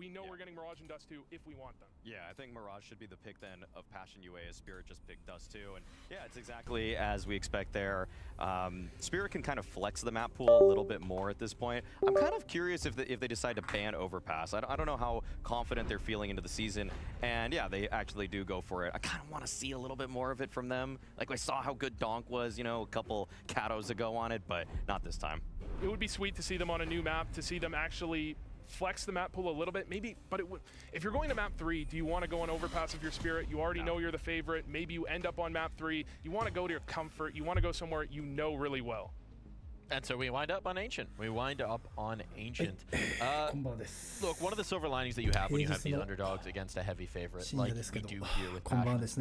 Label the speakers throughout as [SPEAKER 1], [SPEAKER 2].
[SPEAKER 1] know
[SPEAKER 2] yeah.
[SPEAKER 1] we're getting Mirage and Dust too if we want them.
[SPEAKER 2] Yeah, I think Mirage should be the pick then of Passion UA, as Spirit just picked Dust too. And yeah, it's exactly as we expect there. Spirit can kind of flex the map pool a little bit more at this point. I'm kind of curious if they decide to ban Overpass. I don't know how confident they're feeling into the season. And yeah, they actually do go for it. I kind of want to see a little bit more of it from them. Like, I saw how good Donk was, you know, a couple Katos ago on it, but not this time.
[SPEAKER 1] It would be sweet to see them on a new map, to see them actually flex the map pool a little bit, maybe, but if you're going to map 3, do you want to go on Overpass of your Spirit? You already know you're the favorite. Maybe you end up on map 3. You want to go to your comfort. You want to go somewhere you know really well.
[SPEAKER 3] And so we wind up on Ancient. Look, one of the silver linings that you have when you have these underdogs against a heavy favorite, like we do here with Passion, is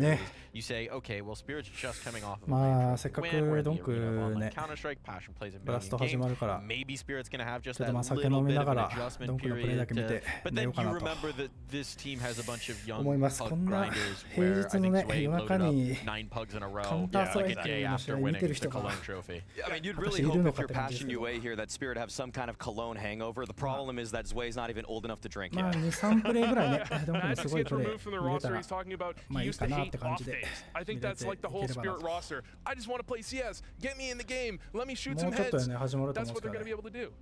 [SPEAKER 3] you say, okay, well, Spirit's just coming off of a win, we're in the arena of online Counter-Strike, Passion plays a million games. Maybe Spirit's going to have just that little bit of an adjustment period. But then you remember that this team has a bunch of young pug grinders where I think Zway loaded up 9 pugs in a row, like a day after winning the Cologne trophy.
[SPEAKER 2] I mean, you'd really hope if you're Passion UA here that Spirit have some kind of Cologne hangover. The problem is that Zway's not even old enough to drink yet.
[SPEAKER 1] Magic gets removed from the roster. He's talking about he used to hate off days. I think that's like the whole Spirit roster. I just want to play CS. Get me in the game. Let me shoot some heads. That's what they're going to be able to do.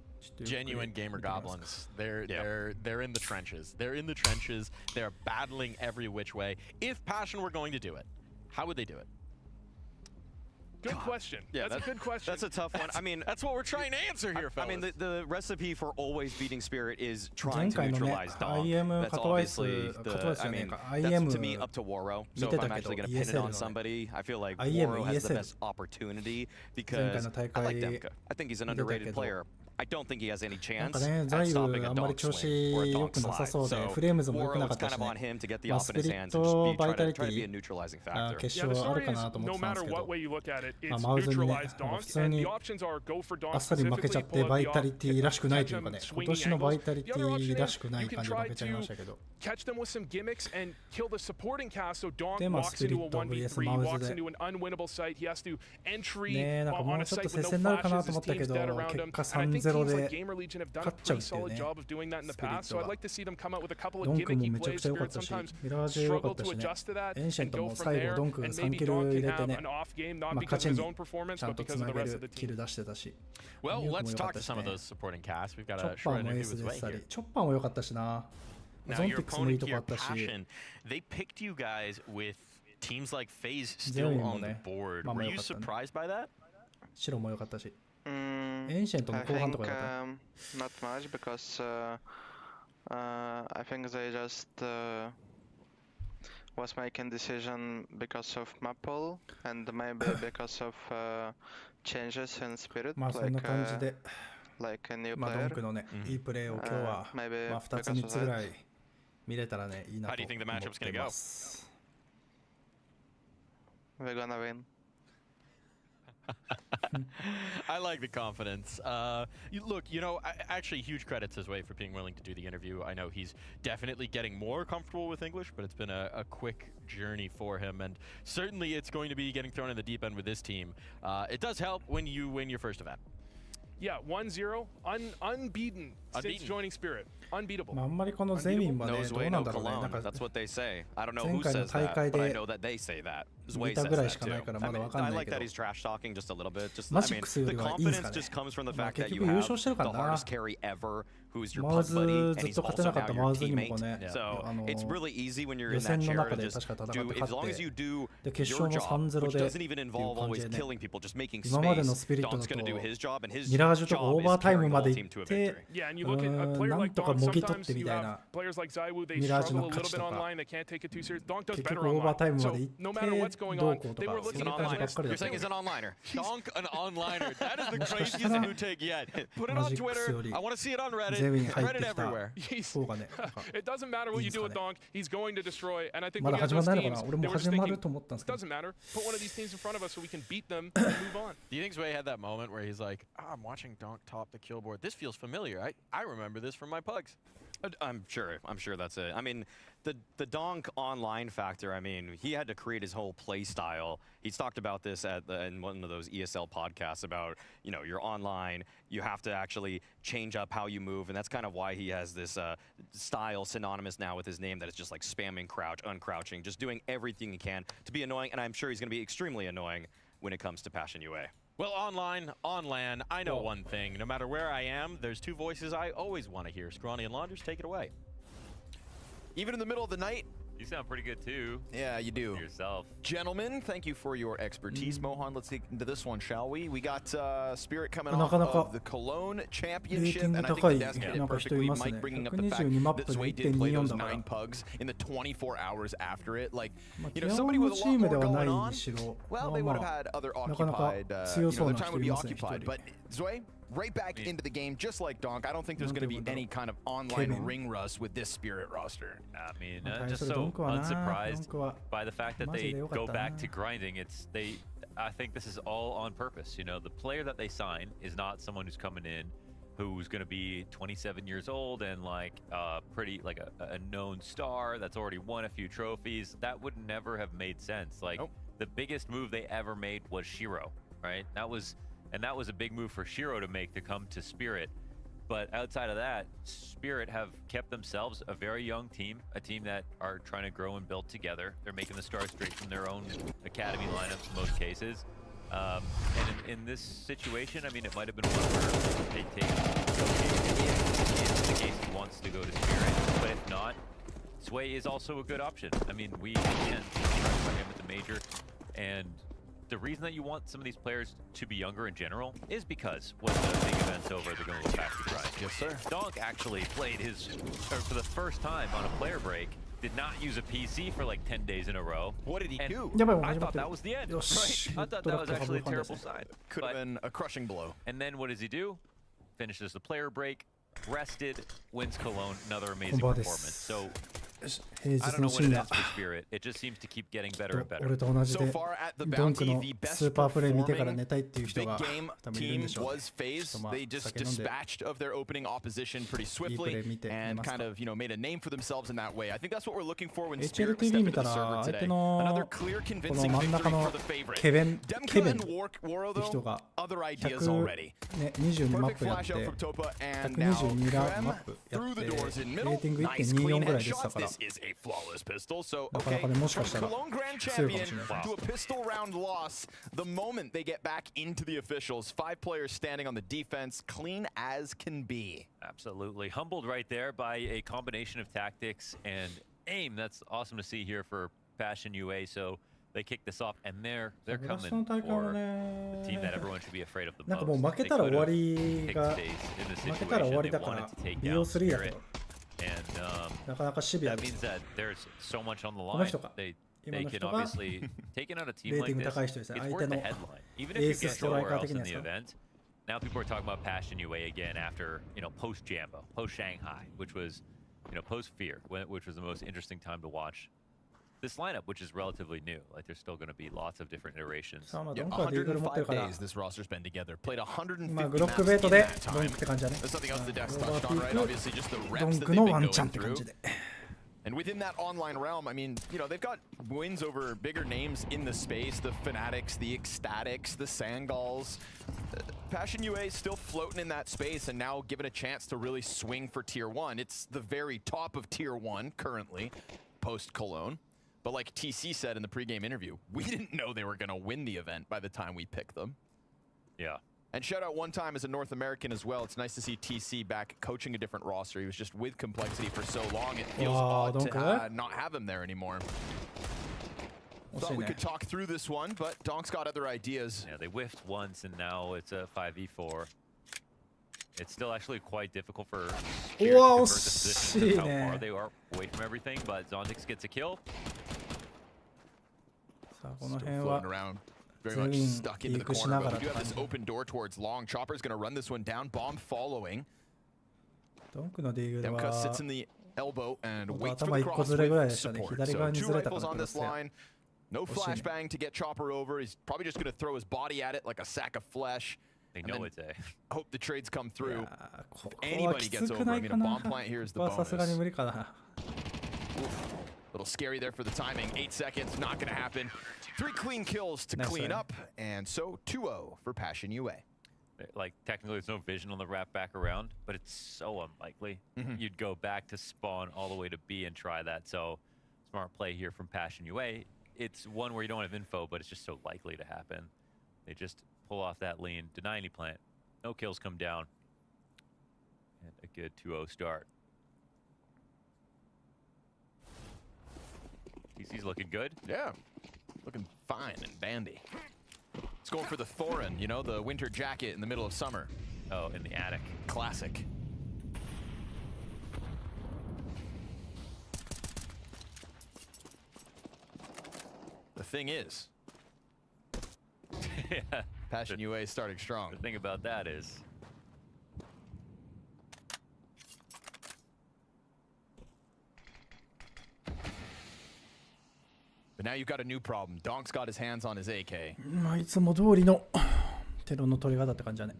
[SPEAKER 3] Genuine gamer goblins. They're in the trenches. They're in the trenches. They're battling every which way. If Passion were going to do it, how would they do it?
[SPEAKER 1] Good question. Yeah, that's a good question.
[SPEAKER 2] That's a tough one. I mean,
[SPEAKER 3] that's what we're trying to answer here, fellas.
[SPEAKER 2] I mean, the recipe for always beating Spirit is trying to neutralize Donk. That's obviously I mean, that's to me up to Waro. So if I'm actually going to pin it on somebody, I feel like Waro has the best opportunity because I like Demka. I think he's an underrated player. I don't think he has any chance at stopping a donk swing or a donk slide. So Waro is kind of on him to get the opponent's hands and just try to be a neutralizing factor.
[SPEAKER 1] Yeah, the story is, no matter what way you look at it, it's neutralized donk, and the options are go for donk specifically, pull up the off, catch them swinging angles. The other option is you can try to catch them with some gimmicks and kill the supporting cast, so donk walks into a 1v3, walks into an unwinnable site. He has to entry on a site with no flashes, his team's dead around him. And I think teams like Gamer Legion have done a pretty solid job of doing that in the past, so I'd like to see them come out with a couple of gimmicky plays. Spirit sometimes struggle to adjust to that and go from there, and maybe Donk can have an off game, not because of his own performance, but because of the rest of the team.
[SPEAKER 3] Well, let's talk to some of those supporting casts. We've got a short interview with Zway here. Now, your opponent here, Passion, they picked you guys with teams like FaZe still on the board. Were you surprised by that?
[SPEAKER 4] I think not much, because I think they just was making decision because of map pool and maybe because of changes in Spirit, like a new player. Maybe because of that.
[SPEAKER 3] How do you think the matchup's going to go?
[SPEAKER 4] We're gonna win.
[SPEAKER 3] I like the confidence. Look, you know, actually huge credit to Zway for being willing to do the interview. I know he's definitely getting more comfortable with English, but it's been a quick journey for him, and certainly it's going to be getting thrown in the deep end with this team. It does help when you win your first event.
[SPEAKER 1] Yeah, 1-0, unbeaten since joining Spirit. Unbeatable.
[SPEAKER 2] No Zway, no Cologne. That's what they say. I don't know who says that, but I know that they say that. Zway says that too. I mean, I like that he's trash talking just a little bit. Just, I mean, the confidence just comes from the fact that you have the hardest carry ever, who's your puck buddy, and he's also now your teammate. So it's really easy when you're in that chair to just do, as long as you do your job, which doesn't even involve always killing people, just making space. Donk's going to do his job, and his job is carrying the whole team to a victory.
[SPEAKER 1] Yeah, and you look at a player like Donk, sometimes you have players like Zaiwu, they struggle a little bit online, they can't take it too serious. Donk does better online, so no matter what's going on, they were looking at that list.
[SPEAKER 2] You're saying he's an onliner.
[SPEAKER 3] Donk, an onliner. That is the craziest new take yet. Put it on Twitter. I want to see it on Reddit. Reddit everywhere.
[SPEAKER 1] It doesn't matter what you do with Donk, he's going to destroy. And I think when you have those teams, they were just thinking, it doesn't matter. Put one of these teams in front of us so we can beat them and move on.
[SPEAKER 3] Do you think Zway had that moment where he's like, I'm watching Donk top the kill board. This feels familiar. I remember this from my pugs.
[SPEAKER 2] I'm sure that's it. I mean, the donk online factor, I mean, he had to create his whole play style. He's talked about this in one of those ESL podcasts about, you know, you're online, you have to actually change up how you move, and that's kind of why he has this style synonymous now with his name that is just like spamming crouch, uncrouching, just doing everything he can to be annoying, and I'm sure he's going to be extremely annoying when it comes to Passion UA.
[SPEAKER 3] Well, online, on LAN, I know one thing. No matter where I am, there's two voices I always want to hear. Scrawny and Launders, take it away.
[SPEAKER 5] Even in the middle of the night.
[SPEAKER 6] You sound pretty good too.
[SPEAKER 5] Yeah, you do.
[SPEAKER 6] Yourself.
[SPEAKER 5] Gentlemen, thank you for your expertise. Mohan, let's get into this one, shall we? We got Spirit coming off of the Cologne Championship, and I think the desk hit it perfectly. Mike bringing up the fact that Zwei did play those 9 pugs in the 24 hours after it. Like, you know, somebody with a lot more going on, well, they would have had other occupied, you know, their time would be occupied. But Zwei, right back into the game, just like Donk. I don't think there's going to be any kind of online ring rust with this Spirit roster.
[SPEAKER 6] I mean, just so unsurprised by the fact that they go back to grinding. I think this is all on purpose. You know, the player that they sign is not someone who's coming in who's going to be 27 years old and like pretty like a known star that's already won a few trophies. That would never have made sense. Like the biggest move they ever made was Shiro, right? That was a big move for Shiro to make, to come to Spirit. But outside of that, Spirit have kept themselves a very young team, a team that are trying to grow and build together. They're making the stars straight from their own academy lineups in most cases. And in this situation, I mean, it might have been one where they take in the case he wants to go to Spirit. But if not, Zwei is also a good option. I mean, we again talked about him at the major, and the reason that you want some of these players to be younger in general is because when the big event's over, they're going to go back to grind.
[SPEAKER 5] Yes, sir.
[SPEAKER 6] Donk actually played for the first time on a player break, did not use a PC for like 10 days in a row.
[SPEAKER 5] What did he do?
[SPEAKER 6] I thought that was the end, right? I thought that was actually a terrible sign.
[SPEAKER 5] Could have been a crushing blow.
[SPEAKER 6] And then what does he do? Finishes the player break, rested, wins Cologne, another amazing performance. So I don't know what it is for Spirit. It just seems to keep getting better and better.
[SPEAKER 5] So far at the Bounty, the best performing big game team was FaZe. They just dispatched of their opening opposition pretty swiftly and kind of, you know, made a name for themselves in that way. I think that's what we're looking for when Spirit step into the server today. Another clear, convincing victory for the favorite. Demka and Waro, though, other ideas already. Perfect flash out from Topa, and now Krem through the doors in middle. Nice clean headshots. This is a flawless pistol, so okay, from Cologne Grand Champion to a pistol round loss, the moment they get back into the officials, 5 players standing on the defense, clean as can be.
[SPEAKER 6] Absolutely. Humbled right there by a combination of tactics and aim. That's awesome to see here for Passion UA, so they kick this off, and they're coming for the team that everyone should be afraid of the most. They could have picked FaZe in this situation. They wanted to take down Spirit. And that means that there's so much on the line. They can obviously, taking out a team like this, it's worth the headline. Even if you get nowhere else in the event, now people are talking about Passion UA again after, you know, post-Jambo, post-Shanghai, which was, you know, post-Fear, which was the most interesting time to watch this lineup, which is relatively new. Like, there's still going to be lots of different iterations.
[SPEAKER 5] Yeah, 105 days this roster's been together. Played 150 maps in that time. There's something else the desk touched on, right? Obviously, just the reps that they've been going through. And within that online realm, I mean, you know, they've got wins over bigger names in the space, the Fanatics, the Ecstatics, the Sangals. Passion UA is still floating in that space and now given a chance to really swing for Tier 1. It's the very top of Tier 1 currently, post-Cologne. But like TC said in the pregame interview, we didn't know they were going to win the event by the time we picked them.
[SPEAKER 6] Yeah.
[SPEAKER 5] And shout out one time as a North American as well. It's nice to see TC back coaching a different roster. He was just with Complexity for so long. It feels odd to not have him there anymore. Thought we could talk through this one, but Donk's got other ideas.
[SPEAKER 6] Yeah, they whiffed once, and now it's a 5v4. It's still actually quite difficult for Spirit to convert this position how far they are away from everything, but Zontix gets a kill.
[SPEAKER 5] Still floating around, very much stuck into the corner, but we do have this open door towards long. Chopper's going to run this one down, bomb following. Demka sits in the elbow and waits for the cross with support. So 2 rifles on this line. No flashbang to get Chopper over. He's probably just going to throw his body at it like a sack of flesh.
[SPEAKER 6] They know it's A.
[SPEAKER 5] I hope the trades come through. If anybody gets over, I mean, a bomb plant here is the bonus. Little scary there for the timing. 8 seconds, not going to happen. 3 clean kills to clean up, and so 2-0 for Passion UA.
[SPEAKER 6] Like, technically there's no vision on the wrap back around, but it's so unlikely. You'd go back to spawn all the way to B and try that, so smart play here from Passion UA. It's one where you don't have info, but it's just so likely to happen. They just pull off that lean, deny any plant. No kills come down. And a good 2-0 start. TC's looking good.
[SPEAKER 5] Yeah, looking fine and bandy. It's going for the Thorin, you know, the winter jacket in the middle of summer.
[SPEAKER 6] Oh, in the attic.
[SPEAKER 5] Classic. The thing is,
[SPEAKER 6] yeah.
[SPEAKER 5] Passion UA is starting strong.
[SPEAKER 6] The thing about that is,
[SPEAKER 5] but now you've got a new problem. Donk's got his hands on his AK.
[SPEAKER 1] まあいつも通りのテロの取り方って感じだね。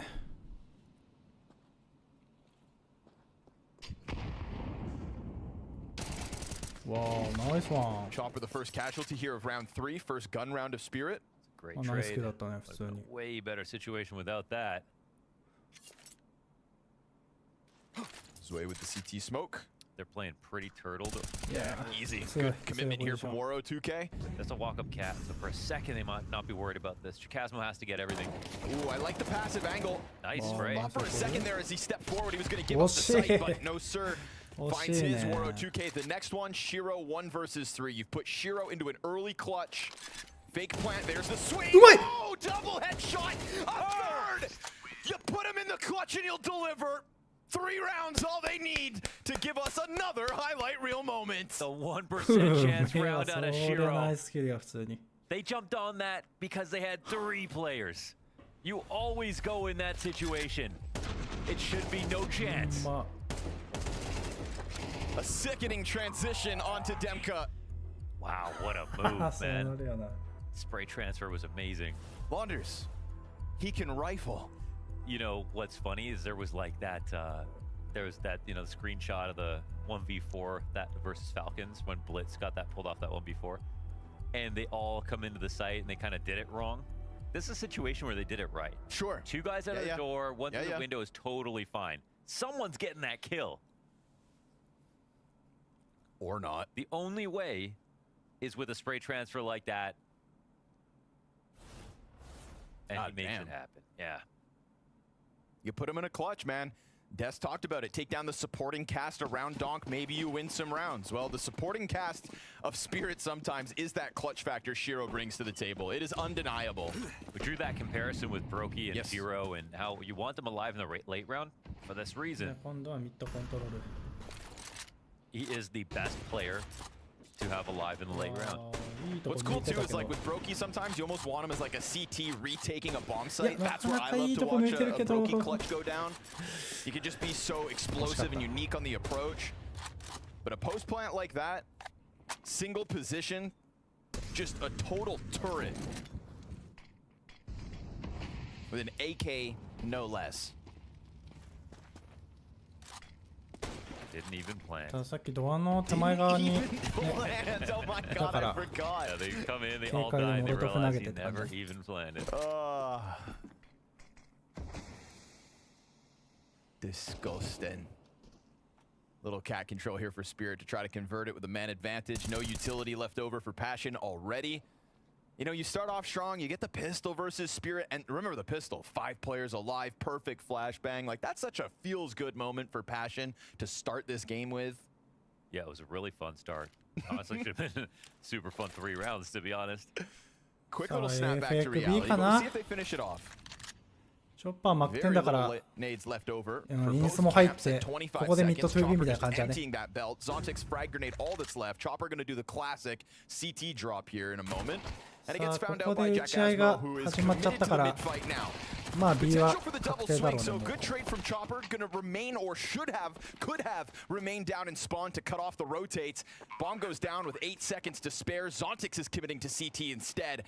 [SPEAKER 1] Wow, nice one.
[SPEAKER 5] Chopper the first casualty here of round 3, first gun round of Spirit.
[SPEAKER 6] Great trade. Way better situation without that.
[SPEAKER 5] Zway with the CT smoke.
[SPEAKER 6] They're playing pretty turtled.
[SPEAKER 5] Yeah, easy. Good commitment here from Waro 2K.
[SPEAKER 6] That's a walk-up cat, so for a second they might not be worried about this. Chikazmo has to get everything.
[SPEAKER 5] Ooh, I like the passive angle.
[SPEAKER 6] Nice spray.
[SPEAKER 5] For a second there as he stepped forward, he was going to give up the sight, but no sir. Finds his Waro 2K. The next one, Shiro 1 versus 3. You've put Shiro into an early clutch. Fake plant, there's the swing. Oh, double headshot. A third. You put him in the clutch and he'll deliver. 3 rounds, all they need to give us another highlight reel moment.
[SPEAKER 6] The 1% chance round out of Shiro. They jumped on that because they had 3 players. You always go in that situation. It should be no chance.
[SPEAKER 5] A sickening transition onto Demka.
[SPEAKER 6] Wow, what a move, man. Spray transfer was amazing.
[SPEAKER 5] Wonders, he can rifle.
[SPEAKER 6] You know, what's funny is there was like that, there was that, you know, the screenshot of the 1v4 that versus Falcons when Blitz got that pulled off that 1v4. And they all come into the site and they kind of did it wrong. This is a situation where they did it right.
[SPEAKER 5] Sure.
[SPEAKER 6] 2 guys out of the door, 1 through the window is totally fine. Someone's getting that kill.
[SPEAKER 5] Or not.
[SPEAKER 6] The only way is with a spray transfer like that. And he makes it happen. Yeah.
[SPEAKER 5] You put him in a clutch, man. Des talked about it. Take down the supporting cast around Donk. Maybe you win some rounds. Well, the supporting cast of Spirit sometimes is that clutch factor Shiro brings to the table. It is undeniable.
[SPEAKER 6] We drew that comparison with Brokey and Shiro and how you want them alive in the late round for this reason. He is the best player to have alive in the late round.
[SPEAKER 5] What's cool too is like with Brokey sometimes you almost want him as like a CT retaking a bomb site. That's where I love to watch a Brokey clutch go down. He can just be so explosive and unique on the approach. But a post plant like that, single position, just a total turret. With an AK, no less.
[SPEAKER 6] Didn't even plan.
[SPEAKER 1] たださっきドアの手前側に、ね、
[SPEAKER 5] だから、
[SPEAKER 6] yeah, they come in, they all die, and they realize he never even planned it.
[SPEAKER 5] Disgusting. Little cat control here for Spirit to try to convert it with a man advantage. No utility left over for Passion already. You know, you start off strong, you get the pistol versus Spirit, and remember the pistol, 5 players alive, perfect flashbang. Like, that's such a feels-good moment for Passion to start this game with.
[SPEAKER 6] Yeah, it was a really fun start. Honestly, should have been super fun 3 rounds, to be honest.
[SPEAKER 5] Quick little snap back to reality, but we'll see if they finish it off.
[SPEAKER 1] チョッパーマック10だから、インスも入って、ここでミッドトゥービーみたいな感じだね。
[SPEAKER 5] Zontic's frag grenade, all that's left. Chopper gonna do the classic CT drop here in a moment. And it gets found out by Jackasmo, who is committed to the mid-fight now.
[SPEAKER 1] まあ B は確定だろうね。
[SPEAKER 5] So good trade from Chopper, gonna remain or could have remained down and spawned to cut off the rotates. Bomb goes down with 8 seconds to spare. Zontix is committing to CT instead.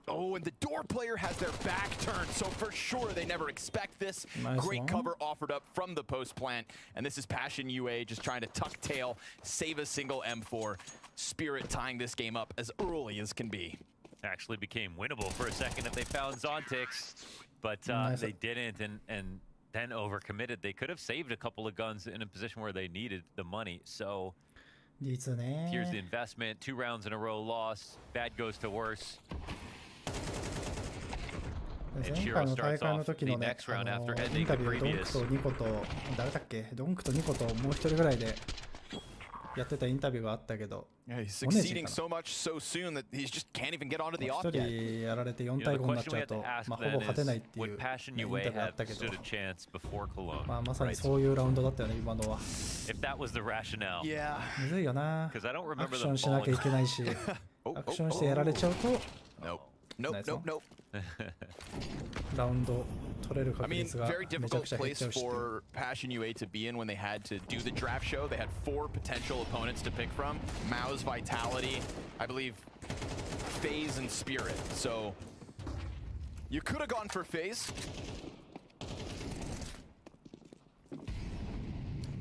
[SPEAKER 5] Oh, and the door player has their back turned, so for sure they never expect this. Great cover offered up from the post plant, and this is Passion UA just trying to tuck tail, save a single M4. Spirit tying this game up as early as can be.
[SPEAKER 6] Actually became winnable for a second if they found Zontix, but they didn't, and then overcommitted. They could have saved a couple of guns in a position where they needed the money. So here's the investment. 2 rounds in a row lost. Bad goes to worse. And Shiro starts off the next round after ending the previous.
[SPEAKER 1] ドンクとニコともう一人ぐらいでやってたインタビューがあったけど、
[SPEAKER 5] he's succeeding so much so soon that he just can't even get onto the op yet.
[SPEAKER 1] 一人やられて4対5になっちゃうと、まあほぼ勝てないっていうインタビューがあったけど、まあまさにそういうラウンドだったよね今のは。むずいよな。アクションしなきゃいけないし、アクションしてやられちゃうと。
[SPEAKER 5] Nope.
[SPEAKER 1] ラウンド取れる確
[SPEAKER 5] I mean,
[SPEAKER 1] 率が
[SPEAKER 5] very
[SPEAKER 1] めちゃ
[SPEAKER 5] difficult
[SPEAKER 1] くちゃ減っ
[SPEAKER 5] place
[SPEAKER 1] ちゃうし。
[SPEAKER 5] for Passion UA to be in when they had to do the draft show. They had 4 potential opponents to pick from. Mao's Vitality, I believe, FaZe and Spirit. So you could have gone for FaZe.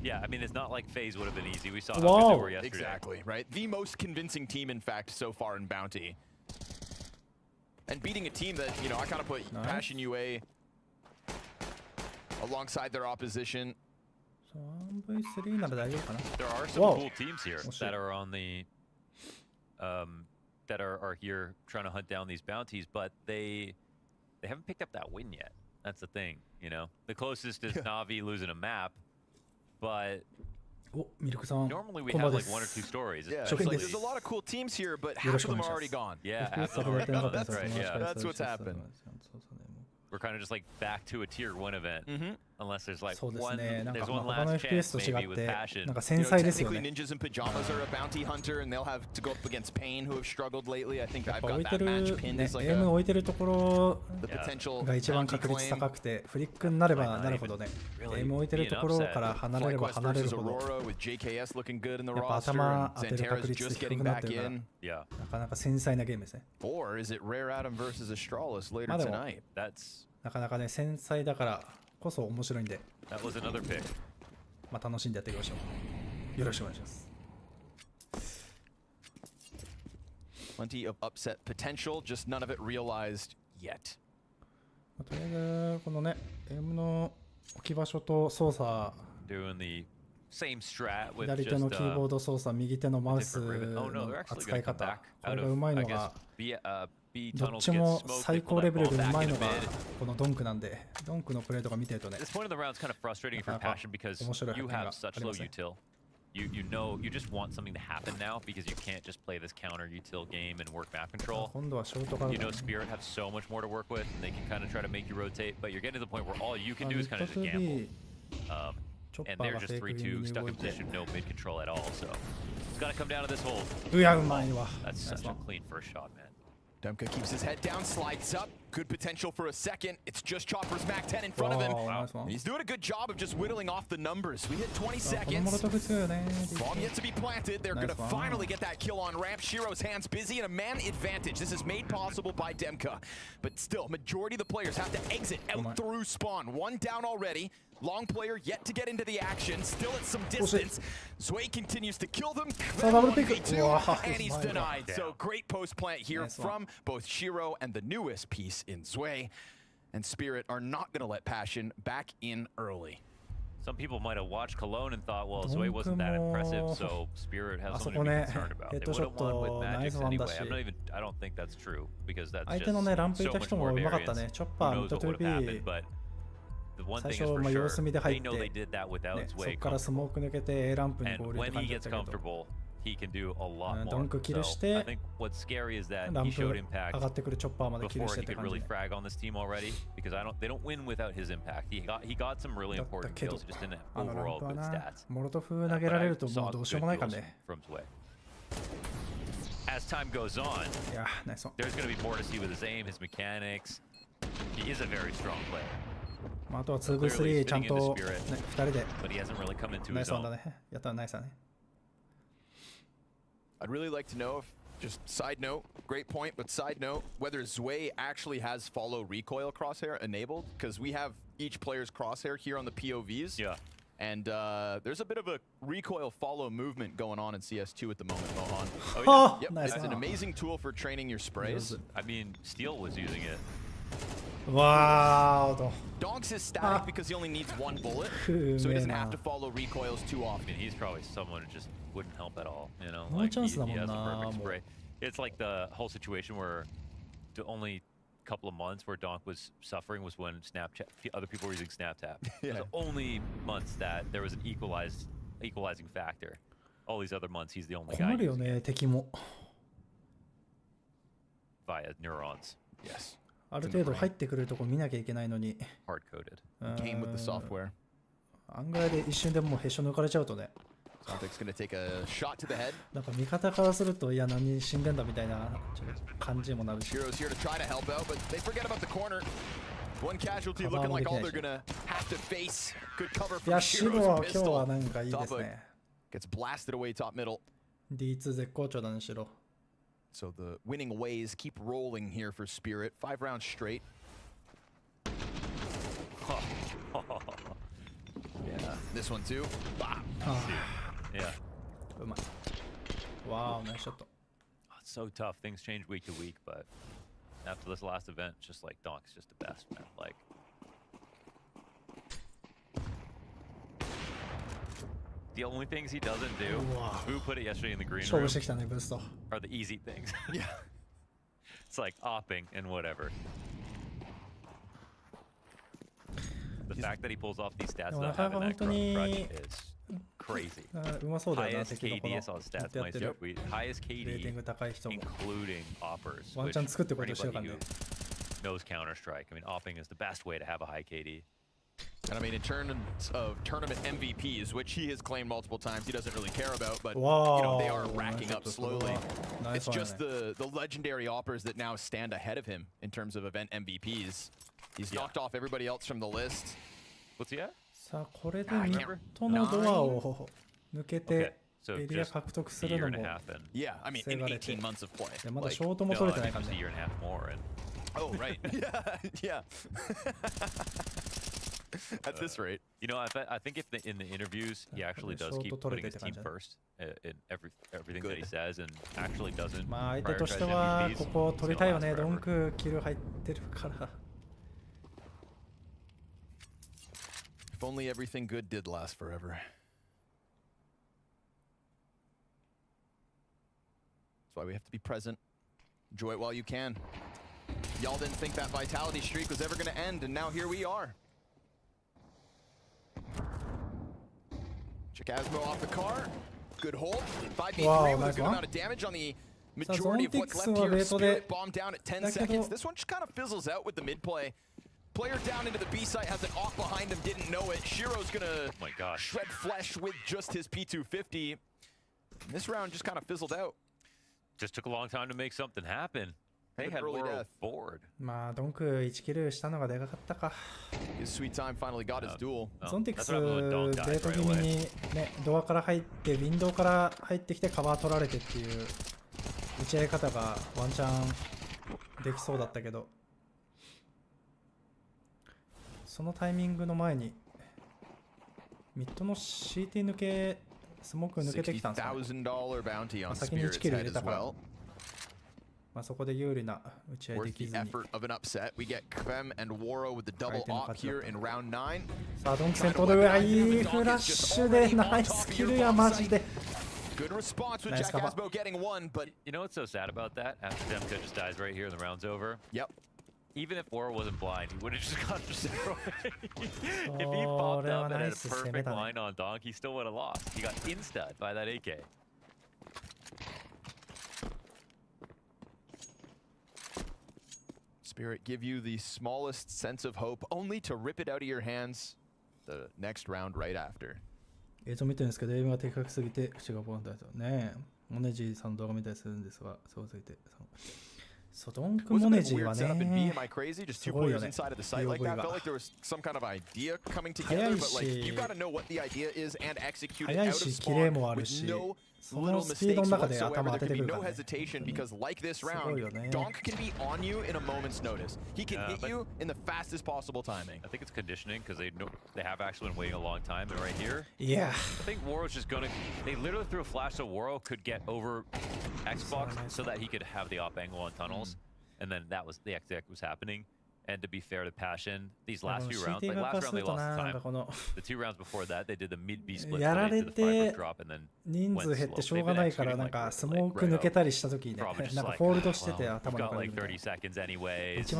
[SPEAKER 6] Yeah, I mean, it's not like FaZe would have been easy. We saw how good they were yesterday.
[SPEAKER 5] Exactly, right? The most convincing team, in fact, so far in Bounty. And beating a team that, you know, I kind of put Passion UA alongside their opposition.
[SPEAKER 6] There are some cool teams here that are on the that are here trying to hunt down these bounties, but they haven't picked up that win yet. That's the thing, you know. The closest is Na'Vi losing a map, but normally we have like 1 or 2 stories.
[SPEAKER 5] Yeah, like there's a lot of cool teams here, but half of them are already gone.
[SPEAKER 6] Yeah, half of them are already gone. That's right. Yeah,
[SPEAKER 5] that's what's happened.
[SPEAKER 6] We're kind of just like back to a tier 1 event, unless there's like
[SPEAKER 1] そうです
[SPEAKER 6] one,
[SPEAKER 1] ね。なんか
[SPEAKER 6] there's
[SPEAKER 1] まあ
[SPEAKER 6] one
[SPEAKER 1] 他の
[SPEAKER 6] last
[SPEAKER 1] FPS
[SPEAKER 6] chance
[SPEAKER 1] と違
[SPEAKER 6] maybe
[SPEAKER 1] っ
[SPEAKER 6] with
[SPEAKER 1] て、
[SPEAKER 6] passion.
[SPEAKER 1] なんか繊細ですよ
[SPEAKER 5] Technically,
[SPEAKER 1] ね。
[SPEAKER 5] Ninjas in Pajamas are a bounty hunter, and they'll have to go up against Pain, who have struggled lately. I think
[SPEAKER 1] やっ
[SPEAKER 5] I've
[SPEAKER 1] ぱ
[SPEAKER 5] got
[SPEAKER 1] 置いて
[SPEAKER 5] that
[SPEAKER 1] る
[SPEAKER 5] match pinned
[SPEAKER 1] ね、
[SPEAKER 5] as like
[SPEAKER 1] エム
[SPEAKER 5] a
[SPEAKER 1] 置いてるところ
[SPEAKER 5] the potential
[SPEAKER 1] が一番
[SPEAKER 5] bounty
[SPEAKER 1] 確率
[SPEAKER 5] claim.
[SPEAKER 1] 高くて、フリックになればなるほどね、エム置いてるところから離れれば
[SPEAKER 5] FlyQuest
[SPEAKER 1] 離れる
[SPEAKER 5] versus
[SPEAKER 1] ほど、
[SPEAKER 5] Aurora with JKS looking good in the
[SPEAKER 1] やっぱ
[SPEAKER 5] roster,
[SPEAKER 1] 頭
[SPEAKER 5] and
[SPEAKER 1] 当てる確
[SPEAKER 5] Xantera's
[SPEAKER 1] 率
[SPEAKER 5] just
[SPEAKER 1] 低
[SPEAKER 5] getting
[SPEAKER 1] くなって
[SPEAKER 5] back
[SPEAKER 1] るから、
[SPEAKER 5] in.
[SPEAKER 1] なかなか繊細なゲームですね。
[SPEAKER 5] Or is it Rare Atom versus Astralis later
[SPEAKER 1] まあでも
[SPEAKER 5] tonight?
[SPEAKER 1] なかなかね、繊細だからこそ面白いんで、
[SPEAKER 6] That was another pick.
[SPEAKER 1] まあ楽しんでやっていきましょう。よろしくお願いします。
[SPEAKER 5] Plenty of upset potential, just none of it realized yet.
[SPEAKER 1] とりあえずこのね、エムの置き場所と操作、
[SPEAKER 6] Doing the same strat with
[SPEAKER 1] 左手のキーボード操作、右手のマウス
[SPEAKER 6] Oh no,
[SPEAKER 1] の
[SPEAKER 6] they're actually
[SPEAKER 1] 扱
[SPEAKER 6] going
[SPEAKER 1] い
[SPEAKER 6] to come
[SPEAKER 1] 方、
[SPEAKER 6] back
[SPEAKER 1] こ
[SPEAKER 6] out
[SPEAKER 1] れがう
[SPEAKER 6] of
[SPEAKER 1] まい
[SPEAKER 6] I
[SPEAKER 1] の
[SPEAKER 6] guess
[SPEAKER 1] が、
[SPEAKER 6] B
[SPEAKER 1] どっ
[SPEAKER 6] tunnels
[SPEAKER 1] ち
[SPEAKER 6] get
[SPEAKER 1] も
[SPEAKER 6] smoked.
[SPEAKER 1] 最
[SPEAKER 6] They
[SPEAKER 1] 高
[SPEAKER 6] pull
[SPEAKER 1] レ
[SPEAKER 6] that
[SPEAKER 1] ベル
[SPEAKER 6] ball
[SPEAKER 1] でう
[SPEAKER 6] back
[SPEAKER 1] まい
[SPEAKER 6] in
[SPEAKER 1] の
[SPEAKER 6] the
[SPEAKER 1] が
[SPEAKER 6] mid.
[SPEAKER 1] このドンクなんで、ドンクのプレーとか見てるとね、
[SPEAKER 6] This point of the round is kind of frustrating for Passion because
[SPEAKER 1] 面白い
[SPEAKER 6] you
[SPEAKER 1] 発見
[SPEAKER 6] have
[SPEAKER 1] が
[SPEAKER 6] such
[SPEAKER 1] あり
[SPEAKER 6] low
[SPEAKER 1] ますね。
[SPEAKER 6] util. You know, you just want something to happen now because you can't just play this counter util game and work map control.
[SPEAKER 1] 今度はショートがあ
[SPEAKER 6] You
[SPEAKER 1] る
[SPEAKER 6] know, Spirit have so much more to work with, and they can kind of try to make you rotate, but you're getting to the point where all you can do is kind of just gamble. And they're just 3-2, stuck in position, no mid control at all, so it's got to come down to this hold.
[SPEAKER 1] いや、うまいわ。
[SPEAKER 6] That's such a clean first shot, man.
[SPEAKER 5] Demka keeps his head down, slides up. Good potential for a second. It's just Chopper's Mac 10 in front of him. He's doing a good job of just whittling off the numbers. We hit 20 seconds. Bomb yet to be planted. They're going to finally get that kill on ramp. Shiro's hands busy and a man advantage. This is made possible by Demka. But still, majority of the players have to exit out through spawn. 1 down already. Long player yet to get into the action. Still at some distance. Sway continues to kill them. And he's denied. So great post plant here from both Shiro and the newest piece in Sway. And Spirit are not going to let Passion back in early.
[SPEAKER 6] Some people might have watched Cologne and thought, well, Sway wasn't that impressive, so Spirit has something to be concerned about. They would have won with Magics anyway. I don't think that's true because that's just so much more variance. Who knows what would have happened, but the one thing is for sure, they know they did that without Sway comfortable. And when he gets comfortable, he can do a lot more. So I think what's scary is that he showed impact before he could really frag on this team already, because they don't win without his impact. He got some really important kills, he just didn't have overall good stats. But I saw good kills from Sway. As time goes on, there's going to be more to see with his aim, his mechanics. He is a very strong player.
[SPEAKER 1] あとは 2v3 ちゃんと、ね、2人で
[SPEAKER 6] But he hasn't really come into
[SPEAKER 1] ナイ
[SPEAKER 6] his
[SPEAKER 1] スワン
[SPEAKER 6] own.
[SPEAKER 1] だね。やったらナイスだね。
[SPEAKER 5] I'd really like to know if Just side note, great point, but side note, whether Zwei actually has follow recoil crosshair enabled, because we have each player's crosshair here on the POVs.
[SPEAKER 6] Yeah.
[SPEAKER 5] And there's a bit of a recoil follow movement going on in CS2 at the moment, Mohan.
[SPEAKER 1] Oh,
[SPEAKER 5] yep,
[SPEAKER 1] nice.
[SPEAKER 5] It's an amazing tool for training your sprays.
[SPEAKER 6] I mean, Steel was using it.
[SPEAKER 1] Wow.
[SPEAKER 5] Donks is static because he only needs one bullet, so he doesn't have to follow recoils too often.
[SPEAKER 6] I mean, he's probably someone who just wouldn't help at all, you know?
[SPEAKER 1] No
[SPEAKER 6] Like,
[SPEAKER 1] chance
[SPEAKER 6] he has
[SPEAKER 1] だもん
[SPEAKER 6] a
[SPEAKER 1] な、
[SPEAKER 6] perfect spray. It's like the whole situation where the only couple of months where Donk was suffering was when Snapchat, other people were using Snaptap.
[SPEAKER 5] Yeah.
[SPEAKER 6] The only months that there was an equalizing factor. All these other months, he's the only guy
[SPEAKER 1] 困るよね、敵も。
[SPEAKER 6] via neurons.
[SPEAKER 5] Yes.
[SPEAKER 1] ある程度入ってくるとこ見なきゃいけないのに。
[SPEAKER 6] Hard-coded.
[SPEAKER 5] Game with the software.
[SPEAKER 1] 案外で一瞬でもうへしょ抜かれちゃうとね。
[SPEAKER 5] Sontek's gonna take a shot to the head.
[SPEAKER 1] なんか味方からするといや何死んでんだみたいなちょっと感じもなるし。
[SPEAKER 5] Heroes here to try to help out, but they forget about the corner. One casualty looking like all they're gonna have to face. Good cover
[SPEAKER 1] い
[SPEAKER 5] from
[SPEAKER 1] や白
[SPEAKER 5] Shiro's
[SPEAKER 1] は今日は
[SPEAKER 5] pistol.
[SPEAKER 1] なんかいいですね。
[SPEAKER 5] Gets blasted away top middle.
[SPEAKER 1] D2 絶好調だね白。
[SPEAKER 5] So the winning ways keep rolling here for Spirit. 5 rounds straight. Yeah, this one too. Bah.
[SPEAKER 6] Yeah.
[SPEAKER 1] うまい。わー、ナイスショット。
[SPEAKER 6] It's so tough. Things change week to week, but after this last event, just like Donk's just the best, man. Like, the only things he doesn't do, who put it yesterday in the green
[SPEAKER 1] 勝
[SPEAKER 6] room,
[SPEAKER 1] 負してきたねブースト。
[SPEAKER 6] are the easy things.
[SPEAKER 5] Yeah.
[SPEAKER 6] It's like opping and whatever. The fact that he pulls off these stats without having that crutch is crazy.
[SPEAKER 1] うまそうだよな
[SPEAKER 6] Highest
[SPEAKER 1] 敵のこ
[SPEAKER 6] KD
[SPEAKER 1] の
[SPEAKER 6] I saw the
[SPEAKER 1] や
[SPEAKER 6] stats
[SPEAKER 1] ってや
[SPEAKER 6] my
[SPEAKER 1] ってる
[SPEAKER 6] tweet. Highest
[SPEAKER 1] レーティング
[SPEAKER 6] KD,
[SPEAKER 1] 高い人も
[SPEAKER 6] including oppers.
[SPEAKER 1] ワンチャン
[SPEAKER 6] which
[SPEAKER 1] 作ってこ
[SPEAKER 6] for
[SPEAKER 1] としてるから
[SPEAKER 6] anybody
[SPEAKER 1] ね。
[SPEAKER 6] who knows Counter-Strike, I mean, opping is the best way to have a high KD.
[SPEAKER 5] And I mean, in terms of tournament MVPs, which he has claimed multiple times, he doesn't really care about, but
[SPEAKER 1] Wow.
[SPEAKER 5] you know, they are racking up slowly.
[SPEAKER 1] Nice
[SPEAKER 5] It's
[SPEAKER 1] one,
[SPEAKER 5] just the legendary oppers that now stand ahead of him in terms of event MVPs. He's knocked off everybody else from the list.
[SPEAKER 6] What's he at?
[SPEAKER 1] さあこれでミッドのドアを抜け
[SPEAKER 6] Okay,
[SPEAKER 1] て
[SPEAKER 6] so
[SPEAKER 1] エリア
[SPEAKER 6] just
[SPEAKER 1] 獲得す
[SPEAKER 6] a
[SPEAKER 1] る
[SPEAKER 6] year
[SPEAKER 1] の
[SPEAKER 6] and a
[SPEAKER 1] も
[SPEAKER 6] half then.
[SPEAKER 5] Yeah, I mean, in 18 months of play.
[SPEAKER 1] でまだ
[SPEAKER 5] Like,
[SPEAKER 1] ショートも
[SPEAKER 6] No,
[SPEAKER 1] 取
[SPEAKER 6] I
[SPEAKER 1] れてない
[SPEAKER 6] mean
[SPEAKER 1] から
[SPEAKER 6] just a
[SPEAKER 1] ね
[SPEAKER 6] year and a half more. And
[SPEAKER 5] oh, right. Yeah. At this rate.
[SPEAKER 6] you know, I think if in the interviews he actually does keep putting his team first in everything that he says and actually doesn't
[SPEAKER 1] まあ相手とし
[SPEAKER 6] prioritize
[SPEAKER 1] ては
[SPEAKER 6] MVPs,
[SPEAKER 1] ここ取りたいよね
[SPEAKER 6] it's gonna
[SPEAKER 1] ド
[SPEAKER 6] last
[SPEAKER 1] ンクキル入ってるから
[SPEAKER 5] If only everything good did last forever. That's why we have to be present. Enjoy it while you can. Y'all didn't think that vitality streak was ever going to end, and now here we are. Chikazmo off the car. Good hold. 5v3
[SPEAKER 1] Wow,
[SPEAKER 5] with
[SPEAKER 1] nice
[SPEAKER 5] a good
[SPEAKER 1] one.
[SPEAKER 5] amount of damage on the majority of what's left here. Spirit bomb down at 10 seconds. This one just kind of fizzles out with the mid play. Player down into the B site has an off behind him, didn't know it. Shiro's gonna shred flesh with just his P250. This round just kind of fizzled out.
[SPEAKER 6] Just took a long time to make something happen. They had World bored.
[SPEAKER 1] まあドンク1キルしたのがでかかったか
[SPEAKER 5] His sweet time finally got his duel.
[SPEAKER 1] ゾンティクスデート気味にねドアから入ってウィンドウから入ってきてカバー取られてっていう打ち合い方がワンチャンできそうだったけどそのタイミングの前にミッドの CT 抜けスモーク抜けてきたんですかね、先に1キル入れたから、まあそこで有利な打ち合いできずにさあドンク戦闘でうわいいフラッシュでナイスキルやマジで
[SPEAKER 5] Good response with Chikazmo getting one, but
[SPEAKER 6] you know what's so sad about that? After Demka just dies right here and the round's over.
[SPEAKER 5] Yep.
[SPEAKER 6] Even if Aura wasn't blind, he would have just gotten destroyed. If he popped up and had a perfect line on Donk, he still would have lost. He got insta by that AK.
[SPEAKER 5] Spirit give you the smallest sense of hope, only to rip it out of your hands the next round right after.
[SPEAKER 1] 映像見てるんですけど、エイムが的確すぎて口がボンとねえ、モネジーさんの動画見たりするんですが、そうついて。そうドンクモネジーはね、すごいよね。速いし、キレもあるし、
[SPEAKER 5] little mistakes whatsoever. There can be no hesitation because, like this round, Donk can be on you in a moment's notice. He can hit you in the fastest possible timing.
[SPEAKER 6] I think it's conditioning because they have actually been waiting a long time. And right here,
[SPEAKER 1] yeah,
[SPEAKER 6] I think Woro's just gonna. They literally threw a flash so Woro could get over Xbox so that he could have the op angle on tunnels, and then that was the exec was happening. And to be fair to Passion, these last few rounds, like last round they lost time. The 2 rounds before that, they did the mid B split to the 5 drop and then
[SPEAKER 1] 人数減ってしょうがないからなんかスモーク抜けたりした時にね、なんかフォールドしてて頭の中で一番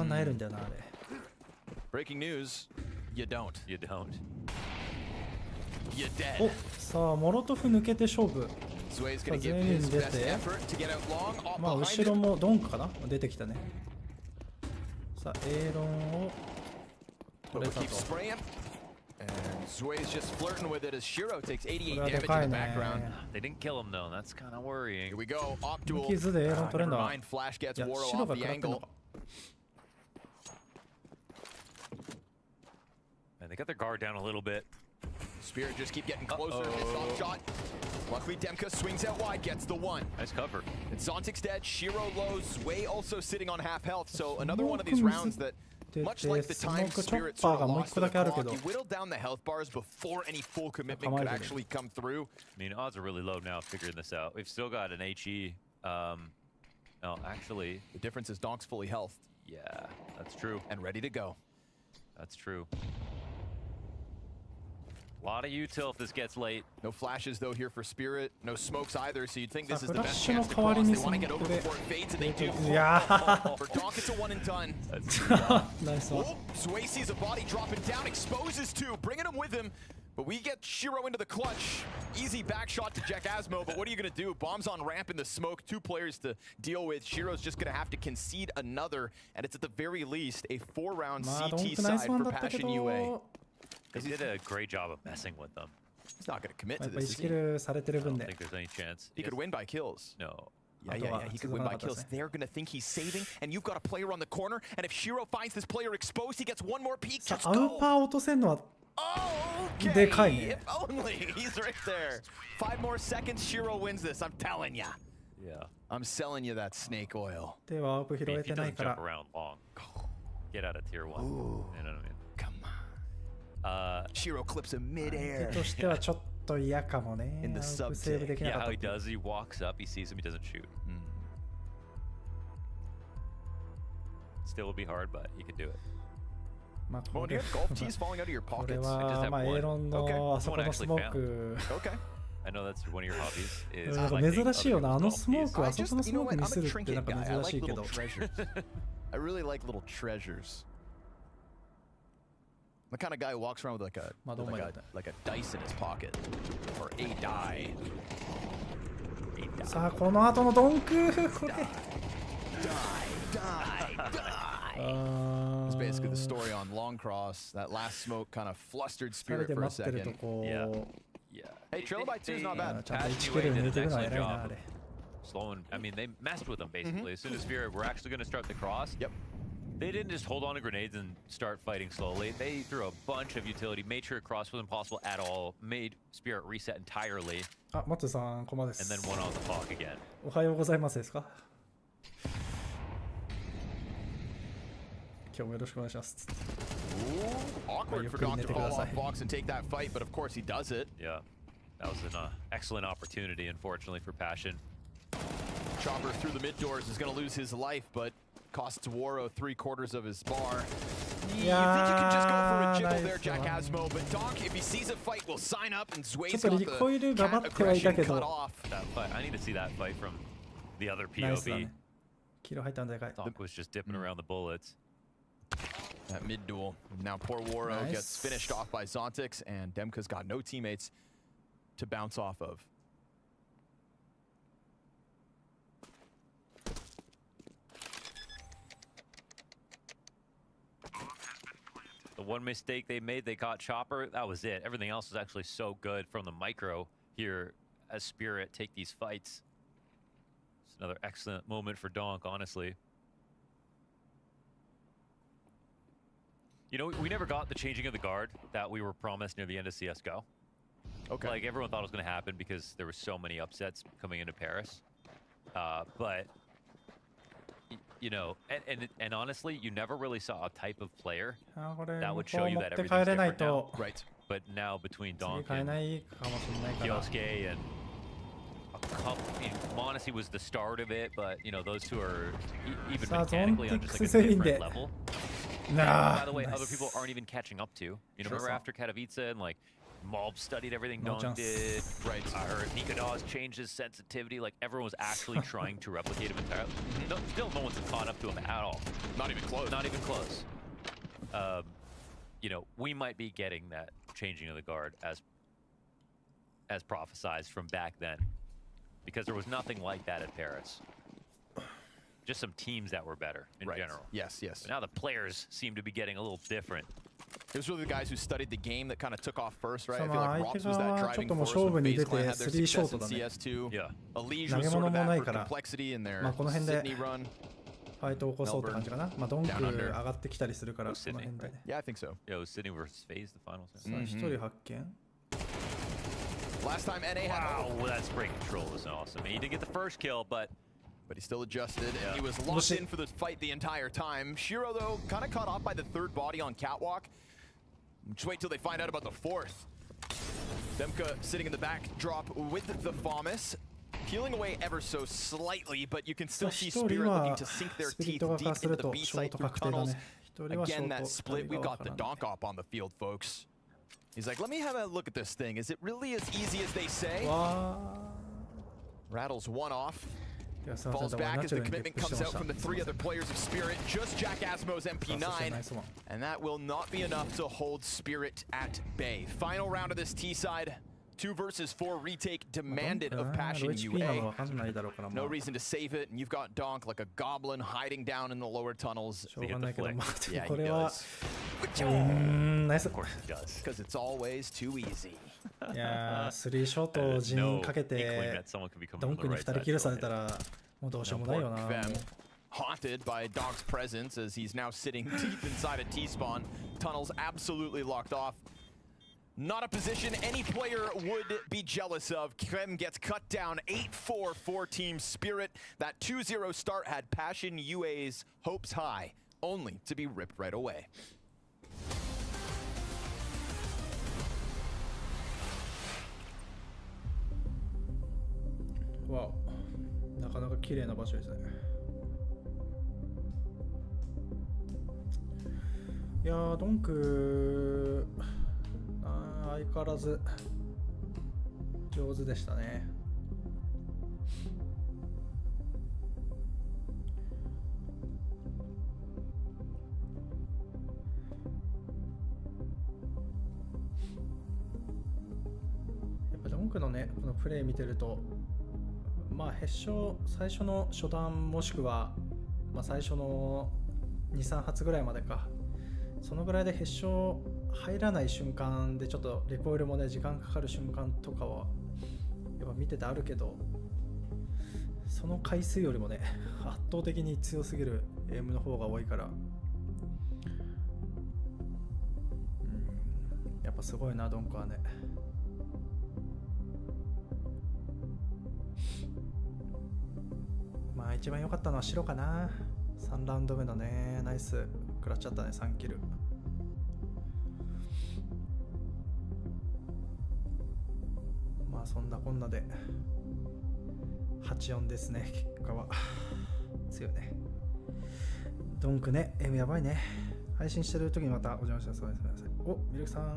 [SPEAKER 1] 萎えるんだよなあれ。
[SPEAKER 5] Breaking news, you don't.
[SPEAKER 6] You don't.
[SPEAKER 5] You're dead.
[SPEAKER 1] お、さあモロトフ抜けて勝負。全員出て、まあ後ろもドンクかな出てきたね。さあ、エーロンを取れたと。これはでかいね。無傷でエーロン取れんだ。いや、白が食らってんのか。
[SPEAKER 6] They got their guard down a little bit.
[SPEAKER 5] Spirit just keep getting closer. Missed shot. Luckily, Demka swings out wide, gets the one.
[SPEAKER 6] Nice cover.
[SPEAKER 5] And Zontic's dead. Shiro low. Zway also sitting on half health. So another one of these rounds that, much like the time Spirit sort of lost to the clock, he whittled down the health bars before any full commitment could actually come through.
[SPEAKER 6] I mean, odds are really low now figuring this out. We've still got an HE. No, actually,
[SPEAKER 5] the difference is Donk's fully healthed.
[SPEAKER 6] Yeah, that's true.
[SPEAKER 5] And ready to go.
[SPEAKER 6] That's true. A lot of util if this gets late.
[SPEAKER 5] No flashes though here for Spirit. No smokes either, so you'd think this is the best chance to cross. They want to get over before it fades, and they do.
[SPEAKER 1] Yeah.
[SPEAKER 5] For Donk, it's a one and done.
[SPEAKER 1] Nice one.
[SPEAKER 5] Oh, Zway sees a body dropping down, exposes two, bringing him with him. But we get Shiro into the clutch. Easy back shot to Jack Asmo, but what are you going to do? Bombs on ramp in the smoke, 2 players to deal with. Shiro's just going to have to concede another, and it's at the very least a 4-round CT side for Passion UA.
[SPEAKER 6] They did a great job of messing with them.
[SPEAKER 5] He's not going to commit to this.
[SPEAKER 6] I don't think there's any chance.
[SPEAKER 5] He could win by kills.
[SPEAKER 6] No.
[SPEAKER 5] Yeah, he could win by kills. They're going to think he's saving, and you've got a player on the corner, and if Shiro finds this player exposed, he gets one more peek. Just go. Oh, okay. If only. He's right there. 5 more seconds, Shiro wins this. I'm telling ya.
[SPEAKER 6] Yeah.
[SPEAKER 5] I'm selling you that snake oil.
[SPEAKER 6] If he doesn't jump around long, get out of tier 1. Ooh. You know what I mean?
[SPEAKER 5] Come on. Shiro clips him mid-air.
[SPEAKER 1] In
[SPEAKER 5] the sub-tick.
[SPEAKER 6] Yeah, how he does, he walks up, he sees him, he doesn't shoot. Still will be hard, but he can do it.
[SPEAKER 5] Oh, do you have golf tees falling out of your pockets?
[SPEAKER 6] I just have one.
[SPEAKER 5] Okay.
[SPEAKER 6] I know that's one of your hobbies. Is
[SPEAKER 1] 珍しいよな、あのスモーク、あそこのスモークにするってなんか珍しいけど。
[SPEAKER 5] I really like little treasures. The kind of guy who walks around with like a dice in his pocket or a die.
[SPEAKER 1] さあこの後のドンクこれ。
[SPEAKER 5] It's basically the story on Long Cross. That last smoke kind of flustered Spirit for a second.
[SPEAKER 6] Yeah.
[SPEAKER 5] Hey, trail by 2 is not bad.
[SPEAKER 6] Slowing. I mean, they messed with them basically. As soon as Spirit were actually going to start the cross.
[SPEAKER 5] Yep.
[SPEAKER 6] They didn't just hold on to grenades and start fighting slowly. They threw a bunch of utility, made sure cross was impossible at all, made Spirit reset entirely.
[SPEAKER 1] あ、マッツさん、こまです。
[SPEAKER 6] And then went on the fog again.
[SPEAKER 1] おはようございますですか？今日もよろしくお願いします。
[SPEAKER 5] Awkward for Donk to fall off box and take that fight, but of course he does it.
[SPEAKER 6] Yeah, that was an excellent opportunity, unfortunately for Passion.
[SPEAKER 5] Chopper through the mid doors is going to lose his life, but costs Woro 3/4 of his bar. Yeah, you think you can just go for a jiggle there, Jack Asmo, but Donk, if he sees a fight, will sign up, and Zway's got the cat aggression cut off.
[SPEAKER 6] That fight, I need to see that fight from the other POV. Donk was just dipping around the bullets.
[SPEAKER 5] That mid duel. Now poor Woro gets finished off by Zontix, and Demka's got no teammates to bounce off of.
[SPEAKER 6] The one mistake they made, they caught Chopper. That was it. Everything else was actually so good from the micro here as Spirit take these fights. It's another excellent moment for Donk, honestly. You know, we never got the changing of the guard that we were promised near the end of CSGO. Okay. Like everyone thought it was going to happen because there were so many upsets coming into Paris. But you know, and honestly, you never really saw a type of player that would show you that everything's different now.
[SPEAKER 5] Right.
[SPEAKER 6] But now between Donk and Kyosuke and a couple, Monesi was the start of it, but you know those two are even mechanically on just like a different level. By the way, other people aren't even catching up to. You know, remember after Katowice and like Mob studied everything Donk did. Right. Or Nikodas changed his sensitivity. Like everyone was actually trying to replicate him entirely. No, still, no one's caught up to him at all.
[SPEAKER 5] Not even close.
[SPEAKER 6] Not even close. You know, we might be getting that changing of the guard as prophesized from back then, because there was nothing like that at Paris. Just some teams that were better in general.
[SPEAKER 5] Yes, yes.
[SPEAKER 6] But now the players seem to be getting a little different.
[SPEAKER 5] It was really the guys who studied the game that kind of took off first, right? I feel like Rops was that driving force when FaZe Clan had their success in CS2.
[SPEAKER 6] Yeah.
[SPEAKER 5] Elige was sort of that for complexity in their Sydney run.
[SPEAKER 1] ファイトを起こそうって感じかな。まあドンク上がってきたりするからこの辺で。
[SPEAKER 5] Yeah, I think so.
[SPEAKER 6] Yeah, it was Sydney versus FaZe the finals.
[SPEAKER 1] さあ一人発見。
[SPEAKER 5] Last time NA had.
[SPEAKER 6] Wow, that spray control was awesome. He did get the first kill, but
[SPEAKER 5] he still adjusted. Yeah. He was locked in for the fight the entire time. Shiro though, kind of caught off by the third body on Catwalk. Just wait till they find out about the fourth. Demka sitting in the backdrop with the Fomus. Peeling away ever so slightly, but you can still see Spirit looking to sink their teeth deep into the B site through tunnels. Again, that split, we've got the donk op on the field, folks. He's like, let me have a look at this thing. Is it really as easy as they say? Rattles one off. Falls back as the commitment comes out from the three other players of Spirit. Just Jack Asimo's MP9. And that will not be enough to hold Spirit at bay. Final round of this T side. 2 versus 4 retake demanded of Passion UA. No reason to save it, and you've got Donk like a goblin hiding down in the lower tunnels. Yeah, he does.
[SPEAKER 1] Nice.
[SPEAKER 6] Of course he does.
[SPEAKER 5] Because it's always too easy.
[SPEAKER 1] いやー、3ショットを陣かけてドンクに2人キルされたらもうどうしようもないよな。
[SPEAKER 5] Haunted by Donk's presence as he's now sitting deep inside a T-spawn. Tunnels absolutely locked off. Not a position any player would be jealous of. Krem gets cut down 8-4 for Team Spirit. That 2-0 start had Passion UA's hopes high, only to be ripped right away.
[SPEAKER 1] Wow. なかなか綺麗な場所ですね。いやー、ドンク相変わらず上手でしたね。やっぱドンクのね、このプレー見てると、まあヘッショ最初の初段もしくは、まあ、最初の 2,3 発ぐらいまでか、そのぐらいでヘッショ入らない瞬間でちょっとリコイルもね時間かかる瞬間とかはやっぱ見ててあるけど、その回数よりもね圧倒的に強すぎるエイムの方が多いから、やっぱすごいなドンクはね。まあ一番良かったのは白かな。3ラウンド目のねナイス食らっちゃったね。3キル。まあそんなこんなで 8-4 ですね。結果は強いね。ドンクね、エムやばいね。配信してる時にまたお邪魔します。おやすみなさい。お、ミルクさん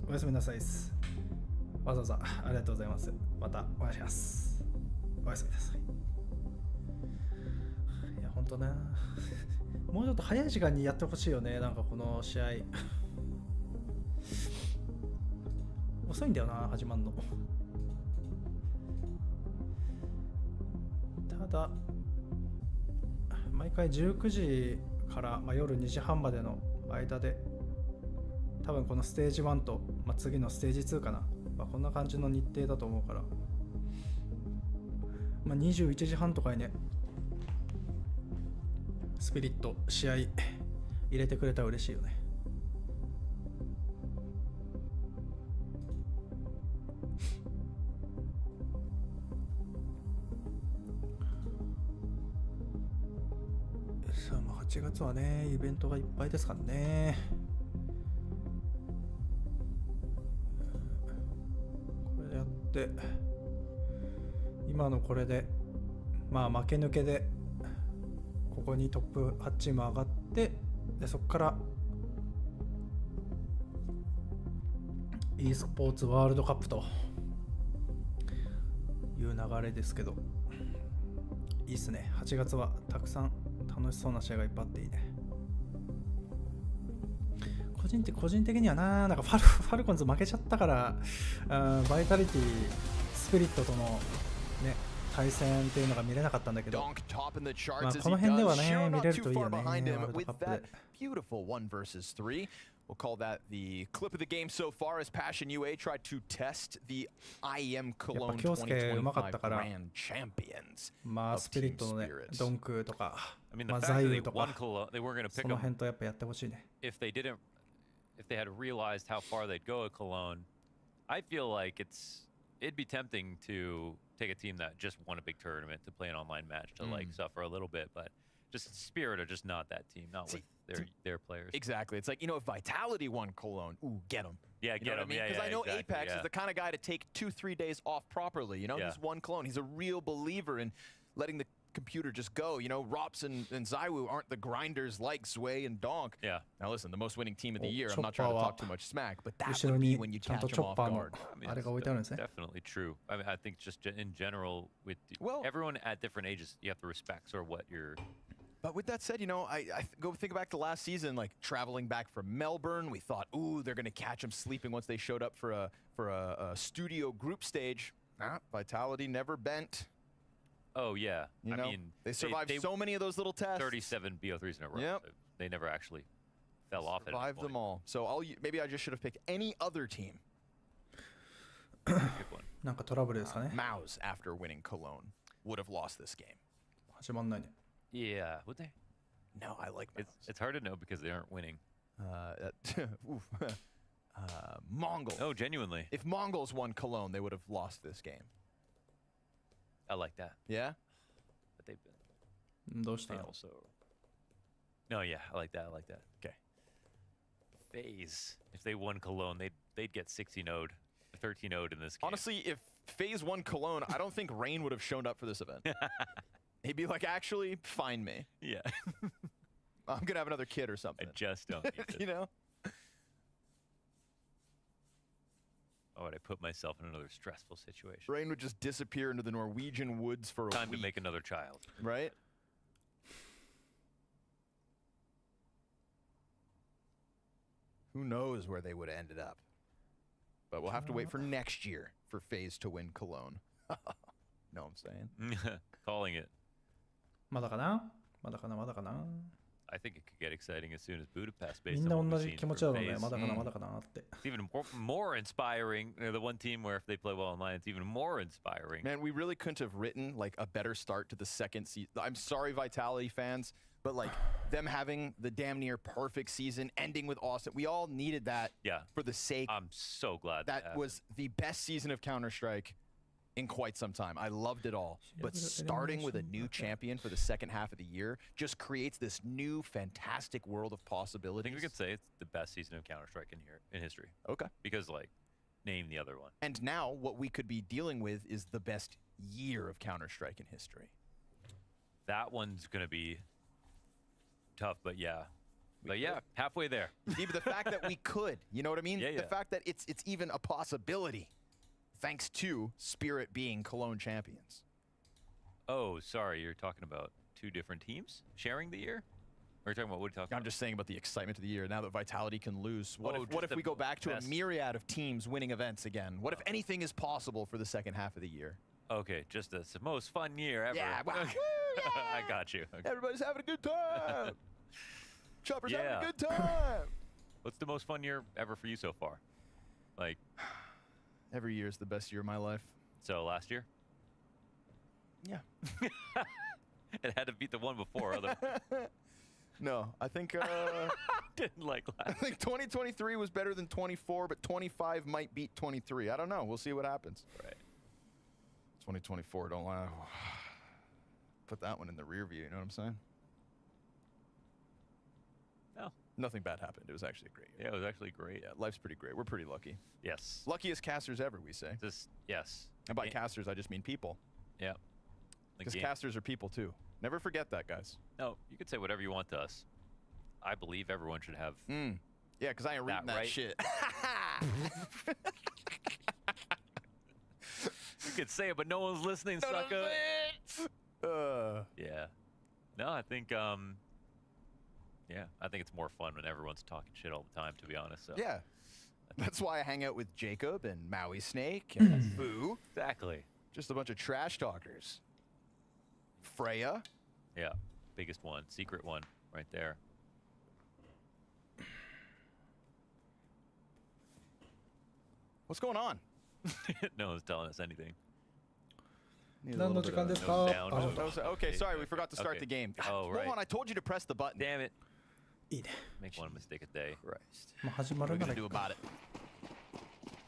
[SPEAKER 1] おやすみなさいです。わざわざありがとうございます。またお願いします。おやすみなさい。いやほんとな、もうちょっと早い時間にやってほしいよね。なんかこの試合遅いんだよな、始まんの。ただ毎回19時から、まあ、夜2時半までの間で多分このステージ1と、まあ、次のステージ2かな、まあ、こんな感じの日程だと思うから、まあ、21時半とかにねスピリット試合入れてくれたら嬉しいよね。さあ、8月はね、イベントがいっぱいですからね。これやって、今のこれで、まあ負け抜けで、ここにトップ8チーム上がって、でそこから、e スポーツワールドカップという流れですけど、いいっすね。8月はたくさん楽しそうな試合がいっぱいあっていいね。個人的にはなんかファルコンズ負けちゃったから、バイタリティスピリットとのね対戦っていうのが見れなかったんだけど、まあ、この辺ではね見れるといいよね。ワールドカップで。
[SPEAKER 5] We'll call that the clip of the game so far as Passion UA tried to test the IEM Cologne 2025 Grand Champions.
[SPEAKER 1] まあスピリットのね、ドンクとか、まあザイルとか、その辺とやっぱやってほしいね。
[SPEAKER 6] If they had realized how far they'd go at Cologne, I feel like it'd be tempting to take a team that just won a big tournament to play an online match to like suffer a little bit, but just Spirit are just not that team, not with their players.
[SPEAKER 5] Exactly. It's like, if Vitality won Cologne, ooh, get them.
[SPEAKER 6] Yeah, get them.
[SPEAKER 5] Because I know exactly, Apex is the kind of guy to take 2-3 days off properly. He's won Cologne. He's a real believer in letting the computer just go. Rops and Zywoo aren't the grinders like Sway and Donk.
[SPEAKER 6] Yeah.
[SPEAKER 5] Now listen, the most winning team of the year. I'm not trying to talk too much smack, but that would be when you catch them off guard.
[SPEAKER 6] Definitely true. I mean, I think just in general, with everyone at different ages, you have to respect sort of what you're.
[SPEAKER 5] But with that said, I go think back to last season, like traveling back from Melbourne. We thought, ooh, they're going to catch them sleeping once they showed up for a studio group stage. Vitality never bent.
[SPEAKER 6] Oh, yeah. I mean,
[SPEAKER 5] they survived so many of those little tests.
[SPEAKER 6] 37 BO3s in a row.
[SPEAKER 5] Yep.
[SPEAKER 6] So they never actually fell off at
[SPEAKER 5] Survived them all. So maybe I just should have picked any other team.
[SPEAKER 6] Pick one.
[SPEAKER 1] なんかトラブルですかね。
[SPEAKER 5] Mouse, after winning Cologne, would have lost this game.
[SPEAKER 1] 始まんないね。
[SPEAKER 6] Yeah, would they?
[SPEAKER 5] No, I like Mouse.
[SPEAKER 6] It's hard to know because they aren't winning.
[SPEAKER 5] Mongol.
[SPEAKER 6] Oh, genuinely.
[SPEAKER 5] If Mongols won Cologne, they would have lost this game.
[SPEAKER 6] I like that.
[SPEAKER 5] Yeah?
[SPEAKER 6] But they've been.
[SPEAKER 1] They
[SPEAKER 6] also. No, yeah, I like that.
[SPEAKER 5] Okay.
[SPEAKER 6] FaZe. If they won Cologne, they'd get 60-0'd, 13-0'd in this game.
[SPEAKER 5] Honestly, if FaZe won Cologne, I don't think Rain would have shown up for this event. He'd be like, actually, find me.
[SPEAKER 6] Yeah.
[SPEAKER 5] I'm going to have another kid or something.
[SPEAKER 6] I just don't need it. Oh, would I put myself in another stressful situation?
[SPEAKER 5] Rain would just disappear into the Norwegian woods for a week.
[SPEAKER 6] Time to make another child.
[SPEAKER 5] Right? Who knows where they would have ended up. But we'll have to wait for next year for FaZe to win Cologne. Know what I'm saying?
[SPEAKER 6] Calling it.
[SPEAKER 1] まだかな
[SPEAKER 6] I think it could get exciting as soon as Budapest.
[SPEAKER 1] みんな同じ気持ちだろうね。まだかなって。
[SPEAKER 6] It's even more inspiring. The one team where if they play well online, it's even more inspiring.
[SPEAKER 5] Man, we really couldn't have written like a better start to the second season. I'm sorry, Vitality fans, but like them having the damn near perfect season, ending with Austin, we all needed that.
[SPEAKER 6] Yeah.
[SPEAKER 5] For the sake.
[SPEAKER 6] I'm so glad
[SPEAKER 5] that was the best season of Counter-Strike in quite some time. I loved it all. But starting with a new champion for the second half of the year just creates this new fantastic world of possibilities.
[SPEAKER 6] I think we could say it's the best season of Counter-Strike in history.
[SPEAKER 5] Okay.
[SPEAKER 6] Because name the other one.
[SPEAKER 5] And now what we could be dealing with is the best year of Counter-Strike in history.
[SPEAKER 6] That one's going to be tough, but yeah. Halfway there.
[SPEAKER 5] See, but the fact that we could, you know what I mean?
[SPEAKER 6] Yeah.
[SPEAKER 5] The fact that it's even a possibility. Thanks to Spirit being Cologne champions.
[SPEAKER 6] Oh, sorry. You're talking about two different teams sharing the year? Or are you talking about what are you talking about?
[SPEAKER 5] I'm just saying about the excitement of the year. Now that Vitality can lose, what if we go back to a myriad of teams winning events again? What if anything is possible for the second half of the year?
[SPEAKER 6] Okay, just the most fun year ever.
[SPEAKER 5] Yeah, wow.
[SPEAKER 6] I got you. Okay.
[SPEAKER 5] Everybody's having a good time. Chopper's having a good time.
[SPEAKER 6] What's the most fun year ever for you so far?
[SPEAKER 5] Every year is the best year of my life.
[SPEAKER 6] So last year?
[SPEAKER 5] Yeah.
[SPEAKER 6] It had to beat the one before.
[SPEAKER 5] No, I think
[SPEAKER 6] didn't like last.
[SPEAKER 5] I think 2023 was better than 24, but 25 might beat 23. I don't know. We'll see what happens.
[SPEAKER 6] Right.
[SPEAKER 5] 2024, don't lie. Put that one in the rear view, you know what I'm saying? Nothing bad happened. It was actually great.
[SPEAKER 6] Yeah, it was actually great.
[SPEAKER 5] Yeah, life's pretty great. We're pretty lucky.
[SPEAKER 6] Yes.
[SPEAKER 5] Luckiest casters ever, we say.
[SPEAKER 6] Yes.
[SPEAKER 5] And by casters, I just mean people.
[SPEAKER 6] Yeah.
[SPEAKER 5] Because casters are people too. Never forget that, guys.
[SPEAKER 6] No, you can say whatever you want to us. I believe everyone should have.
[SPEAKER 5] Yeah, because I ain't reading that shit.
[SPEAKER 6] You could say it, but no one's listening, sucker. Yeah. No, I think I think it's more fun when everyone's talking shit all the time, to be honest. So.
[SPEAKER 5] Yeah. That's why I hang out with Jacob and Maui Snake and Boo.
[SPEAKER 6] Exactly.
[SPEAKER 5] Just a bunch of trash talkers. Freya.
[SPEAKER 6] Yeah. Biggest one. Secret one right there.
[SPEAKER 5] What's going on?
[SPEAKER 6] No one's telling us anything.
[SPEAKER 5] Okay, sorry, we forgot to start the game.
[SPEAKER 6] Oh, right.
[SPEAKER 5] Hold on, I told you to press the button.
[SPEAKER 6] Damn it. Make one mistake a day.
[SPEAKER 5] Christ. What are we going to do about it?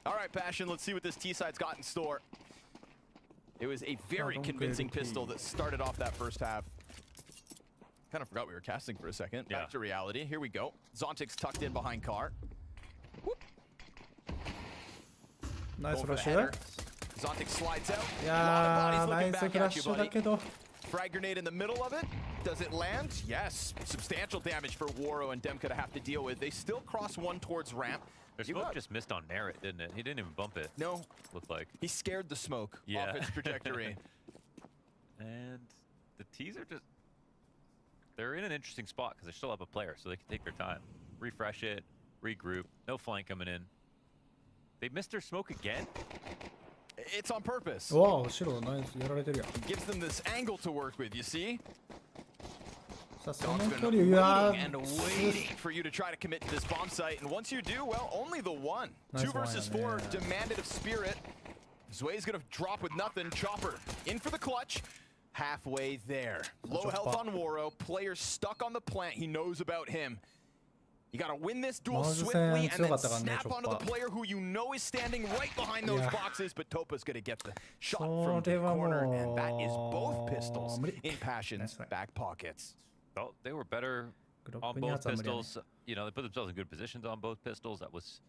[SPEAKER 5] All right, Passion, let's see what this T-side's got in store. It was a very convincing pistol that started off that first half. Kind of forgot we were casting for a second. Back to reality. Here we go. Zontic's tucked in behind Car. Whoop.
[SPEAKER 1] Nice rush.
[SPEAKER 5] Zontic slides out.
[SPEAKER 1] Yeah, nice rush.
[SPEAKER 5] Frag grenade in the middle of it. Does it land? Yes. Substantial damage for Waro and Demka to have to deal with. They still cross one towards ramp.
[SPEAKER 6] The smoke just missed on Merit, didn't it? He didn't even bump it.
[SPEAKER 5] No.
[SPEAKER 6] Looked like.
[SPEAKER 5] He scared the smoke off its trajectory.
[SPEAKER 6] And the T's are just... They're in an interesting spot because they still have a player, so they can take their time. Refresh it, regroup. No flank coming in. They missed their smoke again?
[SPEAKER 5] It's on purpose.
[SPEAKER 1] Wow, Shiro, nice.
[SPEAKER 5] Gives them this angle to work with, you see?
[SPEAKER 1] Donk's
[SPEAKER 5] been waiting and waiting for you to try to commit to this bomb site, and once you do, well, only the one.
[SPEAKER 1] Nice
[SPEAKER 5] 2 versus 4, demanded of Spirit. Zway's gonna drop with nothing. Chopper in for the clutch. Halfway there. Low health on Waro. Player stuck on the plant. He knows about him. You gotta win this duel swiftly and then snap onto the player who you know is standing right behind those boxes, but Topa's gonna get the shot from the corner, and that is both pistols in Passion's back pockets.
[SPEAKER 6] Well, they were better on both pistols. You know, they put themselves in good positions on both pistols. That was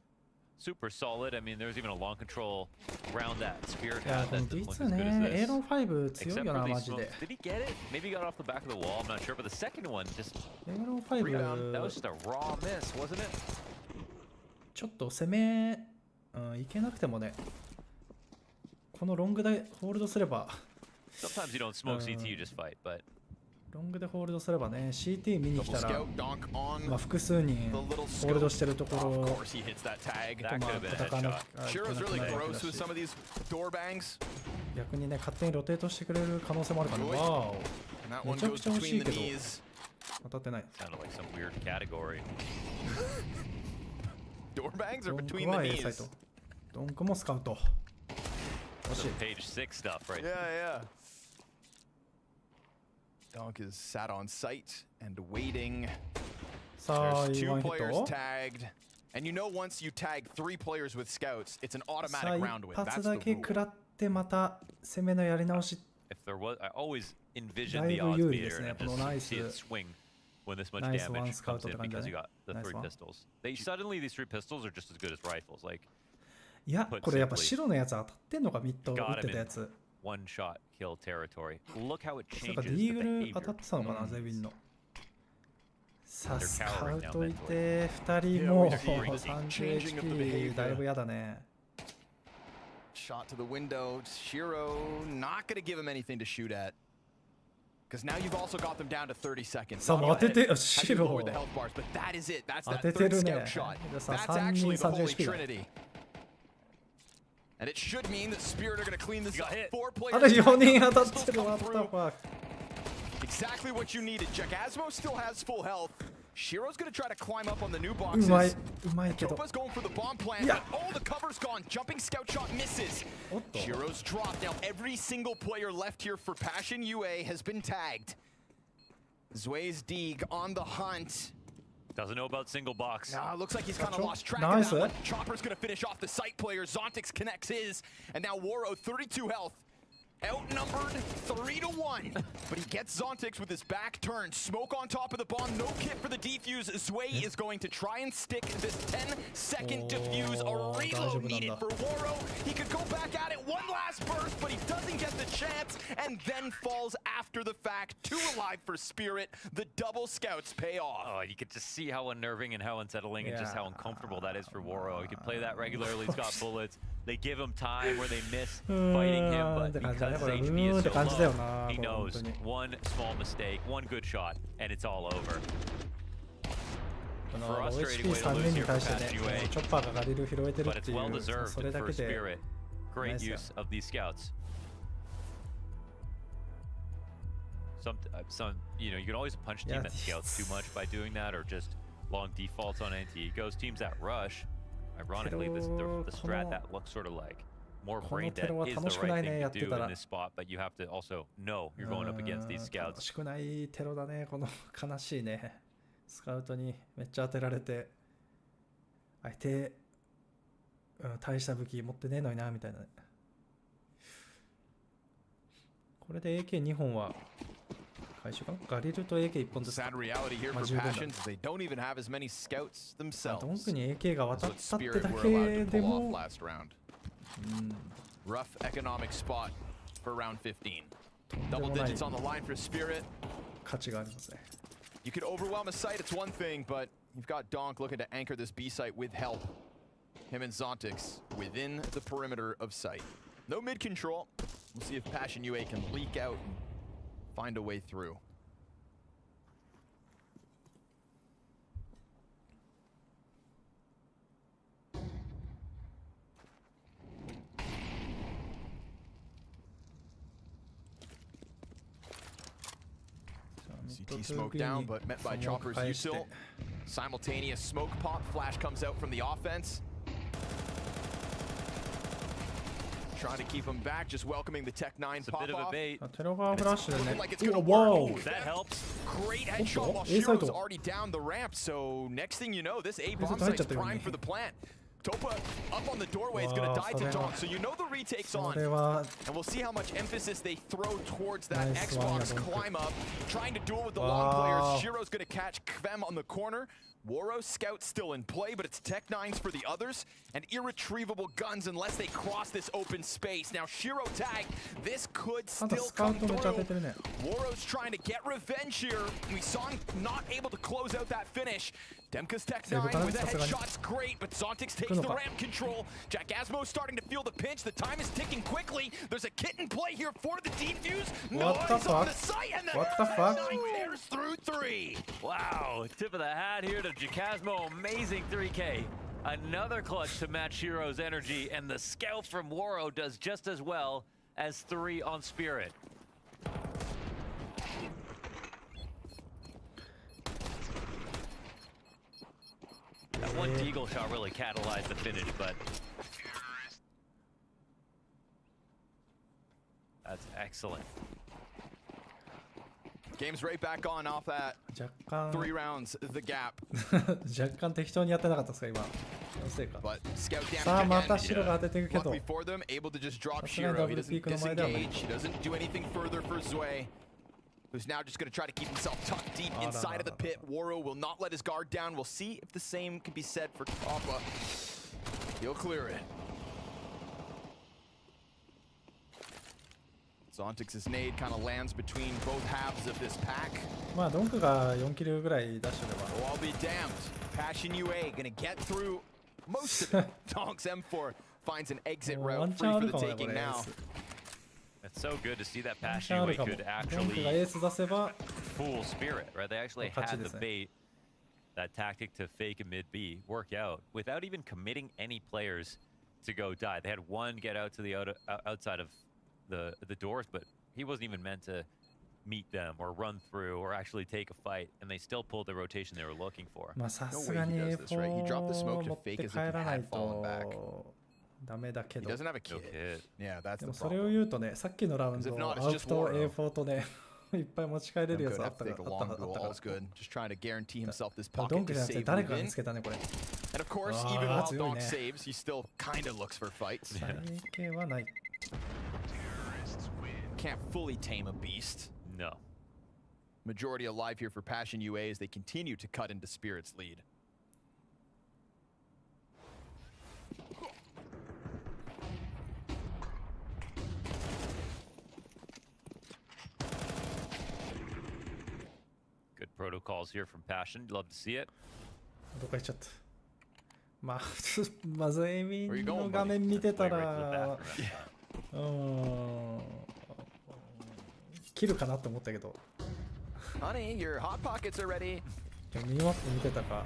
[SPEAKER 6] super solid. I mean, there was even a long control round that Spirit had that didn't look as good as this. Except for these smokes. Did he get it? Maybe he got off the back of the wall. I'm not sure. But the second one just rebound. That was just a raw miss, wasn't it?
[SPEAKER 1] ちょっと攻めいけなくてもね、このロングでホールドすれば。
[SPEAKER 6] Sometimes you don't smoke CT, you just fight, but.
[SPEAKER 1] ロングでホールドすればね、CT 見に来たら、まあ複数人ホールドしてるところとまあ戦わなきゃいけないし、逆にね、勝手にロテートしてくれる可能性もあるから、わーお、めちゃくちゃ惜しいけど当たってない。ドンクは A サイト。ドンクもスカウト。惜しい。
[SPEAKER 5] Donk is sat on site and waiting.
[SPEAKER 1] There's
[SPEAKER 5] 2 players tagged. And you know once you tag 3 players with scouts, it's an automatic round win. That's the rule.
[SPEAKER 6] If there was, I always envisioned the odds meter and just see it swing when this much damage comes in because you got the 3 pistols. Suddenly these 3 pistols are just as good as rifles. Like,
[SPEAKER 1] いや、これやっぱ白のやつ当たってんのか、ミッド打ってたやつ。
[SPEAKER 6] One shot kill territory. Look how it changes the
[SPEAKER 1] behavior. 当たってたのかな、ゼビンの。さあ、スカウトいて、2人も30 HP だいぶやだね。
[SPEAKER 5] Shot to the window. Shiro not going to give him anything to shoot at. Because now you've also got them down to 30 seconds.
[SPEAKER 1] さあ、当てて、Shiro。
[SPEAKER 5] But that is it. That's that third scout shot. That's actually the holy trinity. And it should mean that Spirit are going to clean this up. 4 players. Exactly what you needed. Jackasmo still has full health. Shiro's going to try to climb up on the new boxes. Topa's going for the bomb plant, but the cover's gone. Jumping scout shot misses. Shiro's dropped. Now every single player left here for Passion UA has been tagged. Zway's Deeg on the hunt.
[SPEAKER 6] Doesn't know about single box.
[SPEAKER 5] Looks like he's kind of lost track of that one. Chopper's going to finish off the site player. Zontix connects his. And now Waro, 32 health. Outnumbered 3-1. one, but he gets Zontix with his back turned. Smoke on top of the bomb, no kit for the defuse. Zwei is going to try and stick this 10-second defuse. A reload needed for Woro. He could go back at it, one last burst, but he doesn't get the chance, and then falls after the fact. 2 alive for Spirit. The double scouts pay off.
[SPEAKER 6] Oh, you could just see how unnerving and how unsettling and just how uncomfortable that is for Woro. He can play that regularly, he's got bullets. They give him time where they miss fighting him, but because his HP is so low, he knows one small mistake, one good shot, and it's all over. Frustrating way to lose here for Passion UA, but it's well deserved for Spirit. Great use of these scouts. Some, you know, you can always punch team that scouts too much by doing that, or just long defaults on anti-egos. Teams that rush, ironically, the strat that looks sort of like more brain dead is the right thing to do in this spot, but you have to also know you're going up against these scouts.
[SPEAKER 1] 楽しくないテロだね、この悲しいね。スカウトにめっちゃ当てられて、相手、大した武器持ってねえのになみたいなね。これで AK2 本は回収かな。ガリルと AK1 本ずつ。
[SPEAKER 5] Sad reality here for Passions. They don't even have as many scouts themselves.
[SPEAKER 1] ドンクに AK が渡ったってだけでも。
[SPEAKER 5] Rough economic spot for round 15. Double digits on the line for Spirit.
[SPEAKER 1] 価値がありますね。
[SPEAKER 5] You could overwhelm a site, it's one thing, but you've got Donk looking to anchor this B site with help. Him and Zontix within the perimeter of sight. No mid control. We'll see if Passion UA can leak out and find a way through. CT smoke down, but met by Chopper's Usil. Simultaneous smoke pop. Flash comes out from the offense. Trying to keep him back, just welcoming the Tech 9 pop off.
[SPEAKER 6] It's a bit of a bait.
[SPEAKER 5] Like it's gonna
[SPEAKER 6] whoa! That helps.
[SPEAKER 5] Great headshot while Shiro's already down the ramp. So next thing you know, this A bomb site's primed for the plant. Topa up on the doorway is going to die to Donk, so you know the retake's on. And we'll see how much emphasis they throw towards that Xbox climb up. Trying to duel with the long players. Shiro's going to catch Kvem on the corner. Woro Scout still in play, but it's Tech 9s for the others. And irretrievable guns unless they cross this open space. Now Shiro tagged. This could still come through. Woro's trying to get revenge here. We saw him not able to close out that finish. Demka's Tech 9 with a headshot's great, but Zontix takes the ramp control. Jack Asmo's starting to feel the pinch. The time is ticking quickly. There's a kit in play here for the defuse. Noise on the site, and then Tech 9 tears through 3.
[SPEAKER 6] Wow, tip of the hat here to Jacasmo. Amazing 3K. Another clutch to match Shiro's energy, and the scout from Woro does just as well as 3 on Spirit. That one deagle shot really catalyzed the finish, but that's excellent.
[SPEAKER 5] Game's right back on off that 3 rounds, the gap.
[SPEAKER 1] 若干適当にやってなかったですか今。
[SPEAKER 5] But scout damage
[SPEAKER 1] さあまた白が当ててるけど。
[SPEAKER 5] Luckily for them, able to just drop Shiro. He doesn't disengage. He doesn't do anything further for Zwei, who's now just going to try to keep himself tucked deep inside of the pit. Woro will not let his guard down. We'll see if the same can be said for Kappa. He'll clear it. Zontix's nade kind of lands between both halves of this pack.
[SPEAKER 1] まあドンクが4キルぐらい出してれば。
[SPEAKER 5] Oh, I'll be damned. Passion UA gonna get through most of it. Donk's M4 finds an exit route free for the taking now.
[SPEAKER 6] It's so good to see that Passion UA could actually fool Spirit, right? They actually had the bait, that tactic to fake a mid B, work out without even committing any players to go die. They had one get out to the outside of the doors, but he wasn't even meant to meet them or run through or actually take a fight, and they still pulled the rotation they were looking for.
[SPEAKER 1] まあさすがに A4 持って帰らないとダメだけど。
[SPEAKER 5] He doesn't have a kit. Yeah, that's the problem.
[SPEAKER 1] でもそれを言うとね、さっきのラウンドアウフと A4 とねいっぱい持ち帰れるやつあったから。
[SPEAKER 5] Just trying to guarantee himself this pocket
[SPEAKER 1] ドンクじゃなくて誰か見つけたねこれ。
[SPEAKER 5] And of course, even while Donk saves, he still kind of looks for fights.
[SPEAKER 1] 最系はない。
[SPEAKER 5] can't fully tame a beast.
[SPEAKER 6] No.
[SPEAKER 5] Majority alive here for Passion UA as they continue to cut into Spirit's lead.
[SPEAKER 6] Good protocols here from Passion. Love to see it.
[SPEAKER 1] どこ行っちゃった。まずエミンの画面見てたら、切るかなと思ったけど。
[SPEAKER 5] Honey, your hot pockets are ready.
[SPEAKER 1] 見終わって見てたか。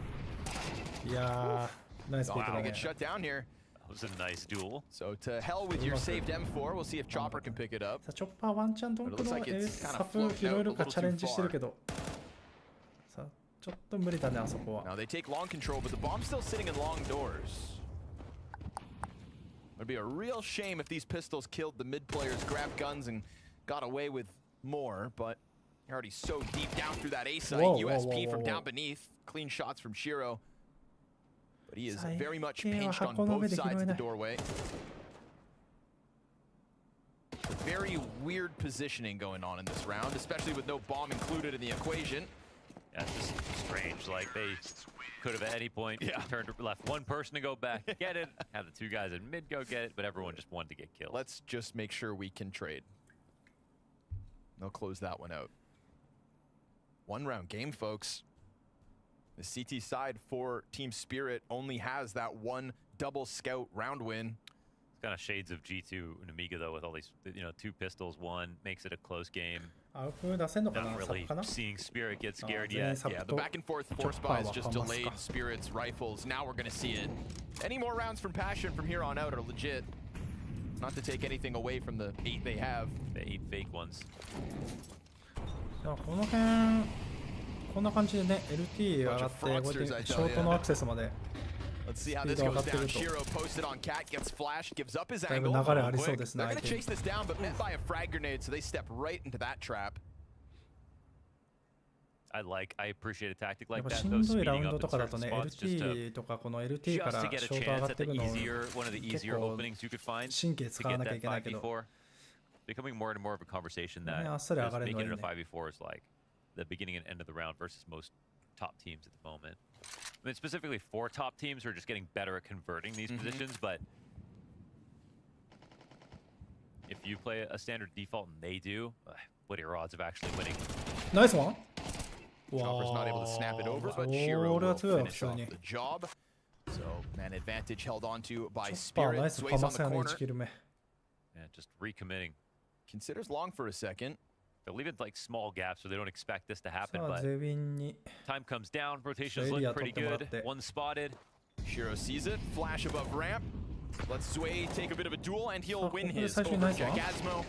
[SPEAKER 1] いやー、ナイスピークだね。
[SPEAKER 5] Get shut down here.
[SPEAKER 6] That was a nice duel.
[SPEAKER 5] So to hell with your saved M4. We'll see if Chopper can pick it up.
[SPEAKER 1] さあチョッパーワンチャンドンクのサプ拾えるかチャレンジしてるけど。さあちょっと無理だねあそこは。
[SPEAKER 5] Now they take long control, but the bomb's still sitting in long doors. It'd be a real shame if these pistols killed the mid players, grabbed guns, and got away with more, but you're already so deep down through that A site. USP from down beneath. Clean shots from Shiro. But he is very much pinched on both sides of the doorway. Very weird positioning going on in this round, especially with no bomb included in the equation.
[SPEAKER 6] Yeah, it's just strange. Like they could have at any point turned left one person to go back, get it, have the two guys in mid go get it, but everyone just wanted to get killed.
[SPEAKER 5] Let's just make sure we can trade. They'll close that one out. One round game, folks. The CT side for Team Spirit only has that one double scout round win.
[SPEAKER 6] It's kind of shades of G2 and Amiga though, with all these, you know, two pistols, one makes it a close game. Not really seeing Spirit get scared yet.
[SPEAKER 5] Yeah, the back and forth force buys just delayed Spirit's rifles. Now we're going to see it. Any more rounds from Passion from here on out are legit. Not to take anything away from the 8 they have.
[SPEAKER 6] The 8 fake ones.
[SPEAKER 1] この辺こんな感じでね LT 上がってこうやってショートのアクセスまで
[SPEAKER 5] Let's see how this goes down. Shiro posted on Cat, gets flashed, gives up his
[SPEAKER 1] だいぶ
[SPEAKER 5] angle.
[SPEAKER 1] 流れありそうですね
[SPEAKER 5] They're
[SPEAKER 1] 相
[SPEAKER 5] going to
[SPEAKER 1] 手に
[SPEAKER 5] chase this down, but met by a frag grenade, so they step right into that trap.
[SPEAKER 6] I appreciate a tactic
[SPEAKER 1] やっ
[SPEAKER 6] like
[SPEAKER 1] ぱ
[SPEAKER 6] that.
[SPEAKER 1] しん
[SPEAKER 6] Those
[SPEAKER 1] どいラウ
[SPEAKER 6] speeding
[SPEAKER 1] ン
[SPEAKER 6] up
[SPEAKER 1] ド
[SPEAKER 6] in
[SPEAKER 1] とかだ
[SPEAKER 6] certain
[SPEAKER 1] とね
[SPEAKER 6] spots just
[SPEAKER 1] LT とかこの LT か
[SPEAKER 6] to
[SPEAKER 1] ら
[SPEAKER 6] get
[SPEAKER 1] シ
[SPEAKER 6] a
[SPEAKER 1] ョート上が
[SPEAKER 6] chance
[SPEAKER 1] って
[SPEAKER 6] at
[SPEAKER 1] い
[SPEAKER 6] the
[SPEAKER 1] くの
[SPEAKER 6] one of the
[SPEAKER 1] 結
[SPEAKER 6] easier
[SPEAKER 1] 構
[SPEAKER 6] openings you could find
[SPEAKER 1] 神経
[SPEAKER 6] to
[SPEAKER 1] 使わ
[SPEAKER 6] get
[SPEAKER 1] なきゃい
[SPEAKER 6] that
[SPEAKER 1] けないけど
[SPEAKER 6] 5v4. Becoming more and more of a conversation
[SPEAKER 1] ね
[SPEAKER 6] that
[SPEAKER 1] あっさり上
[SPEAKER 6] just
[SPEAKER 1] がれるの
[SPEAKER 6] making
[SPEAKER 1] いい
[SPEAKER 6] it
[SPEAKER 1] ね
[SPEAKER 6] a 5v4 is like the beginning and end of the round versus most top teams at the moment. I mean, specifically for top teams who are just getting better at converting these positions, but if you play a standard default and they do, what are your odds of actually winning?
[SPEAKER 1] Nice one!
[SPEAKER 5] Chopper's not able to snap it over, but Shiro will finish off the job. So, man advantage held onto by Spirit.
[SPEAKER 1] ナイスか
[SPEAKER 5] Sways
[SPEAKER 1] ま
[SPEAKER 5] on
[SPEAKER 1] せ
[SPEAKER 5] the
[SPEAKER 1] やね
[SPEAKER 5] corner.
[SPEAKER 1] 1キル目
[SPEAKER 6] Yeah, just recommitting.
[SPEAKER 5] Considers long for a second.
[SPEAKER 6] They'll leave it like small gaps so they don't expect this to happen,
[SPEAKER 1] さあ
[SPEAKER 6] but
[SPEAKER 1] ゼビンに
[SPEAKER 6] time comes down, rotations
[SPEAKER 1] Shady
[SPEAKER 6] look pretty good,
[SPEAKER 1] 取ってもらって。
[SPEAKER 6] one spotted.
[SPEAKER 5] Shiro sees it. Flash above ramp. Lets Sway take a bit of a duel, and he'll win
[SPEAKER 1] ここで
[SPEAKER 5] his
[SPEAKER 1] 最初に
[SPEAKER 5] over
[SPEAKER 1] ナイスワン
[SPEAKER 5] Jagasmo.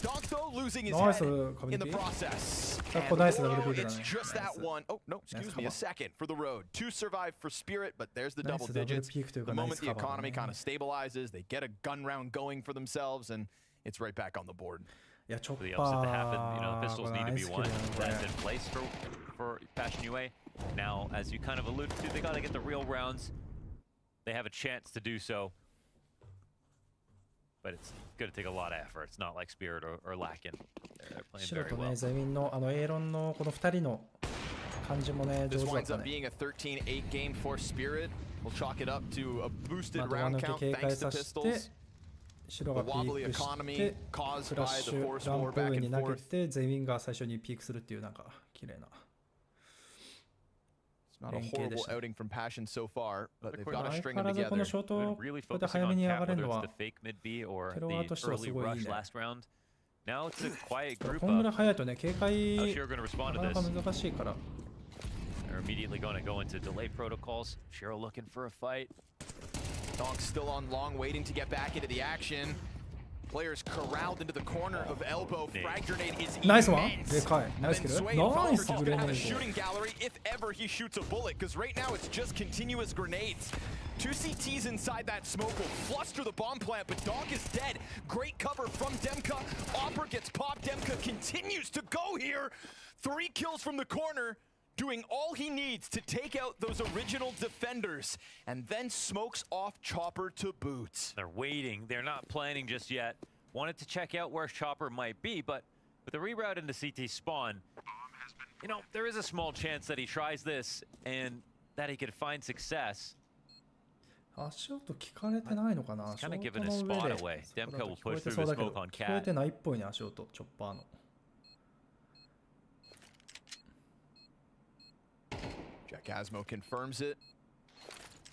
[SPEAKER 5] Donk, though, losing his
[SPEAKER 1] ナイス
[SPEAKER 5] head
[SPEAKER 1] 壁
[SPEAKER 5] in the
[SPEAKER 1] 抜き
[SPEAKER 5] process.
[SPEAKER 1] さあ
[SPEAKER 5] And
[SPEAKER 1] ここナイス
[SPEAKER 5] whoa,
[SPEAKER 1] ダブルピークだ
[SPEAKER 5] it's
[SPEAKER 1] ね
[SPEAKER 5] just
[SPEAKER 1] ナイ
[SPEAKER 5] that
[SPEAKER 1] ス
[SPEAKER 5] one. Oh, no, excuse me, a second for the road. 2 survive for Spirit, but there's the double
[SPEAKER 1] ナイスダブル
[SPEAKER 5] digits.
[SPEAKER 1] ピークという
[SPEAKER 5] The
[SPEAKER 1] かナイ
[SPEAKER 5] moment
[SPEAKER 1] ス
[SPEAKER 5] the
[SPEAKER 1] カバーだ
[SPEAKER 5] economy
[SPEAKER 1] ね
[SPEAKER 5] kind of stabilizes, they get a gun round going for themselves, and it's right back on the board.
[SPEAKER 1] いやチョ
[SPEAKER 6] For the
[SPEAKER 1] ッパ
[SPEAKER 6] upset
[SPEAKER 1] ー
[SPEAKER 6] to happen, you know, the pistols
[SPEAKER 1] これ
[SPEAKER 6] need to
[SPEAKER 1] ナイ
[SPEAKER 6] be
[SPEAKER 1] スキル
[SPEAKER 6] won.
[SPEAKER 1] だねこれ
[SPEAKER 6] That's in place for Passion UA. Now, as you kind of alluded to, they got to get the real rounds. They have a chance to do so. But it's going to take a lot of effort. It's not like Spirit or Lakin. They're playing
[SPEAKER 1] 白
[SPEAKER 6] very
[SPEAKER 1] とね
[SPEAKER 6] well.
[SPEAKER 1] ゼミンのエイロンのこの2人の感じもね上
[SPEAKER 5] This
[SPEAKER 1] 手だっ
[SPEAKER 5] winds
[SPEAKER 1] た
[SPEAKER 5] up
[SPEAKER 1] ね
[SPEAKER 5] being a 13-8 game for Spirit. We'll chalk it up to a boosted
[SPEAKER 1] まあドア
[SPEAKER 5] round
[SPEAKER 1] 抜き
[SPEAKER 5] count
[SPEAKER 1] 警
[SPEAKER 5] thanks
[SPEAKER 1] 戒
[SPEAKER 5] to
[SPEAKER 1] させて
[SPEAKER 5] pistols.
[SPEAKER 1] 白
[SPEAKER 5] The
[SPEAKER 1] がピ
[SPEAKER 5] wobbly
[SPEAKER 1] ークし
[SPEAKER 5] economy
[SPEAKER 1] て
[SPEAKER 5] caused
[SPEAKER 1] フラ
[SPEAKER 5] by
[SPEAKER 1] ッ
[SPEAKER 5] the
[SPEAKER 1] シュ
[SPEAKER 5] force
[SPEAKER 1] ラン
[SPEAKER 5] war
[SPEAKER 1] プ
[SPEAKER 5] back
[SPEAKER 1] 上に
[SPEAKER 5] and
[SPEAKER 1] 投げ
[SPEAKER 5] forth.
[SPEAKER 1] てゼミンが最初にピークするっていうなんか綺麗な
[SPEAKER 5] It's not a horrible outing from Passion so far, but they've
[SPEAKER 1] これ
[SPEAKER 5] got to
[SPEAKER 1] 相
[SPEAKER 5] string
[SPEAKER 1] 変わ
[SPEAKER 5] them
[SPEAKER 1] らずこの
[SPEAKER 5] together.
[SPEAKER 1] ショート
[SPEAKER 6] Really
[SPEAKER 1] ここで
[SPEAKER 6] focusing
[SPEAKER 1] 早め
[SPEAKER 6] on
[SPEAKER 1] に上
[SPEAKER 6] cap,
[SPEAKER 1] がれ
[SPEAKER 6] whether
[SPEAKER 1] るの
[SPEAKER 6] it's
[SPEAKER 1] は
[SPEAKER 6] the fake mid B or
[SPEAKER 1] テロワー
[SPEAKER 6] the
[SPEAKER 1] としては
[SPEAKER 6] early
[SPEAKER 1] すごいいい
[SPEAKER 6] rush
[SPEAKER 1] ね
[SPEAKER 6] last round. Now it's a quiet
[SPEAKER 1] こ
[SPEAKER 6] group
[SPEAKER 1] んぐらい
[SPEAKER 6] up.
[SPEAKER 1] 早いとね警戒
[SPEAKER 6] How's Shiro going to respond
[SPEAKER 1] な
[SPEAKER 6] to
[SPEAKER 1] かな
[SPEAKER 6] this?
[SPEAKER 1] か難しいから
[SPEAKER 6] They're immediately going to go into delay protocols. Shiro looking for a fight.
[SPEAKER 5] Donk's still on long, waiting to get back into the action. Players corralled into the corner of elbow. Frag grenade is
[SPEAKER 1] ナイスワン
[SPEAKER 5] immense.
[SPEAKER 1] でかいナイス
[SPEAKER 5] And
[SPEAKER 1] キ
[SPEAKER 5] then
[SPEAKER 1] ル
[SPEAKER 5] Sway
[SPEAKER 1] ナ
[SPEAKER 5] and
[SPEAKER 1] イ
[SPEAKER 5] Falker
[SPEAKER 1] ス
[SPEAKER 5] just
[SPEAKER 1] グレ
[SPEAKER 5] gonna
[SPEAKER 1] ネ
[SPEAKER 5] have a
[SPEAKER 1] ード
[SPEAKER 5] shooting gallery if ever he shoots a bullet, because right now it's just continuous grenades. 2 CTs inside that smoke will fluster the bomb plant, but Donk is dead. Great cover from Demka. Opera gets popped. Demka continues to go here. 3 kills from the corner, doing all he needs to take out those original defenders, and then smokes off Chopper to boot.
[SPEAKER 6] They're waiting. They're not planning just yet. wanted to check out where Chopper might be, but with a reroute into CT spawn, you know, there is a small chance that he tries this and that he could find success.
[SPEAKER 1] 足音聞かれてないのかな。
[SPEAKER 6] Kind of giving his spot away. Demko will push through the smoke on
[SPEAKER 1] 聞こえ
[SPEAKER 6] Cat.
[SPEAKER 1] てないっぽいね、足音、チョッパーの。
[SPEAKER 5] Jack Asmo confirms it.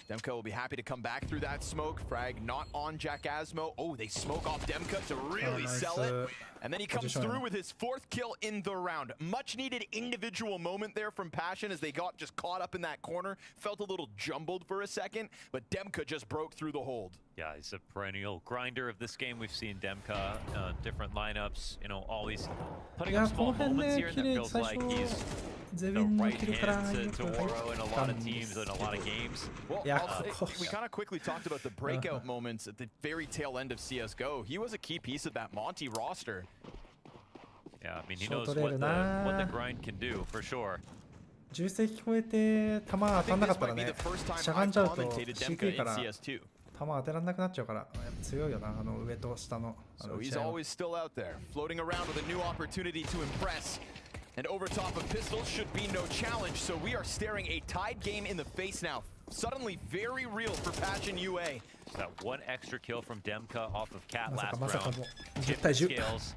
[SPEAKER 5] Demka will be happy to come back through that smoke. Frag not on Jack Asmo. Oh, they smoke off Demka to really sell it. And then he comes through with his 4th kill in the round. Much needed individual moment there from Passion as they got just caught up in that corner. Felt a little jumbled for a second, but Demka just broke through the hold.
[SPEAKER 6] Yeah, he's a perennial grinder of this game. We've seen Demka, different lineups, you know, always putting up small moments here that feels like he's the right hand to Waro in a lot of teams and a lot of games.
[SPEAKER 5] Well, we kind of quickly talked about the breakout moments at the very tail end of CSGO. He was a key piece of that Monty roster.
[SPEAKER 6] Yeah, I mean, he knows what the grind can do, for sure.
[SPEAKER 1] 銃声聞こえて弾当たんなかったらね、しゃがんじゃうと CT から弾当てられなくなっちゃうから、やっぱ強いよな、あの上と下の。
[SPEAKER 5] So he's always still out there, floating around with a new opportunity to impress. And over top of pistols should be no challenge, so we are staring a tied game in the face now. Suddenly very real for Passion UA.
[SPEAKER 6] That one extra kill from Demka off of Cat last
[SPEAKER 1] まさか
[SPEAKER 6] round.
[SPEAKER 1] もう10対10。
[SPEAKER 6] Scales,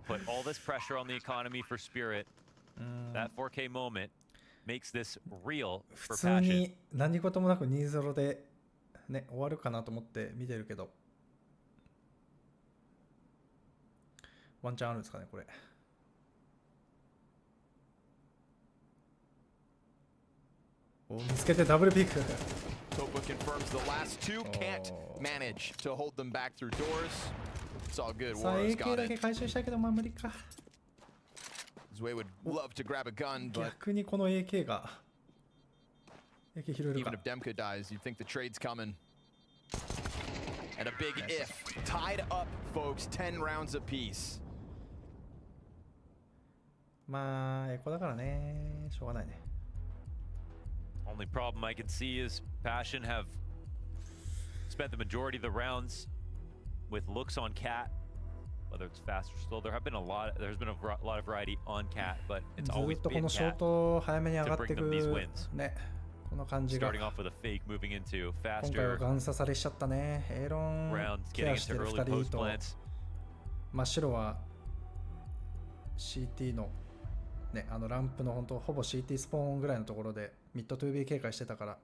[SPEAKER 6] put all this pressure on the economy for Spirit. That 4K moment makes this real
[SPEAKER 1] 普
[SPEAKER 6] for
[SPEAKER 1] 通
[SPEAKER 6] Passion.
[SPEAKER 1] に何事もなく 2-0 でね、終わるかなと思って見てるけど、ワンチャンあるんですかね、これ。お、見つけてダブルピック。
[SPEAKER 5] Topa confirms the last two can't manage to hold them back through doors. It's all good.
[SPEAKER 1] さあ
[SPEAKER 5] Warriors
[SPEAKER 1] AK
[SPEAKER 5] got
[SPEAKER 1] だけ
[SPEAKER 5] it.
[SPEAKER 1] 回収したけど、まあ無理か。
[SPEAKER 5] Zway would love to grab a gun, but
[SPEAKER 1] 逆にこの AK が AK 拾える
[SPEAKER 5] even
[SPEAKER 1] か。
[SPEAKER 5] if Demka dies, you'd think the trade's coming. And a big if. Tied up, folks. 10 rounds apiece.
[SPEAKER 1] まあエコだからね、しょうがないね。
[SPEAKER 6] Only problem I can see is Passion have spent the majority of the rounds with looks on Cat, whether it's fast or slow. There's been a lot of variety on Cat, but it's
[SPEAKER 1] ず
[SPEAKER 6] always
[SPEAKER 1] っとこ
[SPEAKER 6] been
[SPEAKER 1] のショー
[SPEAKER 6] Cat
[SPEAKER 1] ト早めに上が
[SPEAKER 6] to
[SPEAKER 1] ってい
[SPEAKER 6] bring them
[SPEAKER 1] く
[SPEAKER 6] these wins.
[SPEAKER 1] ね、この感じが
[SPEAKER 6] Starting off with a fake, moving into
[SPEAKER 1] 今回は
[SPEAKER 6] faster
[SPEAKER 1] ガン刺されしちゃったね。エイロン
[SPEAKER 6] rounds,
[SPEAKER 1] ケ
[SPEAKER 6] getting
[SPEAKER 1] アして
[SPEAKER 6] into
[SPEAKER 1] る
[SPEAKER 6] early
[SPEAKER 1] 2
[SPEAKER 6] post
[SPEAKER 1] 人と
[SPEAKER 6] plants.
[SPEAKER 1] 真っ白は CT のね、あのランプの本当ほぼ CT スポーンぐらいのところでミッド 2B 警戒してたから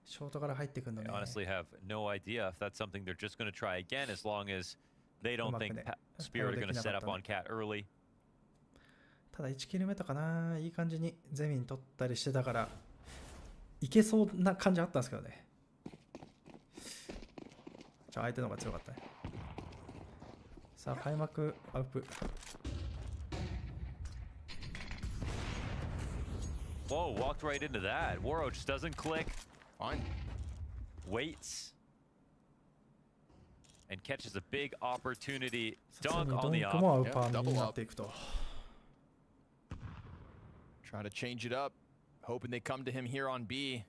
[SPEAKER 1] ショートから入ってくるの
[SPEAKER 6] I
[SPEAKER 1] ね。
[SPEAKER 6] honestly have no idea if that's something they're just going to try again as long as they don't think Spirit are going to set up on Cat early.
[SPEAKER 1] ただ1キル目とかないい感じにゼミン取ったりしてたからいけそうな感じあったんですけどね。じゃあ相手の方が強かったね。さあ開幕アップ。
[SPEAKER 6] Whoa, walked right into that. Waro just doesn't click.
[SPEAKER 5] Fine.
[SPEAKER 6] Waits. And catches a big opportunity.
[SPEAKER 1] さすが
[SPEAKER 6] Donk
[SPEAKER 1] に
[SPEAKER 6] on
[SPEAKER 1] ドン
[SPEAKER 6] the
[SPEAKER 1] ク
[SPEAKER 6] up.
[SPEAKER 1] もアウパーになっていくと。
[SPEAKER 5] Try to change it up, hoping they come to him here on B.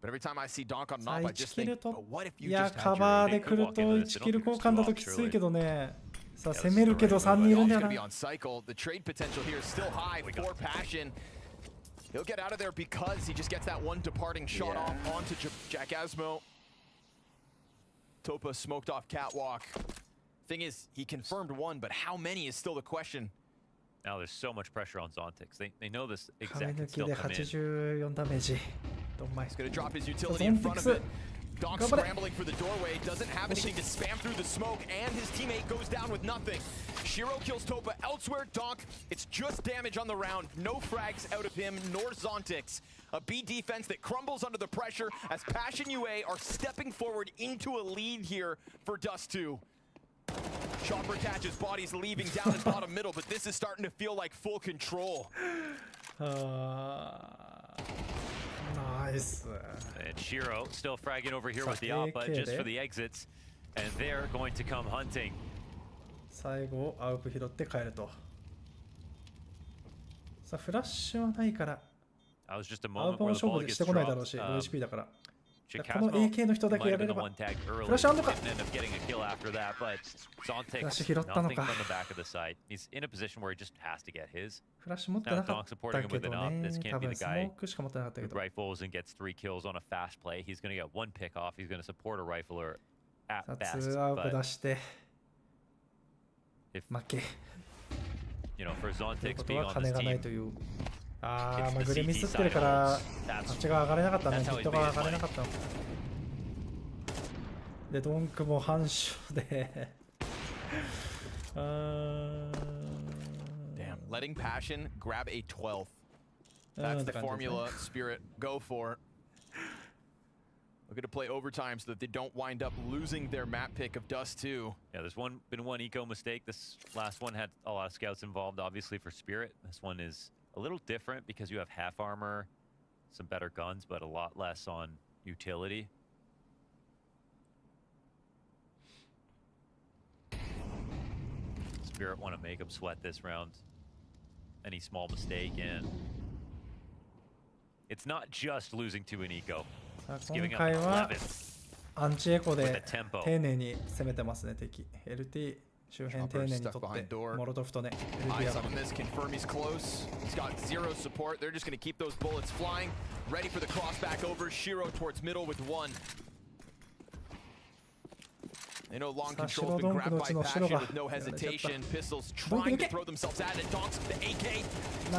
[SPEAKER 5] But every time I see Donk on an op, I just think, but what if
[SPEAKER 1] い
[SPEAKER 5] you
[SPEAKER 1] や
[SPEAKER 5] just
[SPEAKER 1] カ
[SPEAKER 5] had
[SPEAKER 1] バー
[SPEAKER 5] your
[SPEAKER 1] で
[SPEAKER 5] A?
[SPEAKER 1] 来ると1キル交換だときついけどね。さあ攻めるけど3人いるん
[SPEAKER 5] Donk's
[SPEAKER 1] だよ
[SPEAKER 5] gonna be
[SPEAKER 1] な。
[SPEAKER 5] on cycle. The trade potential here is still high for Passion. He'll get out of there because he just gets that one departing shot off onto Jack Asmo. Topa smoked off catwalk. Thing is, he confirmed one, but how many is still the question.
[SPEAKER 6] Now there's so much pressure on Zontix. They know this
[SPEAKER 1] 壁
[SPEAKER 6] exact
[SPEAKER 1] 抜
[SPEAKER 6] can
[SPEAKER 1] き
[SPEAKER 6] still
[SPEAKER 1] で
[SPEAKER 6] come in.
[SPEAKER 1] 84ダメージ。ドンマイ
[SPEAKER 5] He's gonna drop his utility in front of it. Donk scrambling for the doorway, doesn't have anything to spam through the smoke, and his teammate goes down with nothing. Shiro kills Topa elsewhere. Donk, it's just damage on the round. No frags out of him, nor Zontix. A B defense that crumbles under the pressure as Passion UA are stepping forward into a lead here for Dust 2. Chopper catches bodies leaving down in bottom middle, but this is starting to feel like full control.
[SPEAKER 1] Nice.
[SPEAKER 6] And Shiro still fragging over here with the Appa just for the exits. And they're going to come hunting.
[SPEAKER 1] 最後アウプ拾って帰ると。さあフラッシュはないから。
[SPEAKER 6] That was just a
[SPEAKER 1] アウ
[SPEAKER 6] moment
[SPEAKER 1] プも
[SPEAKER 6] where the
[SPEAKER 1] 勝負
[SPEAKER 6] ball
[SPEAKER 1] して
[SPEAKER 6] gets
[SPEAKER 1] こないだろう
[SPEAKER 6] dropped.
[SPEAKER 1] し、OHP だから。この AK の人だけやれれば。フラッシュあんのか。フラッシュ拾ったのか。フラッシュ持ってなかったけどね。多分スモークしか持ってなかったけど。
[SPEAKER 6] Rifles and gets 3 kills on a fast play. He's going to get 1 pick off. He's going to support a rifler at best.
[SPEAKER 1] 2アウト出して負け。
[SPEAKER 6] You know, for
[SPEAKER 1] という
[SPEAKER 6] Zontics
[SPEAKER 1] こと
[SPEAKER 6] being
[SPEAKER 1] は
[SPEAKER 6] on
[SPEAKER 1] 金
[SPEAKER 6] this
[SPEAKER 1] がない
[SPEAKER 6] team,
[SPEAKER 1] という。まあグレミスってるからあっちが上がれなかったね。ヒットが上がれなかったの。でドンクも半勝で
[SPEAKER 5] Damn, letting Passion grab a 12th. That's the formula. Spirit, go for it. Looking to play overtime so that they don't wind up losing their map pick of Dust 2.
[SPEAKER 6] Yeah, there's been one eco mistake. This last one had a lot of scouts involved, obviously, for Spirit. This one is a little different because you have half armor, some better guns, but a lot less on utility. Spirit want to make him sweat this round. Any small mistake, and it's not just losing to an eco.
[SPEAKER 1] 今回はアンチエコで丁寧に攻めてますね敵。LT 周辺丁寧に取ってモロトフとね LT 上がる。
[SPEAKER 5] They know long control has been grabbed by Passion with no hesitation. Pistols trying to throw themselves at it. Donks with the AK.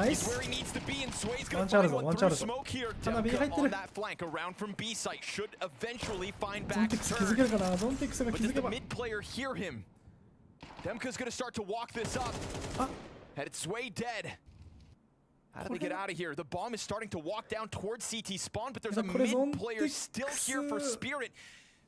[SPEAKER 5] He's where he needs to be, and Sway's going to find one through smoke here. Demka on that flank around from B site should eventually find back turn. But does the mid player hear him? Demka's going to start to walk this up. And it's Sway dead. How do they get out of here? The bomb is starting to walk down towards CT spawn, but there's a mid player still here for Spirit.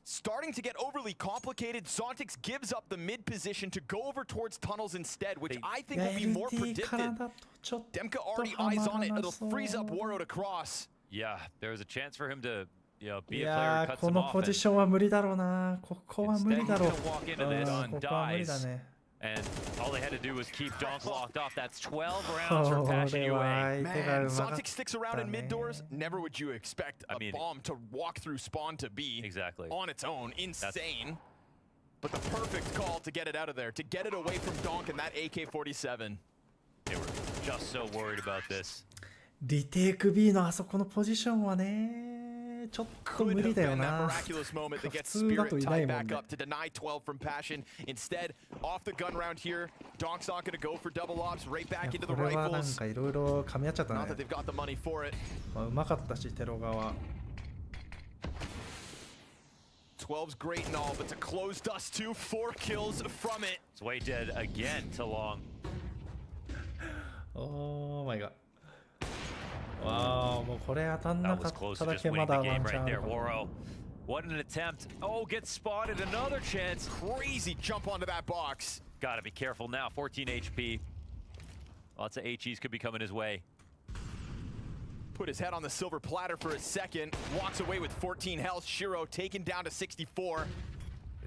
[SPEAKER 5] Starting to get overly complicated. Zontix gives up the mid position to go over towards tunnels instead, which I think will be more predicted. Demka already eyes on it. It'll freeze up Waro to cross.
[SPEAKER 6] Yeah, there's a chance for him to, you know, be a player who cuts
[SPEAKER 1] こ
[SPEAKER 6] him
[SPEAKER 1] の
[SPEAKER 6] off.
[SPEAKER 1] ポジションは無理だろうな。ここは無理だろう。
[SPEAKER 6] Instead, he's gonna walk into this and
[SPEAKER 1] ここは無理だ
[SPEAKER 6] dies.
[SPEAKER 1] ね。
[SPEAKER 6] And all they had to do was keep Donk locked off. That's 12 rounds for Passion UA.
[SPEAKER 5] Man, Zontix sticks around in mid doors. Never would you expect a bomb to walk through spawn to B on its own. Insane. But the perfect call to get it out of there, to get it away from Donk and that AK-47.
[SPEAKER 6] They were just so worried about this.
[SPEAKER 1] リテイク B のあそこのポジションはね。ちょっと無理だよな。普通だといないもんね。
[SPEAKER 5] to deny 12 from Passion. Instead, off the gun round here. Donk's not going to go for double ops. Right back into the
[SPEAKER 1] これはなん
[SPEAKER 5] rifles.
[SPEAKER 1] かいろいろ噛み合っちゃったね。
[SPEAKER 5] Not that they've got the money for it.
[SPEAKER 1] まあうまかったしテロ側。
[SPEAKER 5] 12's great and all, but to close Dust 2, 4 kills from it.
[SPEAKER 6] Sway dead again to long.
[SPEAKER 1] Oh my god. わあ、もうこれ当たんなかっただけまだワンチャンあるかも。
[SPEAKER 6] What an attempt. Oh, gets spotted. Another chance.
[SPEAKER 5] Crazy jump onto that box.
[SPEAKER 6] Gotta be careful now. 14 HP. Lots of HEs could be coming his way.
[SPEAKER 5] Put his head on the silver platter for a second. Walks away with 14 health. Shiro taken down to 64.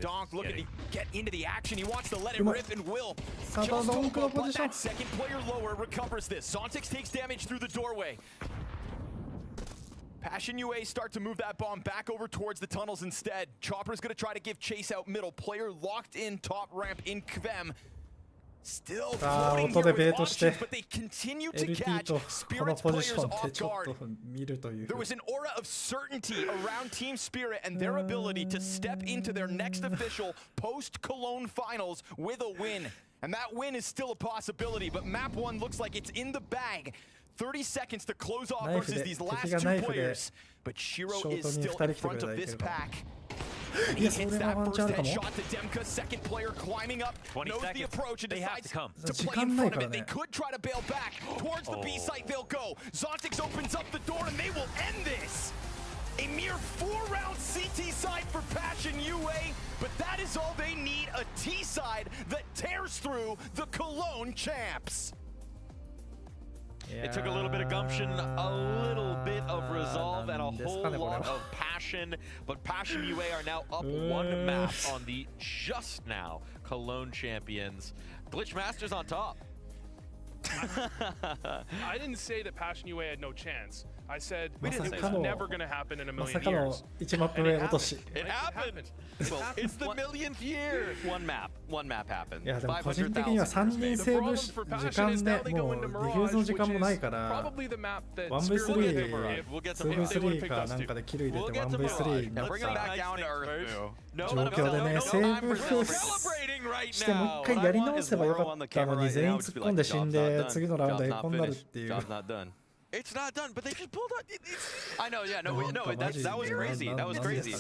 [SPEAKER 5] Donk looking to get into the action. He wants to let it rip and will. Kills Toko, but that second player lower recovers this. Zontix takes damage through the doorway. Passion UA start to move that bomb back over towards the tunnels instead. Chopper's going to try to give chase out middle. Player locked in top ramp in Kvem. Still floating here with options, but they continue to catch Spirit's players off guard. There was an aura of certainty around Team Spirit and their ability to step into their next official post-Cologne finals with a win. And that win is still a possibility, but map 1 looks like it's in the bag. 30 seconds to close off versus these last 2 players. But Shiro is still in front of this pack. And he hits that first headshot to Demka, second player climbing up, knows the approach and decides to play in front of it. They could try to bail back. Towards the B site they'll go. Zontix opens up the door and they will end this. A mere 4-round CT side for Passion UA, but that is all they need, a T side that tears through the Cologne champs.
[SPEAKER 6] It took a little bit of gumption, a little bit of resolve, and a whole lot of passion. But Passion UA are now up 1 map on the just now Cologne champions. Glitch Masters on top.
[SPEAKER 7] I didn't say that Passion UA had no chance. I said it was never going to happen in a million years.
[SPEAKER 1] It
[SPEAKER 5] happened. Well, it's the millionth year.
[SPEAKER 2] One map happened.
[SPEAKER 1] いやでも個人的には3人セーブ時間ね、もうディフューズの時間もないから 1v3、2v3 かなんかでキル入れて 1v3 になった状況でね、セーブしてもう一回やり直せばよかったのに全員突っ込んで死んで次のラウンドへこんなるっていう。
[SPEAKER 5] It's not done, but they just pulled out.
[SPEAKER 2] I know, yeah, no, that was crazy. That was crazy. No,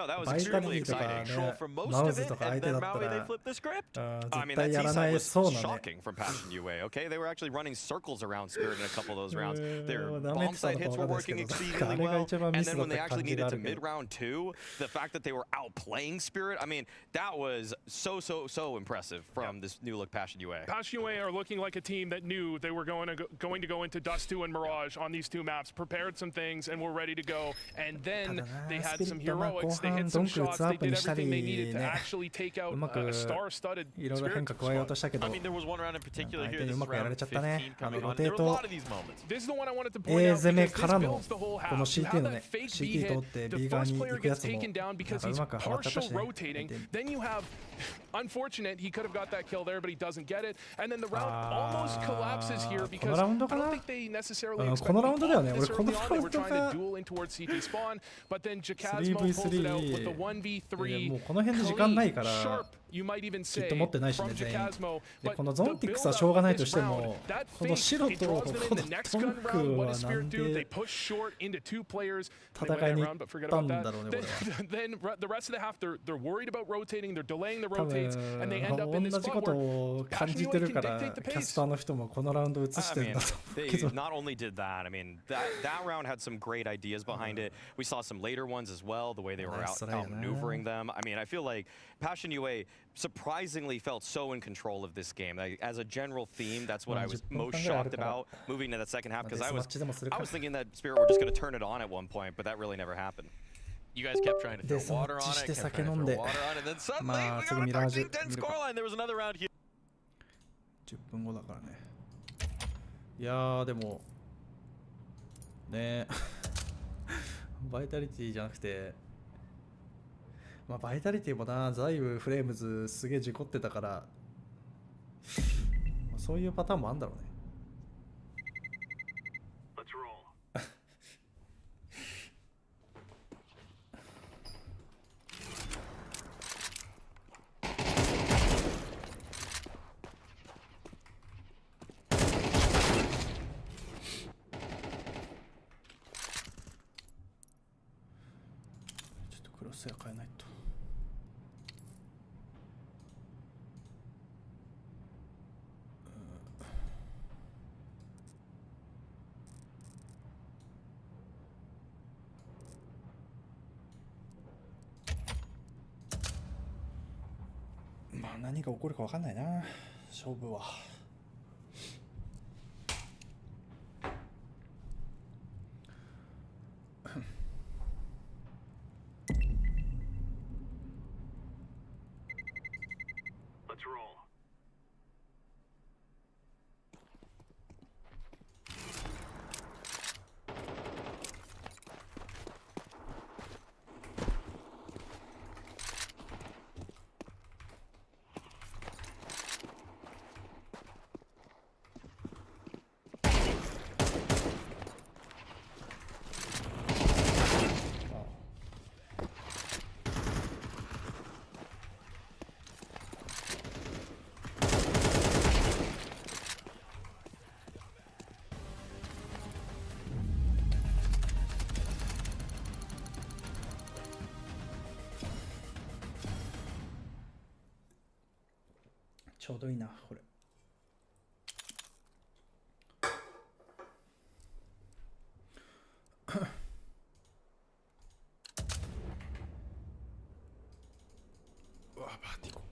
[SPEAKER 2] that was extremely exciting.
[SPEAKER 5] For most of it, and then Maui, they flipped the script.
[SPEAKER 2] I mean, that T-side was shocking from Passion UA, okay? They were actually running circles around Spirit in a couple of those rounds. Their bomb site hits were working exceedingly well. And then when they actually needed to mid-round 2, the fact that they were outplaying Spirit, I mean, that was so impressive from this new look Passion UA.
[SPEAKER 7] Passion UA are looking like a team that knew they were going to go into Dust 2 and Mirage on these two maps, prepared some things, and were ready to go. And then they had some heroics, they hit some shots, they did everything they needed to actually take out a star-studded Spirit squad.
[SPEAKER 3] I mean, there was one round in particular here, this is round 15 coming on.
[SPEAKER 1] ロテ
[SPEAKER 3] There
[SPEAKER 1] ー
[SPEAKER 3] were a
[SPEAKER 1] ト
[SPEAKER 3] lot of these moments.
[SPEAKER 7] This is the one I wanted to point out
[SPEAKER 1] 攻め
[SPEAKER 7] because
[SPEAKER 1] から
[SPEAKER 7] this
[SPEAKER 1] の
[SPEAKER 7] builds the whole
[SPEAKER 1] この
[SPEAKER 7] half. You
[SPEAKER 1] CT
[SPEAKER 7] have
[SPEAKER 1] の
[SPEAKER 7] that
[SPEAKER 1] ね
[SPEAKER 7] fake
[SPEAKER 1] CT
[SPEAKER 7] B
[SPEAKER 1] 通
[SPEAKER 7] hit,
[SPEAKER 1] って
[SPEAKER 7] the
[SPEAKER 1] B 側
[SPEAKER 7] first
[SPEAKER 1] に
[SPEAKER 7] player
[SPEAKER 1] 行くや
[SPEAKER 7] gets
[SPEAKER 1] つも
[SPEAKER 7] taken down
[SPEAKER 1] なん
[SPEAKER 7] because
[SPEAKER 1] かう
[SPEAKER 7] he's
[SPEAKER 1] まくはまっちゃったし
[SPEAKER 7] partial
[SPEAKER 1] ね
[SPEAKER 7] rotating. Then you have unfortunate, he could have got that kill there, but he doesn't get it. And then the round almost collapses here because I don't think they necessarily expected
[SPEAKER 1] このラウンドだよね。
[SPEAKER 7] this
[SPEAKER 1] 俺この
[SPEAKER 7] early
[SPEAKER 1] ラ
[SPEAKER 7] on.
[SPEAKER 1] ウ
[SPEAKER 7] They
[SPEAKER 1] ン
[SPEAKER 7] were
[SPEAKER 1] ド
[SPEAKER 7] trying
[SPEAKER 1] が
[SPEAKER 7] to duel in towards CT spawn, but then Jacasmo pulls it out with the
[SPEAKER 1] 3v3 も
[SPEAKER 7] 1v3.
[SPEAKER 1] うこの辺で時間ないから
[SPEAKER 7] Sharp, you might even
[SPEAKER 1] きっ
[SPEAKER 7] say,
[SPEAKER 1] と持ってないしね
[SPEAKER 7] from
[SPEAKER 1] 全員
[SPEAKER 7] Jacasmo.
[SPEAKER 1] で
[SPEAKER 7] But
[SPEAKER 1] このゾンティックスはしょうがないとしてもこの白とこのドンクはなんで
[SPEAKER 7] They push short into two players.
[SPEAKER 1] 戦いに行ったんだろうねこれは
[SPEAKER 7] Then the rest of the half, they're worried about rotating, they're delaying the
[SPEAKER 1] 多分
[SPEAKER 7] rotates, and they end up in this
[SPEAKER 1] 同じ
[SPEAKER 7] spot
[SPEAKER 1] こと
[SPEAKER 7] where
[SPEAKER 1] を感じてるからキャスターの人もこのラウンド映してるんだと思うけ
[SPEAKER 2] They
[SPEAKER 1] ど
[SPEAKER 2] not only did that, I mean, that round had some great ideas behind it. We saw some later ones as well, the way they were outmaneuvering them. I mean, I feel like Passion UA surprisingly felt so in control of this game. As a general theme, that's what I was most shocked about moving to that second half, because I was thinking that Spirit were just going to turn it on at one point, but that really never happened.
[SPEAKER 3] You guys kept trying to throw water on it, kept trying to throw water on it, and then suddenly we got a 13-10 scoreline. There was another round here.
[SPEAKER 1] 10分後だからねいやーでもねバイタリティじゃなくてまあバイタリティもなザイブフレームズすげえ事故ってたからそういうパターンもあるんだろうねクロスや変えないとまあ何が起こるか分かんないな勝負はちょうどいいなこれうわバーティコか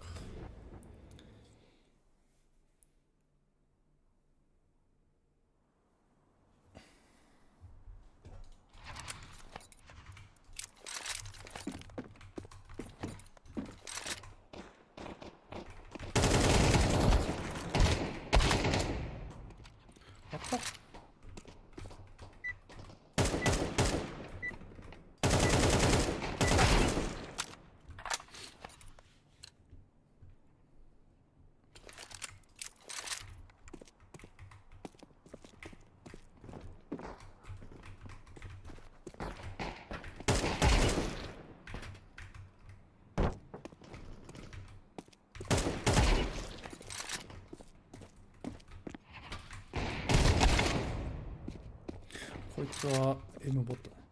[SPEAKER 1] こいつは M ボットね。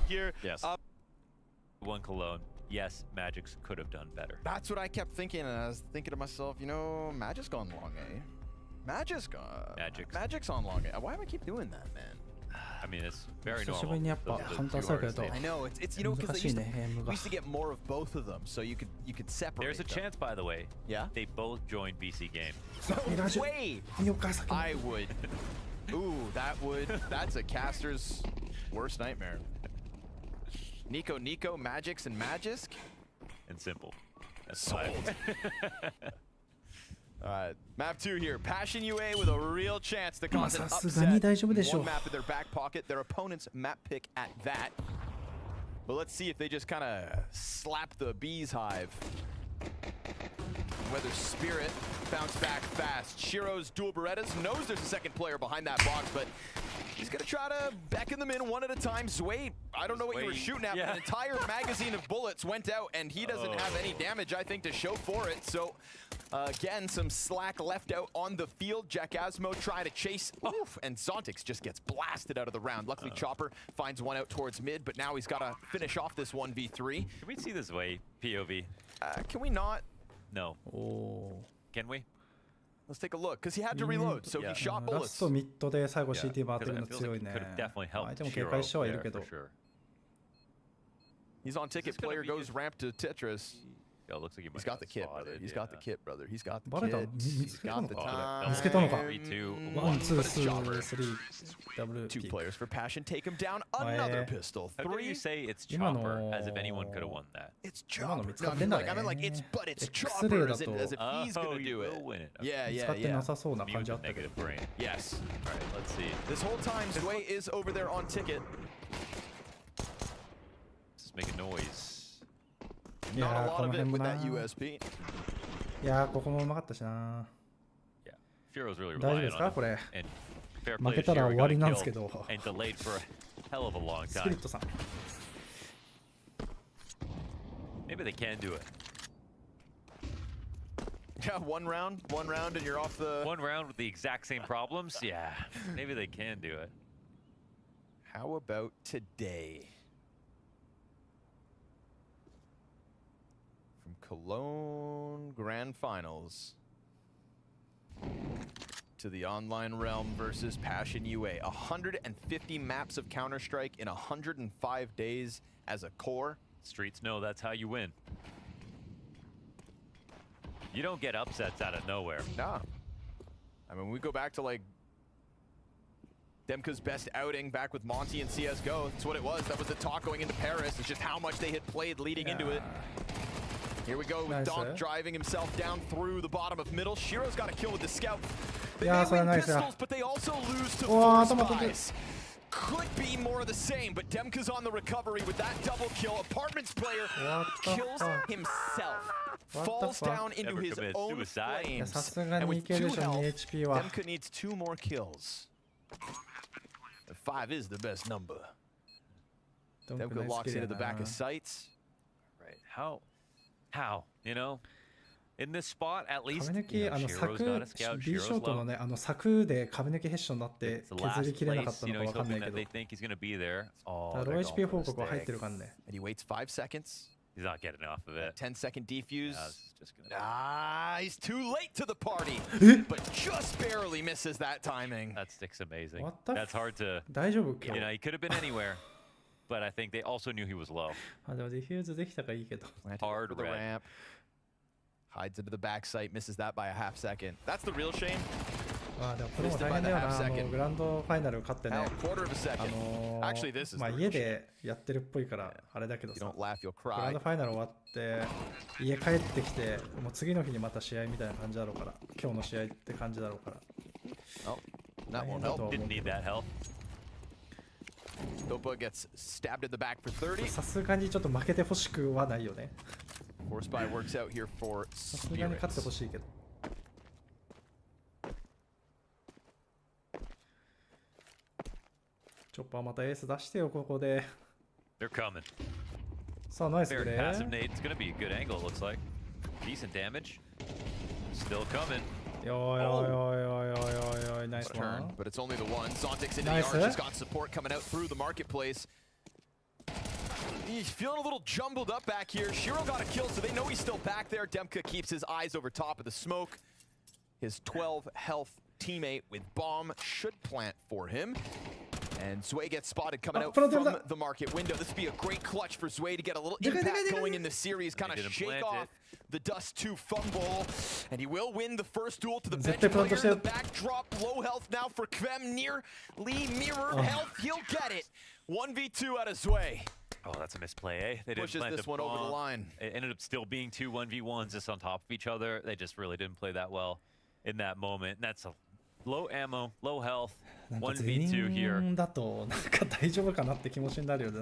[SPEAKER 5] here.
[SPEAKER 6] Yes. One Cologne. Yes, Magic's could have done better.
[SPEAKER 5] That's what I kept thinking, and I was thinking to myself, you know, Magic's gone long A. Magic's on long A. Why do I keep doing that, man?
[SPEAKER 6] I mean, it's very
[SPEAKER 1] 久しぶりにやっぱカウンターサークルだと
[SPEAKER 5] I know it's you know because
[SPEAKER 1] 難しいね、ゲーム
[SPEAKER 5] we
[SPEAKER 1] が。
[SPEAKER 5] used to get more of both of them, so you could separate.
[SPEAKER 6] There's a
[SPEAKER 5] them.
[SPEAKER 6] chance, by the way.
[SPEAKER 5] Yeah.
[SPEAKER 6] They both joined BC game.
[SPEAKER 5] No way.
[SPEAKER 1] 見ようか、先に。
[SPEAKER 5] I would. Ooh, that's a caster's worst nightmare. Nico, Magix, and Magisk.
[SPEAKER 6] And simple. That's
[SPEAKER 5] Sold. Alright, map 2 here. Passion UA with a real chance to cause an upset. One map in their back pocket, their opponent's map pick at that. But let's see if they just kind of slap the bees hive. Whether Spirit bounce back fast. Shiro's dual Berettas knows there's a second player behind that box, but he's gonna try to beckon them in one at a time. Zway, I don't know what you were shooting at, but an entire magazine of bullets went out, and he doesn't have any damage, I think, to show for it. So, again, some slack left out on the field. Jack Asmo trying to chase, and Zontix just gets blasted out of the round. Luckily, Chopper finds one out towards mid, but now he's got to finish off this 1v3.
[SPEAKER 6] Can we see this way, POV?
[SPEAKER 5] Can we not?
[SPEAKER 6] No.
[SPEAKER 1] Oh.
[SPEAKER 6] Can we?
[SPEAKER 5] Let's take a look, because he had to reload, so he shot
[SPEAKER 1] ラ
[SPEAKER 5] bullets.
[SPEAKER 1] ストミッドで最後 CT 回ってくるの強いね。
[SPEAKER 6] Could have definitely
[SPEAKER 1] 相
[SPEAKER 6] helped
[SPEAKER 1] 手も警戒してはいるけど。
[SPEAKER 6] for sure.
[SPEAKER 5] He's on ticket. Player goes ramp to Tetris.
[SPEAKER 6] Yo, looks like he might
[SPEAKER 5] He's got the
[SPEAKER 6] have
[SPEAKER 5] kit, brother.
[SPEAKER 6] spotted,
[SPEAKER 5] He's got the kit, brother. He's got the
[SPEAKER 1] バレた
[SPEAKER 5] kit.
[SPEAKER 1] 見
[SPEAKER 5] He's
[SPEAKER 1] つけた
[SPEAKER 5] got
[SPEAKER 1] の
[SPEAKER 5] the
[SPEAKER 1] か
[SPEAKER 5] time.
[SPEAKER 1] 見つけたのか
[SPEAKER 6] 3-2.
[SPEAKER 1] ワン、ツー、ス
[SPEAKER 5] But it's
[SPEAKER 1] ー、スリー、ダブル
[SPEAKER 5] Two
[SPEAKER 1] ピー
[SPEAKER 5] players for Passion take him down. Another pistol.
[SPEAKER 6] How dare you
[SPEAKER 5] Three.
[SPEAKER 6] say it's
[SPEAKER 1] 今の
[SPEAKER 6] Chopper as if anyone could have won that?
[SPEAKER 5] It's
[SPEAKER 1] 今の
[SPEAKER 5] Chopper.
[SPEAKER 1] 見つかってんだね。
[SPEAKER 5] I mean, like it's, but it's
[SPEAKER 1] X-ray
[SPEAKER 5] Chopper
[SPEAKER 1] だ
[SPEAKER 5] as
[SPEAKER 1] と
[SPEAKER 5] if he's gonna
[SPEAKER 6] you
[SPEAKER 5] do it.
[SPEAKER 6] will win it.
[SPEAKER 5] Yeah,
[SPEAKER 1] 使
[SPEAKER 5] yeah,
[SPEAKER 1] ってな
[SPEAKER 5] yeah.
[SPEAKER 1] さそうな感
[SPEAKER 6] Mute
[SPEAKER 1] じあ
[SPEAKER 6] the
[SPEAKER 1] ったけど。
[SPEAKER 6] negative brain.
[SPEAKER 5] Yes.
[SPEAKER 6] All right, let's see.
[SPEAKER 5] This whole time, Zway is over there on ticket.
[SPEAKER 6] Let's just make a noise.
[SPEAKER 5] Not a
[SPEAKER 1] Yeah,
[SPEAKER 5] lot of it with that
[SPEAKER 1] この辺もな
[SPEAKER 5] USP.
[SPEAKER 1] いやー、ここもうまかったしな。
[SPEAKER 6] Yeah. Firo's really
[SPEAKER 1] 大丈夫
[SPEAKER 6] relying
[SPEAKER 1] です
[SPEAKER 6] on
[SPEAKER 1] か
[SPEAKER 6] it.
[SPEAKER 1] これ。
[SPEAKER 6] And fair
[SPEAKER 1] 負
[SPEAKER 6] play
[SPEAKER 1] け
[SPEAKER 6] to
[SPEAKER 1] たら
[SPEAKER 6] Shiro
[SPEAKER 1] 終わり
[SPEAKER 6] got
[SPEAKER 1] なんです
[SPEAKER 6] killed
[SPEAKER 1] けど。
[SPEAKER 6] and delayed for a hell of a long
[SPEAKER 1] スピリ
[SPEAKER 6] time.
[SPEAKER 1] ットさん。
[SPEAKER 6] Maybe they can do it.
[SPEAKER 5] Yeah, one round and you're off the...
[SPEAKER 6] One round with the exact same problems? Yeah. Maybe they can do it.
[SPEAKER 5] How about today? From Cologne Grand Finals to the online realm versus Passion UA. 150 maps of Counter-Strike in 105 days as a core.
[SPEAKER 6] Streets know that's how you win. You don't get upsets out of nowhere.
[SPEAKER 5] Nah. I mean, we go back to like Demka's best outing back with Monty and CSGO. That's what it was. That was the talk going into Paris. It's just how much they had played leading into it. Here we go with Donk driving himself down through the bottom of middle. Shiro's got a kill with the scout. They may win pistols, but they also lose to four spies. Could be more of the same, but Demka's on the recovery with that double kill. Apartments player kills himself. Falls down into his own flames. And with 2 health, Demka needs 2 more kills. 5 is the best number. Demka locks into the back of sights.
[SPEAKER 6] Right. How? You know? In this spot, at least,
[SPEAKER 1] 壁抜き、
[SPEAKER 6] you know, Shiro's got a scout,
[SPEAKER 1] B ショ
[SPEAKER 6] Shiro's
[SPEAKER 1] ートの
[SPEAKER 6] low.
[SPEAKER 1] ね、柵で壁抜きヘッションになって
[SPEAKER 6] It's the
[SPEAKER 1] 削り
[SPEAKER 6] last
[SPEAKER 1] きれなかっ
[SPEAKER 6] place,
[SPEAKER 1] た
[SPEAKER 6] you
[SPEAKER 1] の
[SPEAKER 6] know,
[SPEAKER 1] か
[SPEAKER 6] he's
[SPEAKER 1] わかんない
[SPEAKER 6] hoping
[SPEAKER 1] け
[SPEAKER 6] that
[SPEAKER 1] ど。
[SPEAKER 6] they think he's gonna be there.
[SPEAKER 1] ロ
[SPEAKER 6] Oh,
[SPEAKER 1] ー
[SPEAKER 6] they're going
[SPEAKER 1] HP
[SPEAKER 6] for
[SPEAKER 1] 報
[SPEAKER 6] the
[SPEAKER 1] 告は入ってる
[SPEAKER 6] stick.
[SPEAKER 1] かんね。
[SPEAKER 5] And he waits 5 seconds.
[SPEAKER 6] He's not getting off of it.
[SPEAKER 5] 10-second defuse.
[SPEAKER 6] Yeah, this is just gonna...
[SPEAKER 5] Ah, he's too late to the party, but just barely misses that timing.
[SPEAKER 6] That stick's amazing.
[SPEAKER 1] What the
[SPEAKER 6] That's hard to...
[SPEAKER 1] 大丈夫
[SPEAKER 6] You know, he could have been anywhere, but I think they also knew he was low.
[SPEAKER 1] あ、でもディフューズできたからいいけど。
[SPEAKER 5] Hard for the ramp. Hides into the back sight, misses that by a half second. That's the real shame.
[SPEAKER 1] あ、でもこれも大変だよな。グランドファイナル勝ってね。
[SPEAKER 5] Quarter of a second. Actually, this is
[SPEAKER 1] まあ家でやってるっぽいからあれだけど
[SPEAKER 5] You
[SPEAKER 1] さ。
[SPEAKER 5] don't laugh, you'll
[SPEAKER 1] グラン
[SPEAKER 5] cry.
[SPEAKER 1] ドファイナル終わって家帰ってきてもう次の日にまた試合みたいな感じだろうから今日の試合って感じだろうから
[SPEAKER 5] Oh, that won't help.
[SPEAKER 6] Didn't need that help.
[SPEAKER 5] Dopa gets stabbed in the back for 30.
[SPEAKER 1] さすがにちょっと負けてほしくはないよね。
[SPEAKER 5] Force Spy works out here for
[SPEAKER 1] さすがに勝ってほ
[SPEAKER 5] Spirits.
[SPEAKER 1] しいけど。チョッパーまたエース出してよここで。
[SPEAKER 6] They're coming.
[SPEAKER 1] さあナイスプ
[SPEAKER 6] Very
[SPEAKER 1] レ
[SPEAKER 6] passive
[SPEAKER 1] ー。
[SPEAKER 6] nade. It's gonna be a good angle, it looks like. Decent damage. Still coming.
[SPEAKER 1] よーよーよーよーよーよーよーナイス
[SPEAKER 5] Turn,
[SPEAKER 1] ワン。
[SPEAKER 5] but it's only the one. Zontix into
[SPEAKER 1] Nice,
[SPEAKER 5] the arch has
[SPEAKER 1] eh?
[SPEAKER 5] got support coming out through the marketplace. He's feeling a little jumbled up back here. Shiro got a kill, so they know he's still back there. Demka keeps his eyes over top of the smoke. His 12 health teammate with bomb should plant for him. And Zwei gets spotted coming out from the market window. This would be a great clutch for Zwei to get a little impact going in the series, kind of shake off the Dust 2 fumble. And he will win the first duel to the bench player. The backdrop, low health now for Kvem, nearly mirror health. He'll get it. 1v2 out of Zwei.
[SPEAKER 6] Oh, that's a misplay, eh? They
[SPEAKER 5] pushes this one over the line.
[SPEAKER 6] It ended up still being 2 1v1s just on top of each other. They just really didn't play that well in that moment. And that's a low ammo, low health, 1v2 here.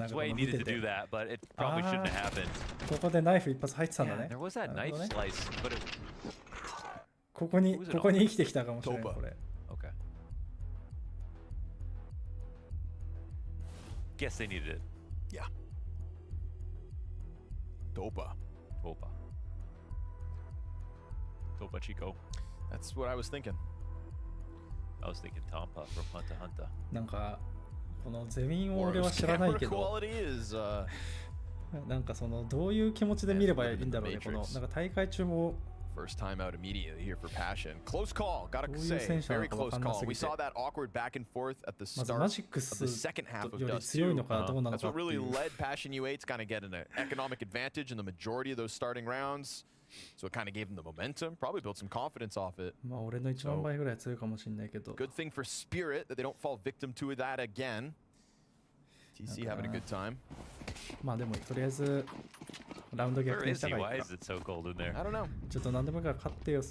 [SPEAKER 6] Zwei needed to do that, but it probably shouldn't have happened. Yeah, there was that knife slice, but it...
[SPEAKER 1] ここに生きてきたかもしれないこれ。
[SPEAKER 6] Okay. Guess they needed it.
[SPEAKER 5] Yeah. Dopa.
[SPEAKER 6] Dopa Chico.
[SPEAKER 5] That's what I was thinking.
[SPEAKER 6] I was thinking Tampa from Hunter x Hunter.
[SPEAKER 1] なんかこのゼミンを俺は知らないけど、なんかそのどういう気持ちで見ればいいんだろうね。このなんか大会中も。
[SPEAKER 5] First time out immediately here for Passion. Close call, gotta say, very close call. We saw that awkward back and forth at the start of the second half of Dust 2. That's what really led Passion U8 to kind of get an economic advantage in the majority of those starting rounds. So it kind of gave them the momentum, probably built some confidence off it.
[SPEAKER 1] まあ俺の1万倍ぐらい強いかもしれないけど。
[SPEAKER 5] Good thing for Spirit that they don't fall victim to that again. TC having a good time.
[SPEAKER 1] まあでもとりあえず。
[SPEAKER 6] Where is he? Why is it so cold in there?
[SPEAKER 5] I don't know.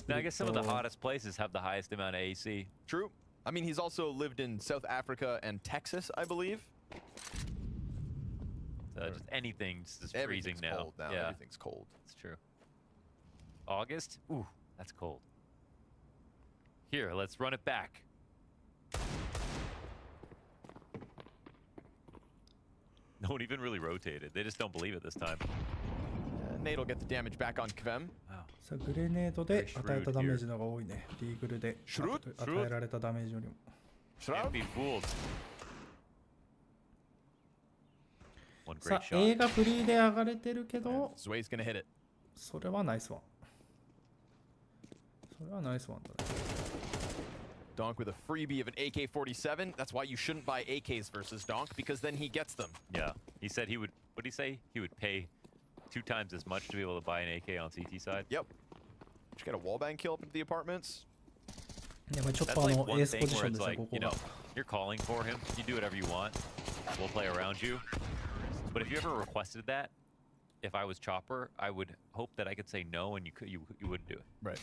[SPEAKER 6] I guess some of the hottest places have the highest amount of AC.
[SPEAKER 5] True. I mean, he's also lived in South Africa and Texas, I believe.
[SPEAKER 6] Just anything's just freezing now.
[SPEAKER 5] Cold now. Yeah. Everything's cold.
[SPEAKER 6] It's true. August? Ooh, that's cold. Here, let's run it back. No one even really rotated. They just don't believe it this time.
[SPEAKER 5] Nate will get the damage back on Kvem.
[SPEAKER 1] さあグレネードで与えたダメージの方が多いね。リーグルで与えられたダメージよりも。
[SPEAKER 6] Can't be fooled.
[SPEAKER 1] さあ A がフリーで上がれてるけど、
[SPEAKER 5] Zwei's gonna hit it.
[SPEAKER 1] それはナイスワン。それはナイスワンだね。
[SPEAKER 5] Donk with a freebie of an AK-47. That's why you shouldn't buy AKs versus Donk, because then he gets them.
[SPEAKER 6] Yeah, he said he would. What did he say? He would pay 2 times as much to be able to buy an AK on CT side.
[SPEAKER 5] Yep. Just get a wallbang kill up into the apartments.
[SPEAKER 6] That's like one thing where it's like, you know, you're calling for him. You do whatever you want. We'll play around you. But if you ever requested that, if I was Chopper, I would hope that I could say no, and you wouldn't do it.
[SPEAKER 5] Right.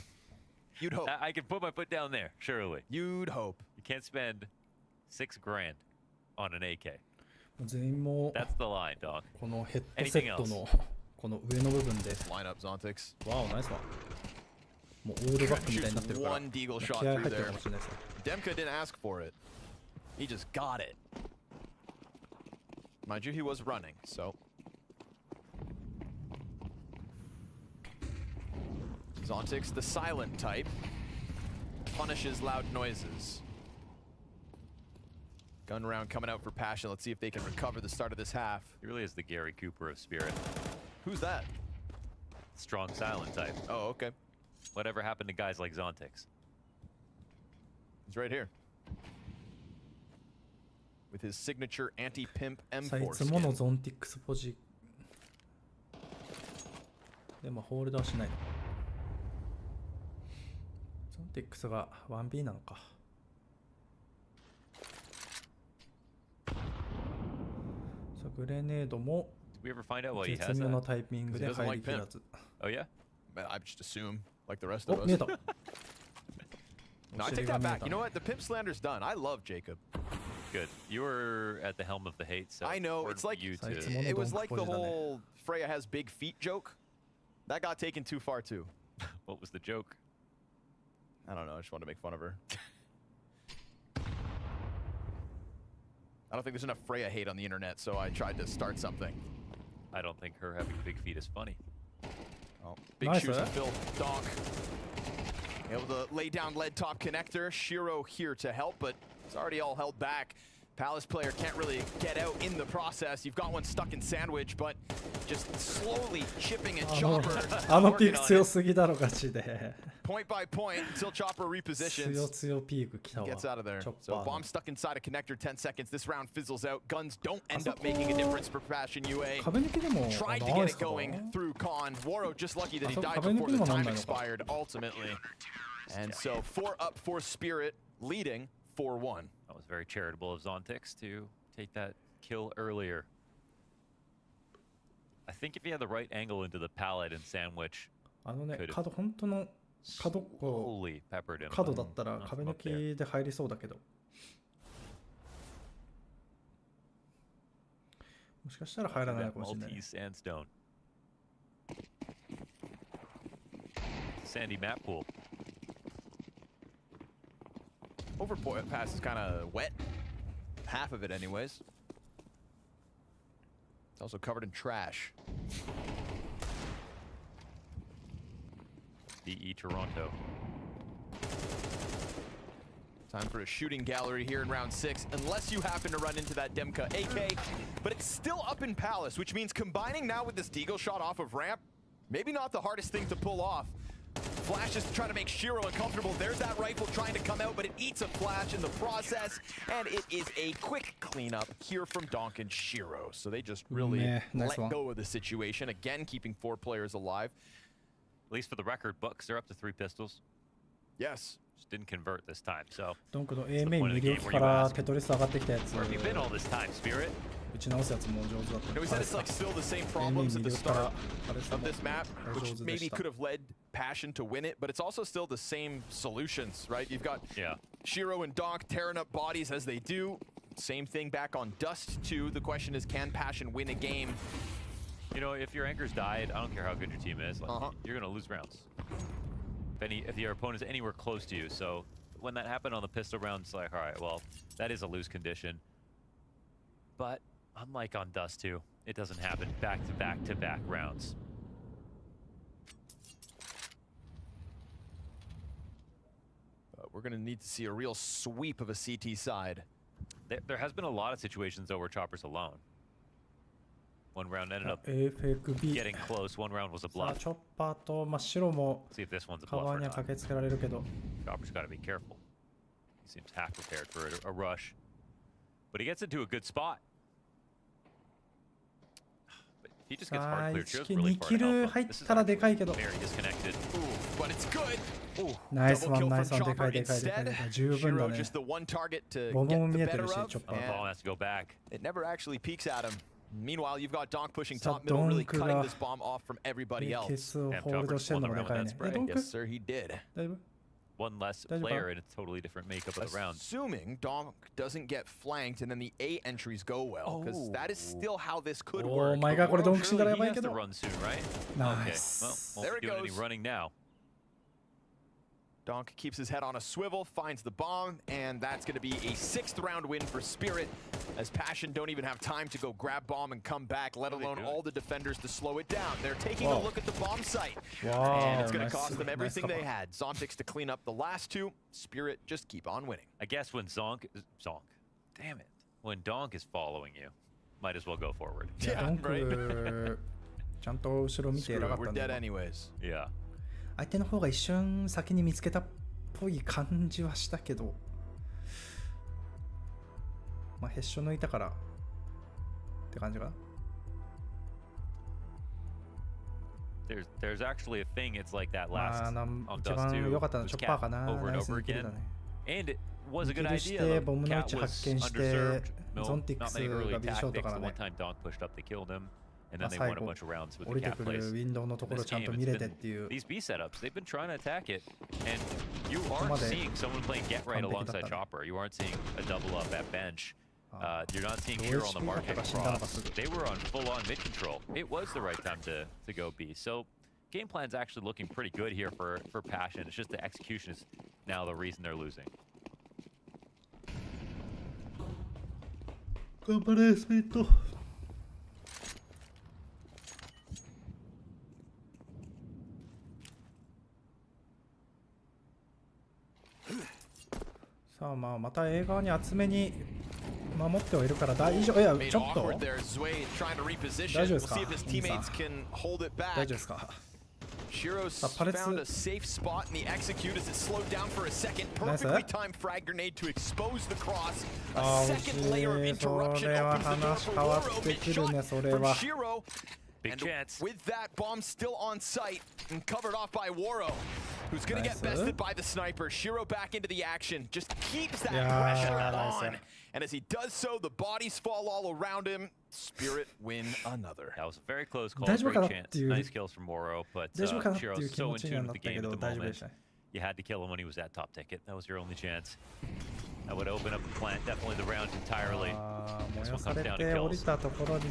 [SPEAKER 5] You'd hope.
[SPEAKER 6] I could put my foot down there, surely.
[SPEAKER 5] You'd hope.
[SPEAKER 6] You can't spend $6 grand on an AK.
[SPEAKER 1] 全員も
[SPEAKER 6] That's the line, dog.
[SPEAKER 1] このヘッドセットのこの上の部分で
[SPEAKER 5] line up Zontix.
[SPEAKER 1] わおナイスワン。もうオールバックみたいになってるから。
[SPEAKER 5] One deagle shot through there. Demka didn't ask for it. He just got it. Mind you, he was running, so. Zontix, the silent type, punishes loud noises. Gun round coming out for Passion. Let's see if they can recover the start of this half.
[SPEAKER 6] He really is the Gary Cooper of Spirit.
[SPEAKER 5] Who's that?
[SPEAKER 6] Strong silent type.
[SPEAKER 5] Oh, okay.
[SPEAKER 6] Whatever happened to guys like Zontix?
[SPEAKER 5] He's right here. With his signature anti-pimp M4
[SPEAKER 1] さあいつものゾンティックスポジでもホールドはしない。ゾンティックスが 1B なのか。さあグレネードも絶妙なタイミングで入りきらず。
[SPEAKER 6] Oh yeah?
[SPEAKER 5] I just assume like the rest of us.
[SPEAKER 1] 見えた。
[SPEAKER 5] No, I take that back. You know what? The pimp slander's done. I love Jacob.
[SPEAKER 6] Good. You were at the helm of the hate, so
[SPEAKER 5] I know. It's like
[SPEAKER 6] you to...
[SPEAKER 5] it was like the whole Freya has big feet joke. That got taken too far too.
[SPEAKER 6] What was the joke?
[SPEAKER 5] I don't know. I just wanted to make fun of her. I don't think there's enough Freya hate on the internet, so I tried to start something.
[SPEAKER 6] I don't think her having big feet is funny.
[SPEAKER 5] Oh, big shoes to fill. Donk able to lay down lead top connector. Shiro here to help, but it's already all held back. Palace player can't really get out in the process. You've got one stuck in sandwich, but just slowly chipping at Chopper.
[SPEAKER 1] あのピーク強すぎだろガチで。
[SPEAKER 5] Point by point until Chopper repositions.
[SPEAKER 1] 強ピーク来たわ。
[SPEAKER 5] Gets out of there. So bomb stuck inside a connector. 10 seconds. This round fizzles out. Guns don't end up making a difference for Passion UA.
[SPEAKER 1] 壁抜きでも
[SPEAKER 5] Tried to get it going through Con. Waro just lucky that he died before the time expired. Ultimately, and so 4 up for Spirit, leading 4-1.
[SPEAKER 6] That was very charitable of Zontix to take that kill earlier. I think if he had the right angle into the pallet and sandwich,
[SPEAKER 1] あのね、角本当の角を角だったら壁抜きで入りそうだけど、もしかしたら入らないかもしれない。
[SPEAKER 6] Sandy map pool.
[SPEAKER 5] Overpass is kind of wet. Half of it anyways. It's also covered in trash.
[SPEAKER 6] DE Toronto.
[SPEAKER 5] Time for a shooting gallery here in round 6, unless you happen to run into that Demka AK. But it's still up in Palace, which means combining now with this Deagle shot off of ramp, maybe not the hardest thing to pull off. Flash is trying to make Shiro uncomfortable. There's that rifle trying to come out, but it eats a flash in the process. And it is a quick cleanup here from Donk and Shiro. So they just really let go of the situation. Again, keeping 4 players alive.
[SPEAKER 6] At least for the record, Bucks, they're up to 3 pistols.
[SPEAKER 5] Yes.
[SPEAKER 6] Just didn't convert this time, so.
[SPEAKER 1] ドンクの A メイン右奥からテトリス上がってきたやつ。
[SPEAKER 6] Where have you been all this time, Spirit?
[SPEAKER 1] 打ち直すやつも上手だった。
[SPEAKER 5] We said it's like still the same problems at the start of this map, which maybe could have led Passion to win it, but it's also still the same solutions, right? You've got Shiro and Donk tearing up bodies as they do. Same thing back on Dust 2. The question is, can Passion win a game?
[SPEAKER 6] You know, if your anchors died, I don't care how good your team is, like, you're gonna lose rounds. If your opponent is anywhere close to you, so when that happened on the pistol round, it's like, all right, well, that is a lose condition. But unlike on Dust 2, it doesn't happen back-to-back-to-back rounds.
[SPEAKER 5] We're going to need to see a real sweep of a CT side.
[SPEAKER 6] There has been a lot of situations, though, where Chopper's alone. One round ended up getting close. One round was a bluff. See if this one's a bluff or not. Chopper's got to be careful. He seems half prepared for a rush. But he gets into a good spot. But he just gets hard cleared. Show's really far to help him. This is very disconnected.
[SPEAKER 5] Ooh, but it's good. Ooh,
[SPEAKER 1] nice
[SPEAKER 5] double
[SPEAKER 1] one,
[SPEAKER 5] kill
[SPEAKER 1] nice
[SPEAKER 5] from
[SPEAKER 1] one.
[SPEAKER 5] Chopper instead. Shiro just the one target to get the better of.
[SPEAKER 6] The ball has to go back.
[SPEAKER 5] It never actually peeks at him. Meanwhile, you've got Donk pushing top middle, really cutting this bomb off from everybody else.
[SPEAKER 6] And Chopper just won the round with that spray.
[SPEAKER 5] Yes, sir, he did.
[SPEAKER 6] One less player and a totally different makeup of the round.
[SPEAKER 5] Assuming Donk doesn't get flanked and then the A entries go well, because that is still how this could work.
[SPEAKER 1] Oh my god, これドンク死んだらやばいけど。
[SPEAKER 6] He has to run soon, right?
[SPEAKER 1] Nice.
[SPEAKER 6] Okay, well, won't do any running now.
[SPEAKER 5] Donk keeps his head on a swivel, finds the bomb, and that's going to be a 6th round win for Spirit, as Passion don't even have time to go grab bomb and come back, let alone all the defenders to slow it down. They're taking a look at the bomb site, and it's going to cost them everything they had. Zontix to clean up the last 2. Spirit just keep on winning.
[SPEAKER 6] I guess when damn it, when Donk is following you, might as well go forward.
[SPEAKER 5] Yeah, right.
[SPEAKER 1] ちゃんと後ろ見て偉かったんだ。
[SPEAKER 5] We're dead anyways.
[SPEAKER 6] Yeah.
[SPEAKER 1] 相手の方が一瞬先に見つけたっぽい感じはしたけど、まあヘッション抜いたからって感じかな。
[SPEAKER 6] There's actually a thing. It's like that last on Dust 2.
[SPEAKER 1] 良かったのチョッパーかな。
[SPEAKER 6] Over and over again. And it was a good
[SPEAKER 1] して
[SPEAKER 6] idea.
[SPEAKER 1] ボムの位置
[SPEAKER 6] Cat
[SPEAKER 1] 発
[SPEAKER 6] was
[SPEAKER 1] 見して、
[SPEAKER 6] underserved.
[SPEAKER 1] ゾ
[SPEAKER 6] No,
[SPEAKER 1] ンティック
[SPEAKER 6] not
[SPEAKER 1] ス
[SPEAKER 6] many
[SPEAKER 1] が
[SPEAKER 6] early
[SPEAKER 1] ビーショット
[SPEAKER 6] tactics.
[SPEAKER 1] から
[SPEAKER 6] The
[SPEAKER 1] ね。
[SPEAKER 6] one time Donk pushed up, they killed him. And then they
[SPEAKER 1] 最
[SPEAKER 6] won a
[SPEAKER 1] 後
[SPEAKER 6] bunch of rounds with
[SPEAKER 1] 降
[SPEAKER 6] the
[SPEAKER 1] りて
[SPEAKER 6] cat
[SPEAKER 1] くる
[SPEAKER 6] plays.
[SPEAKER 1] ウィンドウのところ
[SPEAKER 6] This
[SPEAKER 1] ちゃん
[SPEAKER 6] game,
[SPEAKER 1] と
[SPEAKER 6] it's
[SPEAKER 1] 見れて
[SPEAKER 6] been
[SPEAKER 1] っていう。
[SPEAKER 6] these B setups, they've been trying to attack it, and you aren't seeing someone playing get right alongside Chopper. You aren't seeing a double up at bench. You're not seeing Shiro on the market cross. They were on full-on mid control. It was the right time to go B. So game plan's actually looking pretty good here for Passion. It's just the execution is now the reason they're losing.
[SPEAKER 1] 頑張れスピット。さあまあまた映画に厚めに守ってはいるから大丈夫。いや、ちょっと。大丈夫ですか？大丈夫ですか
[SPEAKER 5] Shiro's found a safe spot in the execute as it slowed down for a second. Perfectly timed frag grenade to expose the cross. A second layer of interruption opens the door for Woro. Mid-shot from Shiro.
[SPEAKER 6] Big chance.
[SPEAKER 5] With that, bomb still on site and covered off by Woro, who's going to get bested by the sniper. Shiro back into the action. Just keeps that pressure on. And as he does so, the bodies fall all around him. Spirit win another.
[SPEAKER 6] That was a very close call. Great chance. Nice kills from Moro, but Shiro's so in tune with the game at the moment. You had to kill him when he was at top ticket. That was your only chance. That would open up the plant, definitely the round entirely. This one comes down to kills.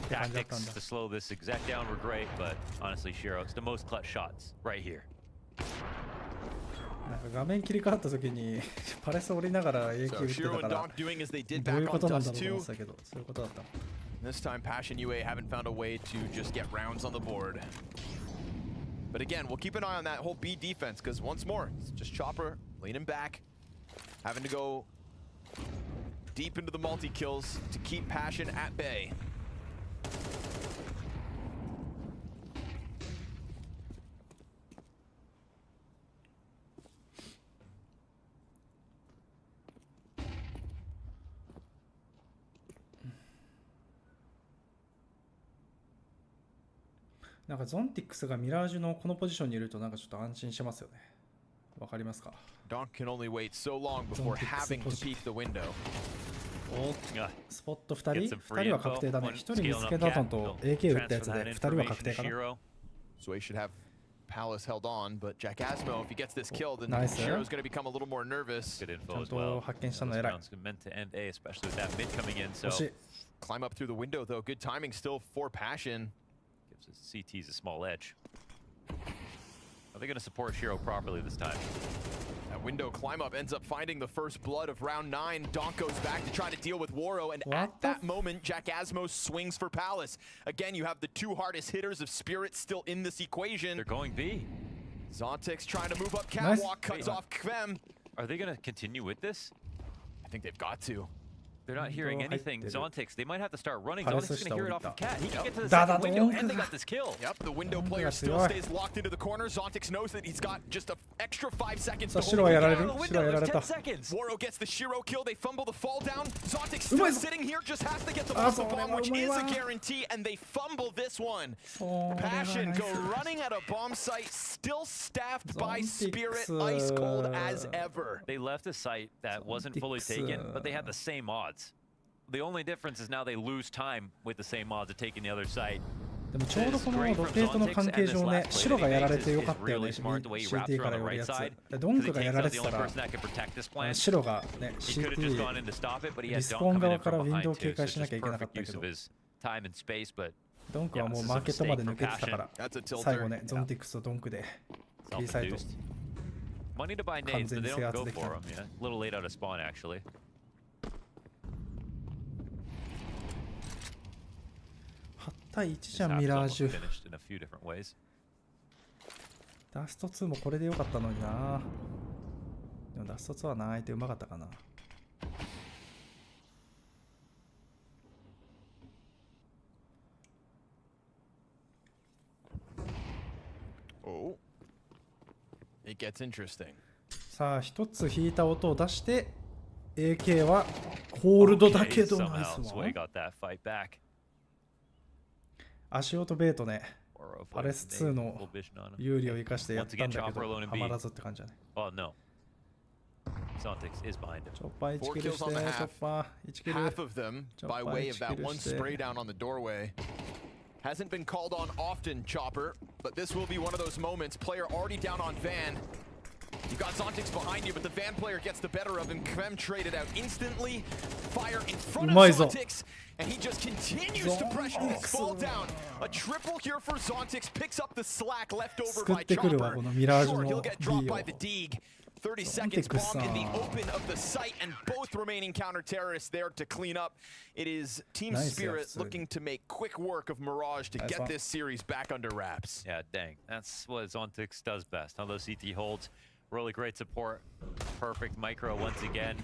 [SPEAKER 6] Tactics to slow this exec down were great, but honestly, Shiro, it's the most clutch shots right here.
[SPEAKER 1] なんか画面切り替わった時にパレス降りながら AQ 打ってたからどういうことなんだろうと思ってたけどそういうことだった。
[SPEAKER 5] This time Passion UA haven't found a way to just get rounds on the board. But again, we'll keep an eye on that whole B defense because once more, it's just Chopper leaning back, having to go deep into the multi-kills to keep Passion at bay.
[SPEAKER 1] なんかゾンティックスがミラージュのこのポジションにいるとなんかちょっと安心しますよね。わかりますか？
[SPEAKER 5] Donk can only wait so long before having to peek the window.
[SPEAKER 1] スポット2人は確定だね。1人見つけたのと AK 打ったやつで2人は確定かな。
[SPEAKER 5] So he should have Palace held on, but Jack Asmo, if he gets this kill, then Shiro's going to become a little more nervous.
[SPEAKER 6] Good info as well. Meant to end A, especially with that mid coming in. So
[SPEAKER 5] climb up through the window though. Good timing still for Passion.
[SPEAKER 6] CT's a small edge. Are they going to support Shiro properly this time?
[SPEAKER 5] That window climb up ends up finding the first blood of round 9. Donk goes back to try to deal with Woro, and at that moment, Jack Asmo swings for Palace. Again, you have the two hardest hitters of Spirit still in this equation.
[SPEAKER 6] They're going B.
[SPEAKER 5] Zontic's trying to move up catwalk, cuts off Kvem.
[SPEAKER 6] Are they going to continue with this?
[SPEAKER 5] I think they've got to.
[SPEAKER 6] They're not hearing anything. Zontix, they might have to start running. Zontix is going to hear it off of Cat. He can get to the second window, and they got this kill.
[SPEAKER 5] Yep, the window player still stays locked into the corner. Zontix knows that he's got just an extra 5 seconds to hold it down.
[SPEAKER 6] There's 10 seconds.
[SPEAKER 5] Woro gets the Shiro kill. They fumble the fall down. Zontix still sitting here, just has to get the muscle bomb, which is a guarantee, and they fumble this one. Passion go running at a bomb site, still staffed by Spirit, ice cold as ever.
[SPEAKER 6] They left a site that wasn't fully taken, but they had the same odds. The only difference is now they lose time with the same odds of taking the other side.
[SPEAKER 1] でもちょうどこのロテートの関係上ね、白がやられてよかったよね、CT から寄るやつ。ドンクがやられてたら、白がね、CT、リスポーン側からウィンドウを警戒しなきゃいけなかったけど、ドンクはもうマーケットまで抜けてたから、最後ね、ゾンティックスとドンクで B サイト完全に制圧できた。8対1じゃん、ミラージュ。ダスト2もこれでよかったのにな。でもダスト2はな、相手うまかったかな。
[SPEAKER 5] Oh. It gets interesting.
[SPEAKER 1] さあ、一つ引いた音を出して、AK はホールドだけどナイスワン。足音ベイトね、パレス2の有利を生かしてやったんだけど、はまらずって感じだね。チョッパー1キルして、チョッパー1キル。
[SPEAKER 5] Half of them by way of that one spray down on the doorway. Hasn't been called on often, Chopper, but this will be one of those moments. Player already down on Van. You got Zontix behind you, but the Van player gets the better of him. Kvem traded out instantly. Fire in front of Zontix, and he just continues to pressure this fall down. A triple here for Zontix. Picks up the slack left over by Chopper. Sure, he'll get dropped by the Deeg. 30 seconds bomb in the open of the site, and both remaining counter-terrorists there to clean up. It is Team Spirit looking to make quick work of Mirage to get this series back under wraps.
[SPEAKER 6] Yeah, dang. That's what Zontix does best. How those CT holds. Really great support. Perfect micro once again.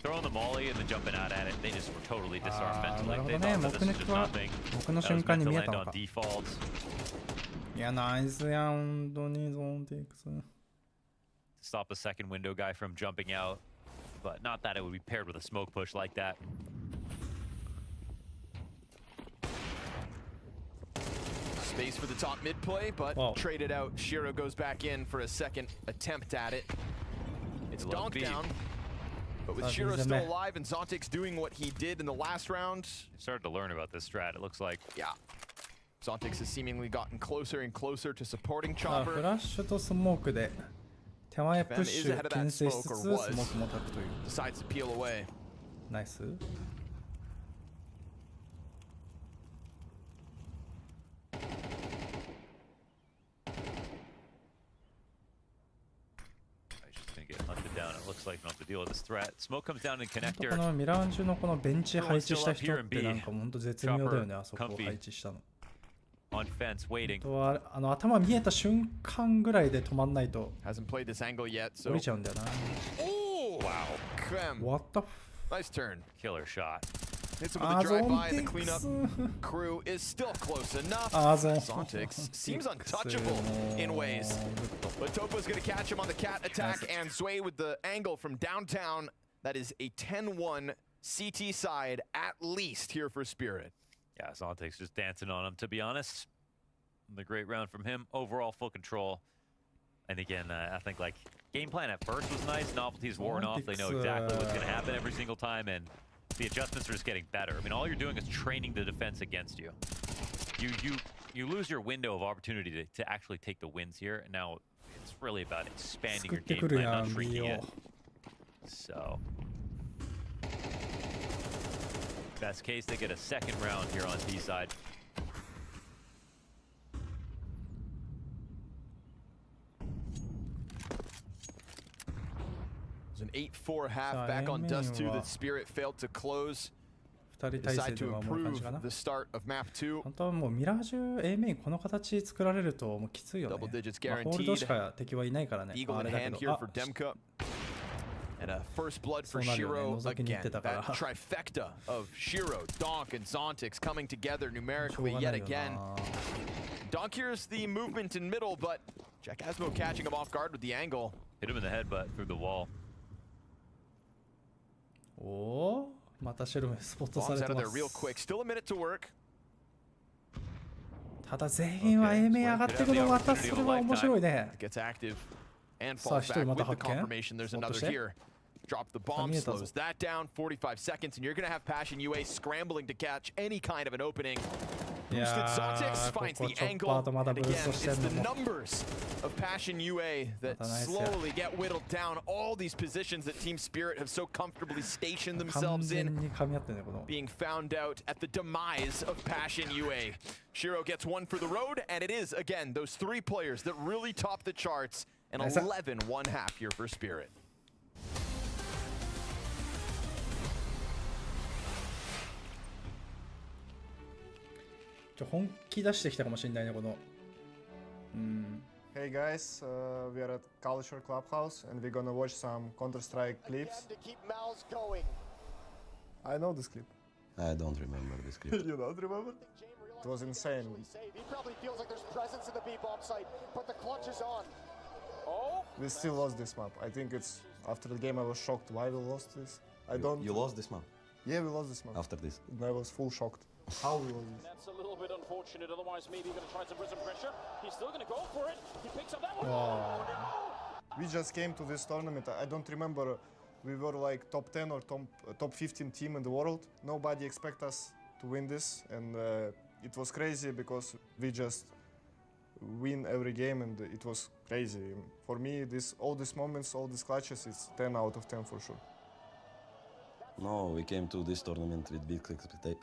[SPEAKER 6] Throwing the molly and then jumping out at it, they just were totally disarmed mentally. They
[SPEAKER 1] なる
[SPEAKER 6] thought
[SPEAKER 1] ほ
[SPEAKER 6] that
[SPEAKER 1] ど
[SPEAKER 6] this
[SPEAKER 1] ね。
[SPEAKER 6] was
[SPEAKER 1] 目
[SPEAKER 6] just
[SPEAKER 1] は
[SPEAKER 6] nothing.
[SPEAKER 1] 僕の
[SPEAKER 6] That
[SPEAKER 1] 瞬
[SPEAKER 6] was
[SPEAKER 1] 間
[SPEAKER 6] meant
[SPEAKER 1] に
[SPEAKER 6] to
[SPEAKER 1] 見え
[SPEAKER 6] land
[SPEAKER 1] たの
[SPEAKER 6] on
[SPEAKER 1] か。
[SPEAKER 6] defaults.
[SPEAKER 1] いや、ナイスやん、本当にゾーンテイクス。
[SPEAKER 6] Stop the second window guy from jumping out, but not that it would be paired with a smoke push like that.
[SPEAKER 5] Space for the top mid play, but traded out. Shiro goes back in for a second attempt at it. It's donk down, but with Shiro still alive and Zontic's doing what he did in the last round.
[SPEAKER 6] You started to learn about this strat, it looks like.
[SPEAKER 5] Yeah. Zontic's has seemingly gotten closer and closer to supporting Chopper.
[SPEAKER 1] フラッシュとスモークで手前プッシュ牽制しつつスモークも焚くという。
[SPEAKER 5] Decides to peel away.
[SPEAKER 1] ナイス。
[SPEAKER 6] Like not to deal with this threat. Smoke comes down in connector.
[SPEAKER 1] このミランジュのこのベンチ配置した人ってなんか本当絶妙だよね、あそこを配置したの。
[SPEAKER 6] On fence, waiting.
[SPEAKER 1] 頭見えた瞬間ぐらいで止まんないと
[SPEAKER 5] Hasn't played this angle yet, so
[SPEAKER 1] 降りちゃうんだよな。
[SPEAKER 5] Oh! Wow.
[SPEAKER 1] What the
[SPEAKER 5] Nice turn.
[SPEAKER 6] Killer shot.
[SPEAKER 5] Hits him with a drive-by, and the cleanup crew is still close enough. Zontic seems untouchable in ways. But Topo's going to catch him on the cat attack, and Sway with the angle from downtown. That is a 10-1 CT side, at least, here for Spirit.
[SPEAKER 6] Yeah, Zontic's just dancing on him, to be honest. The great round from him. Overall, full control. And again, I think, like, game plan at first was nice. Novelty's worn off. They know exactly what's going to happen every single time, and the adjustments are just getting better. I mean, all you're doing is training the defense against you. You lose your window of opportunity to actually take the wins here, and now it's really about expanding your game plan, not shrinking it. So, best case, they get a second round here on B side.
[SPEAKER 5] An 8-4 half back on Dust 2 that Spirit failed to close. Decide to improve the start of map 2.
[SPEAKER 1] 本当はもうミラージュ A メインこの形作られるともうきついよね。
[SPEAKER 5] Double digits
[SPEAKER 1] ホールドしか敵はいないからね。
[SPEAKER 5] Eagle in hand here for Demka. And a first blood for Shiro again. That trifecta of Shiro, Donk, and Zontic coming together numerically yet again. Donk hears the movement in middle, but Jack Asmo catching him off guard with the angle.
[SPEAKER 6] Hit him in the head, but through the wall.
[SPEAKER 1] おお、またシェルムスポットされてます。ただ全員は A 面上がってくのまたそれは面白いね。さあ一人また発見。
[SPEAKER 5] Drop the bomb, slows that down, 45 seconds, and you're going to have Passion UA scrambling to catch any kind of an opening. Boosted Zontic finds the angle, and again, it's the numbers of Passion UA that slowly get whittled down. All these positions that Team Spirit have so comfortably stationed themselves in, being found out at the demise of Passion UA. Shiro gets one for the road, and it is, again, those three players that really top the charts, and 11-1 half here for Spirit.
[SPEAKER 1] 本気出してきたかもしれないねこの。
[SPEAKER 8] Hey guys, we are at Culture Clubhouse and we're gonna watch some Counter-Strike clips. I know this clip.
[SPEAKER 9] I don't remember this clip.
[SPEAKER 8] You don't remember? It was insane.
[SPEAKER 10] He probably feels like there's presence in the B-bomb site, but the clutch is on. Oh!
[SPEAKER 8] We still lost this map. I think it's after the game I was shocked why we lost this.
[SPEAKER 9] You lost this map?
[SPEAKER 8] Yeah, we lost this map.
[SPEAKER 9] After this?
[SPEAKER 8] I was full shocked. How we lost this?
[SPEAKER 10] That's a little bit unfortunate, otherwise maybe going to try some prison pressure. He's still going to go for it. He picks up that one. Oh, no!
[SPEAKER 8] We just came to this tournament. I don't remember. We were like top 10 or top 15 team in the world. Nobody expect us to win this, and it was crazy because we just win every game, and it was crazy. For me, all these moments, all these clutches, it's 10 out of 10 for sure.
[SPEAKER 9] No, we came to this tournament with big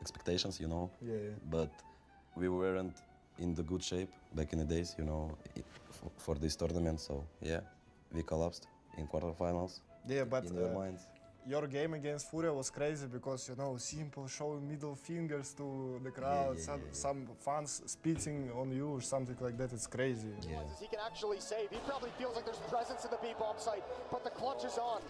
[SPEAKER 9] expectations, you know.
[SPEAKER 8] Yeah.
[SPEAKER 9] But we weren't in the good shape back in the days, you know, for this tournament. So yeah, we collapsed in quarterfinals.
[SPEAKER 8] Yeah, but
[SPEAKER 9] in your minds.
[SPEAKER 8] Your game against Furia was crazy because, you know, Simple showing middle fingers to the crowd, some fans spitting on you or something like that. It's crazy.
[SPEAKER 10] Yeah. He can actually save. He probably feels like there's presence in the B-bomb site, but the clutch is on.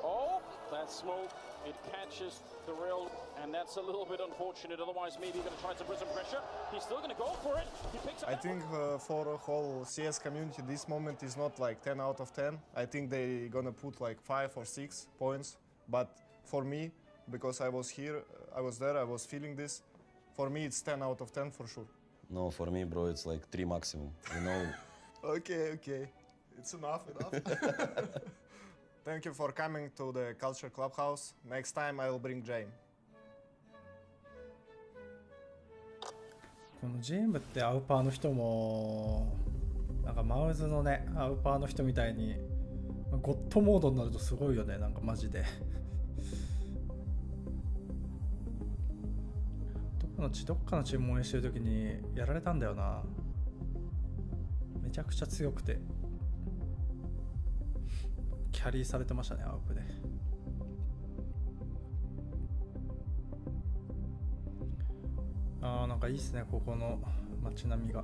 [SPEAKER 10] Oh, that smoke, it catches the rail, and that's a little bit unfortunate. Otherwise, maybe he's going to try some prison pressure. He's still going to go for it. He picks up.
[SPEAKER 8] I think for a whole CS community, this moment is not like 10 out of 10. I think they're going to put like 5 or 6 points. But for me, because I was here, I was there, I was feeling this. For me, it's 10 out of 10 for sure.
[SPEAKER 9] No, for me, bro, it's like 3 maximum. You know.
[SPEAKER 8] Okay. It's enough. Thank you for coming to the Culture Clubhouse. Next time I will bring Jane.
[SPEAKER 1] このジェームってアウパーの人もなんかマウズのねアウパーの人みたいにゴッドモードになるとすごいよね、なんかマジでどっかのチーム応援してるときにやられたんだよな。めちゃくちゃ強くてキャリーされてましたね、アウプで。なんかいいっすね、ここの街並みが。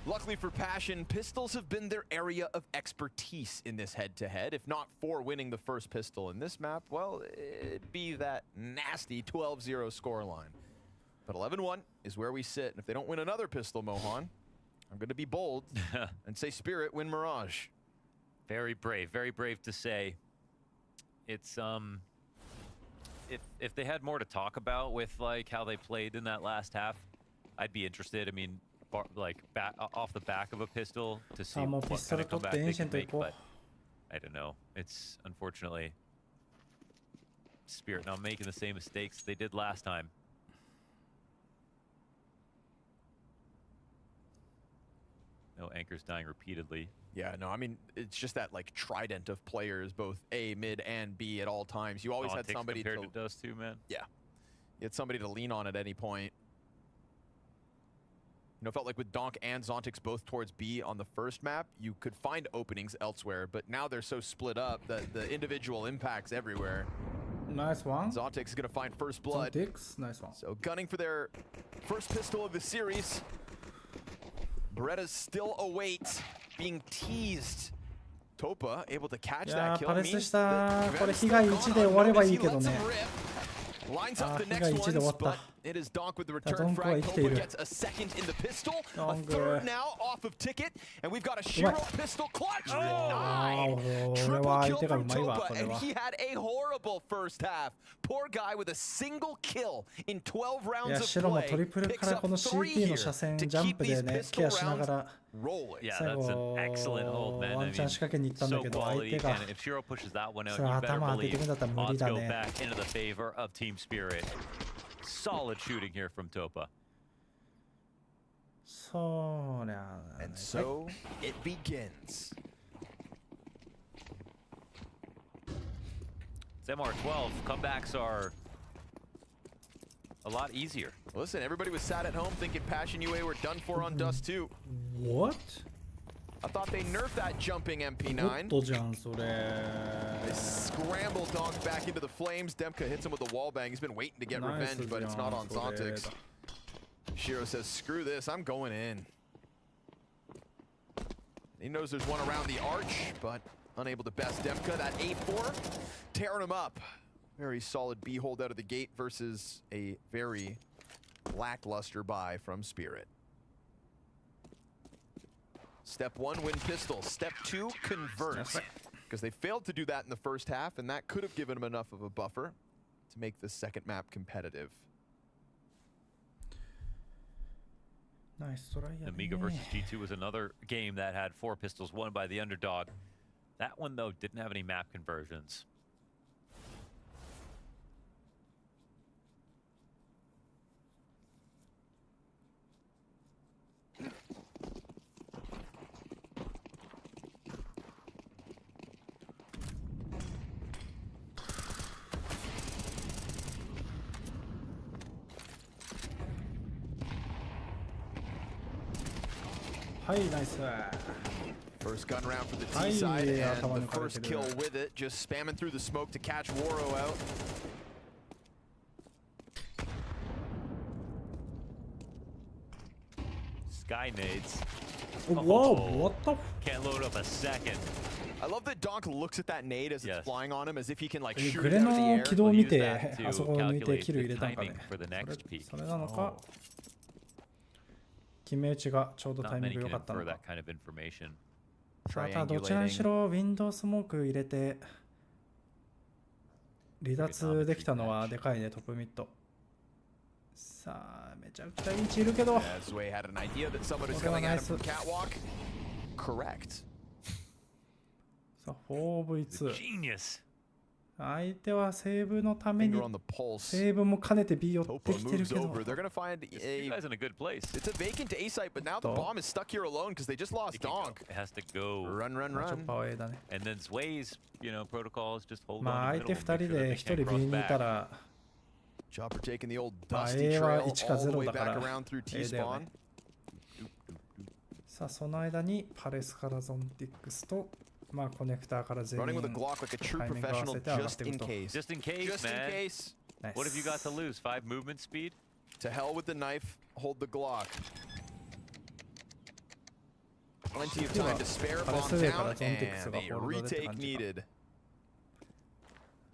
[SPEAKER 5] Luckily for Passion, pistols have been their area of expertise in this head-to-head. If not for winning the first pistol in this map, well, it'd be that nasty 12-0 scoreline. But 11-1 is where we sit, and if they don't win another pistol, Mohan, I'm going to be bold and say Spirit win Mirage.
[SPEAKER 6] Very brave to say. It's if they had more to talk about with like how they played in that last half, I'd be interested. I mean, like off the back of a pistol to see what kind of comeback they can make, but I don't know. It's unfortunately Spirit not making the same mistakes they did last time. No anchors dying repeatedly.
[SPEAKER 5] Yeah, no, I mean, it's just that like trident of players, both A, mid, and B at all times. You always had somebody
[SPEAKER 6] to Dust too, man.
[SPEAKER 5] Yeah, you had somebody to lean on at any point. You know, it felt like with Donk and Zontix both towards B on the first map, you could find openings elsewhere, but now they're so split up that the individual impacts everywhere.
[SPEAKER 1] Nice one.
[SPEAKER 5] Zontix is going to find first blood.
[SPEAKER 1] Zontix, nice one.
[SPEAKER 5] So gunning for their first pistol of the series. Beretta's still awaits, being teased. Topa able to catch that kill.
[SPEAKER 1] パレスしたこれ被害1で終わればいいけどね。
[SPEAKER 5] Lines up the next ones, but it is Donk with the return frag. Topa gets a second in the pistol, a third now off of Ticket, and we've got a Shiro pistol clutch denied. Triple kill from Topa, and he had a horrible first half. Poor guy with a single kill in 12 rounds of play picks up 3 here to keep these pistol rounds rolling.
[SPEAKER 6] Yeah, that's an excellent hold, man. I mean, so quality, and if Shiro pushes that one out, you better believe odds go back into the favor of Team Spirit. Solid shooting here from Topa.
[SPEAKER 5] And so it begins.
[SPEAKER 6] It's MR12. Comebacks are a lot easier.
[SPEAKER 5] Listen, everybody was sat at home thinking Passion UA were done for on Dust 2.
[SPEAKER 1] What?
[SPEAKER 5] I thought they nerfed that jumping MP9. They scramble Donk back into the flames. Demka hits him with a wall bang. He's been waiting to get revenge, but it's not on Zontix. Shiro says, screw this, I'm going in. He knows there's one around the arch, but unable to best Demka. That A4 tearing him up. Very solid B hold out of the gate versus a very lackluster buy from Spirit. Step 1, win pistol. Step 2, convert. Because they failed to do that in the first half, and that could have given them enough of a buffer to make the second map competitive.
[SPEAKER 1] Nice try.
[SPEAKER 6] Amiga versus G2 was another game that had 4 pistols won by the underdog. That one, though, didn't have any map conversions.
[SPEAKER 1] はい、ナイス。
[SPEAKER 5] First gun round for the T side and the first kill with it, just spamming through the smoke to catch Waro out.
[SPEAKER 6] Sky nades.
[SPEAKER 1] Whoa, what the?
[SPEAKER 6] Can't load up a second.
[SPEAKER 5] I love that Donk looks at that nade as it's flying on him as if he can like
[SPEAKER 1] グ
[SPEAKER 5] shoot
[SPEAKER 1] レ
[SPEAKER 5] it out of
[SPEAKER 1] の
[SPEAKER 5] the air.
[SPEAKER 1] 軌道を見て、
[SPEAKER 6] to
[SPEAKER 1] あそこを抜いて
[SPEAKER 6] calculate
[SPEAKER 1] キル入
[SPEAKER 6] the
[SPEAKER 1] れたんか
[SPEAKER 6] timing
[SPEAKER 1] ね。
[SPEAKER 6] for the next peak.
[SPEAKER 1] それなのか、決め打ちがちょうどタ
[SPEAKER 6] Not
[SPEAKER 1] イミン
[SPEAKER 6] many
[SPEAKER 1] グ良
[SPEAKER 6] can
[SPEAKER 1] かったの
[SPEAKER 6] infer
[SPEAKER 1] か。
[SPEAKER 6] that kind of information.
[SPEAKER 1] さあ、ただどちらにしろ、ウィンドウスモーク入れて、離脱できたのはでかいね、トップミッド。さあ、めちゃくちゃいい位置いるけど。これはナイス。
[SPEAKER 5] Correct.
[SPEAKER 1] さあ、4v2。
[SPEAKER 6] Genius.
[SPEAKER 1] 相手はセーブのためにセーブも兼ねて B 寄ってきてるけど
[SPEAKER 5] They're gonna find
[SPEAKER 6] You guys in a good place.
[SPEAKER 5] It's a vacant A site, but now the bomb is stuck here alone because they just lost Donk.
[SPEAKER 6] It has to go.
[SPEAKER 5] Run, run,
[SPEAKER 1] ちょっ
[SPEAKER 5] run.
[SPEAKER 1] とアウェイだね。
[SPEAKER 6] And then Zway's, you know, protocols just hold
[SPEAKER 1] まあ
[SPEAKER 6] on
[SPEAKER 1] 相
[SPEAKER 6] to
[SPEAKER 1] 手
[SPEAKER 6] the
[SPEAKER 1] 2
[SPEAKER 6] middle.
[SPEAKER 1] 人で1人 B にいたら
[SPEAKER 5] Chopper taking the old
[SPEAKER 1] まあ
[SPEAKER 5] dusty
[SPEAKER 1] A は
[SPEAKER 5] trail
[SPEAKER 1] 1か
[SPEAKER 5] all the
[SPEAKER 1] 0
[SPEAKER 5] way
[SPEAKER 1] だか
[SPEAKER 5] back
[SPEAKER 1] ら
[SPEAKER 5] around through T
[SPEAKER 1] A だよ
[SPEAKER 5] spawn.
[SPEAKER 1] ね。さあその間にパレスからゾンティックスとまあコネクターから全員
[SPEAKER 5] Running with a Glock like a true
[SPEAKER 1] タイミング合わ
[SPEAKER 5] professional
[SPEAKER 1] せて上がっ
[SPEAKER 5] just
[SPEAKER 1] てい
[SPEAKER 5] in
[SPEAKER 1] くと。
[SPEAKER 5] case.
[SPEAKER 6] Just in case,
[SPEAKER 5] Just in
[SPEAKER 6] man.
[SPEAKER 5] case.
[SPEAKER 1] Nice.
[SPEAKER 6] What have you got to lose? 5 movement speed?
[SPEAKER 5] To hell with the knife. Hold the Glock. Plenty of time to spare. Bomb down and a retake needed.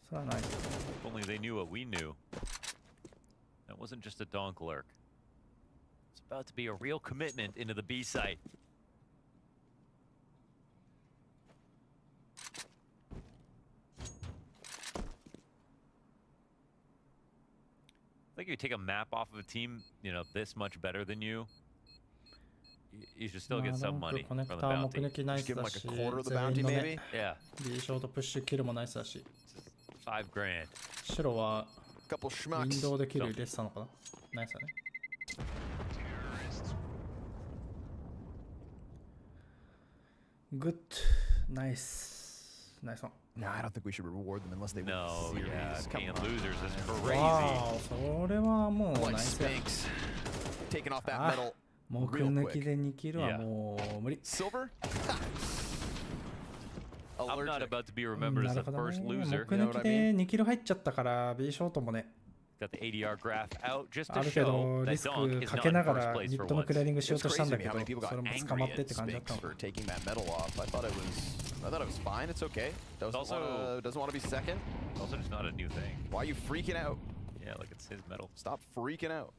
[SPEAKER 1] さあナイス。
[SPEAKER 6] If only they knew what we knew. That wasn't just a donk lurk. It's about to be a real commitment into the B site. I think if you take a map off of a team, you know, this much better than you, you should still get some money
[SPEAKER 1] コネ
[SPEAKER 6] from
[SPEAKER 1] ク
[SPEAKER 6] the
[SPEAKER 1] ター目
[SPEAKER 6] bounty.
[SPEAKER 1] 撃ナイ
[SPEAKER 5] Just
[SPEAKER 1] ス
[SPEAKER 5] give him
[SPEAKER 1] だ
[SPEAKER 5] like
[SPEAKER 1] し、
[SPEAKER 5] a quarter of the
[SPEAKER 1] 全
[SPEAKER 5] bounty
[SPEAKER 1] 員の
[SPEAKER 5] maybe.
[SPEAKER 1] ね、
[SPEAKER 6] Yeah,
[SPEAKER 1] B ショートプッシュキルもナイスだし、
[SPEAKER 6] $5 grand.
[SPEAKER 1] 白は
[SPEAKER 5] Couple
[SPEAKER 1] ウィン
[SPEAKER 5] schmucks.
[SPEAKER 1] ドウでキル入れてたのかな。ナイスだね。グッド、ナイス、ナイスワン。
[SPEAKER 5] Nah, I don't think we should reward them unless they win
[SPEAKER 6] No,
[SPEAKER 5] the series.
[SPEAKER 6] yeah,
[SPEAKER 5] Come
[SPEAKER 6] being
[SPEAKER 5] on.
[SPEAKER 6] losers is crazy.
[SPEAKER 1] わー、それはもう
[SPEAKER 5] Like
[SPEAKER 1] ナイスや。
[SPEAKER 5] Spinks. Taking off that
[SPEAKER 1] あ
[SPEAKER 5] metal.
[SPEAKER 1] 目抜きで2キルはもう無理。
[SPEAKER 5] Silver?
[SPEAKER 6] I'm not
[SPEAKER 5] Allergic.
[SPEAKER 6] about to be remembered
[SPEAKER 1] な
[SPEAKER 6] as
[SPEAKER 1] る
[SPEAKER 6] the
[SPEAKER 1] ほど
[SPEAKER 6] first
[SPEAKER 1] ね。
[SPEAKER 6] loser.
[SPEAKER 1] 目抜きで2キル入っちゃったから B ショートもね。
[SPEAKER 6] Got the ADR graph out just
[SPEAKER 1] あ
[SPEAKER 6] to
[SPEAKER 1] るけ
[SPEAKER 6] show
[SPEAKER 1] ど
[SPEAKER 6] that
[SPEAKER 1] リス
[SPEAKER 6] donk
[SPEAKER 1] ク
[SPEAKER 6] is
[SPEAKER 1] か
[SPEAKER 6] not
[SPEAKER 1] け
[SPEAKER 6] in
[SPEAKER 1] なが
[SPEAKER 6] first
[SPEAKER 1] ら
[SPEAKER 6] place
[SPEAKER 1] ニッ
[SPEAKER 6] for
[SPEAKER 1] トのクリア
[SPEAKER 6] once.
[SPEAKER 1] リングしよう
[SPEAKER 5] It's
[SPEAKER 1] としたん
[SPEAKER 5] crazy
[SPEAKER 1] だ
[SPEAKER 5] to
[SPEAKER 1] け
[SPEAKER 5] me
[SPEAKER 1] ど
[SPEAKER 5] how many people
[SPEAKER 1] そ
[SPEAKER 5] got
[SPEAKER 1] れも捕まって
[SPEAKER 5] angry
[SPEAKER 1] って
[SPEAKER 5] at
[SPEAKER 1] 感じだった
[SPEAKER 5] Spinks
[SPEAKER 1] の
[SPEAKER 5] for taking that metal off. I thought it was okay. Doesn't want to be second.
[SPEAKER 6] Also just not a new thing.
[SPEAKER 5] Why are you freaking out?
[SPEAKER 6] Yeah, like it's his metal.
[SPEAKER 5] Stop freaking out.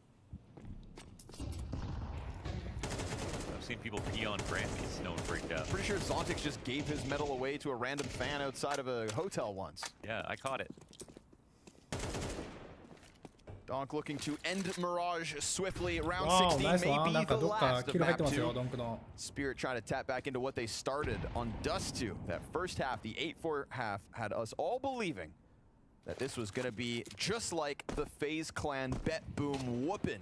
[SPEAKER 6] I've seen people pee on Grammys. No one freaked out.
[SPEAKER 5] Pretty sure Zontix just gave his medal away to a random fan outside of a hotel once.
[SPEAKER 6] Yeah, I caught it.
[SPEAKER 5] Donk looking to end Mirage swiftly. Round
[SPEAKER 1] わー、
[SPEAKER 5] 16
[SPEAKER 1] ナイスワン。な
[SPEAKER 5] may
[SPEAKER 1] ん
[SPEAKER 5] be
[SPEAKER 1] か
[SPEAKER 5] the
[SPEAKER 1] どっか
[SPEAKER 5] last
[SPEAKER 1] キ
[SPEAKER 5] of
[SPEAKER 1] ル入っ
[SPEAKER 5] map
[SPEAKER 1] てますよ、
[SPEAKER 5] 2.
[SPEAKER 1] ドンクの。
[SPEAKER 5] Spirit trying to tap back into what they started on Dust 2. That first half, the 8-4 half, had us all believing that this was going to be just like the FaZe Clan Bet Boom whooping.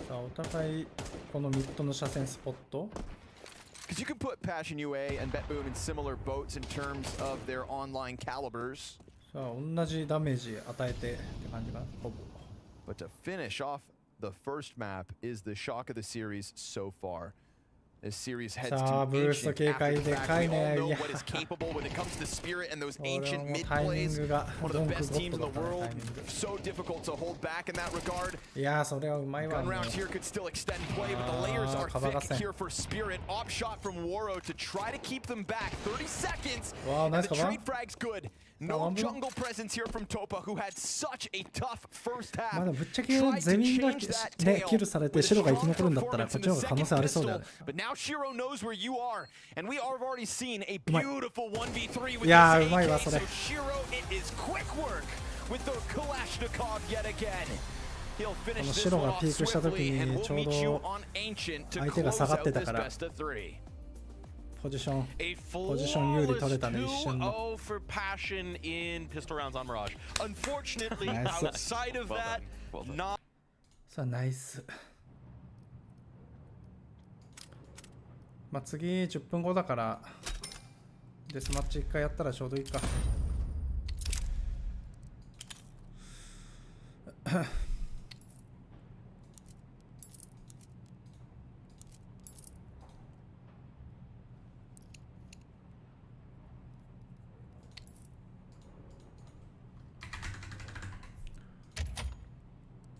[SPEAKER 1] さあお互いこのミッドの車線スポット。
[SPEAKER 5] Because you can put Passion UA and Bet Boom in similar boats in terms of their online calibers.
[SPEAKER 1] さあ同じダメージ与えてって感じかな、ほぼ。
[SPEAKER 5] But to finish off the first map is the shock of the series so far. This series heads
[SPEAKER 1] Sa
[SPEAKER 5] to
[SPEAKER 1] burst
[SPEAKER 5] ancient
[SPEAKER 1] 警戒
[SPEAKER 5] after the
[SPEAKER 1] で
[SPEAKER 5] fact.
[SPEAKER 1] か
[SPEAKER 5] We
[SPEAKER 1] い
[SPEAKER 5] all
[SPEAKER 1] ね。
[SPEAKER 5] know
[SPEAKER 1] いや
[SPEAKER 5] what is capable when it comes to Spirit and those
[SPEAKER 1] これは
[SPEAKER 5] ancient
[SPEAKER 1] もう
[SPEAKER 5] mid
[SPEAKER 1] タイミン
[SPEAKER 5] plays.
[SPEAKER 1] グが
[SPEAKER 5] One
[SPEAKER 1] ド
[SPEAKER 5] of
[SPEAKER 1] ン
[SPEAKER 5] the
[SPEAKER 1] ク
[SPEAKER 5] best
[SPEAKER 1] ゴッ
[SPEAKER 5] teams
[SPEAKER 1] ド
[SPEAKER 5] in
[SPEAKER 1] だ
[SPEAKER 5] the
[SPEAKER 1] ったね、
[SPEAKER 5] world.
[SPEAKER 1] タイミング。
[SPEAKER 5] So difficult to hold back in that regard.
[SPEAKER 1] いやー、それはうまいわ。
[SPEAKER 5] Gun
[SPEAKER 1] もう
[SPEAKER 5] round here could still extend play, but the layers are
[SPEAKER 1] カバー合
[SPEAKER 5] thick
[SPEAKER 1] 戦。
[SPEAKER 5] here for Spirit. Op shot from Waro to try to keep them back. 30 seconds.
[SPEAKER 1] わー、ナイ
[SPEAKER 5] And
[SPEAKER 1] ス
[SPEAKER 5] the
[SPEAKER 1] カバー。
[SPEAKER 5] trade frag's good. No jungle presence here from Topa, who had such a tough first
[SPEAKER 1] まあ
[SPEAKER 5] half.
[SPEAKER 1] でもぶっちゃけ
[SPEAKER 5] Tried
[SPEAKER 1] ゼ
[SPEAKER 5] to
[SPEAKER 1] ミンが
[SPEAKER 5] change that
[SPEAKER 1] ね、キ
[SPEAKER 5] tail
[SPEAKER 1] ルされて
[SPEAKER 5] with a
[SPEAKER 1] 白が生き
[SPEAKER 5] strong
[SPEAKER 1] 残るんだったら
[SPEAKER 5] performance
[SPEAKER 1] こっ
[SPEAKER 5] in
[SPEAKER 1] ちの
[SPEAKER 5] the
[SPEAKER 1] 方が可能
[SPEAKER 5] second
[SPEAKER 1] 性ありそうだよ
[SPEAKER 5] pistol.
[SPEAKER 1] ね。
[SPEAKER 5] But now Shiro knows where you are, and we have already seen a
[SPEAKER 1] うまい。
[SPEAKER 5] beautiful 1v3 with
[SPEAKER 1] いやー、
[SPEAKER 5] this
[SPEAKER 1] うまいわ、
[SPEAKER 5] AK.
[SPEAKER 1] そ
[SPEAKER 5] So
[SPEAKER 1] れ。
[SPEAKER 5] Shiro, it is quick work with the Kalashnikov yet again. He'll
[SPEAKER 1] こ
[SPEAKER 5] finish
[SPEAKER 1] の
[SPEAKER 5] this
[SPEAKER 1] 白
[SPEAKER 5] one
[SPEAKER 1] が
[SPEAKER 5] off
[SPEAKER 1] ピークした時
[SPEAKER 5] swiftly, and
[SPEAKER 1] に
[SPEAKER 5] we'll
[SPEAKER 1] ちょう
[SPEAKER 5] meet you
[SPEAKER 1] ど
[SPEAKER 5] on Ancient to
[SPEAKER 1] 相手が
[SPEAKER 5] close
[SPEAKER 1] 下がっ
[SPEAKER 5] out
[SPEAKER 1] てた
[SPEAKER 5] this
[SPEAKER 1] から
[SPEAKER 5] best of 3.
[SPEAKER 1] ポジション
[SPEAKER 3] A
[SPEAKER 1] ポジション有利取れたね、一
[SPEAKER 3] flawless
[SPEAKER 1] 瞬の。
[SPEAKER 3] 2-0 for Passion in pistol rounds on Mirage. Unfortunately,
[SPEAKER 1] Nice.
[SPEAKER 3] outside of that,
[SPEAKER 6] Well done.
[SPEAKER 3] not
[SPEAKER 1] さあ、ナイス。まあ次10分後だからデスマッチ1回やったらちょうどいいか。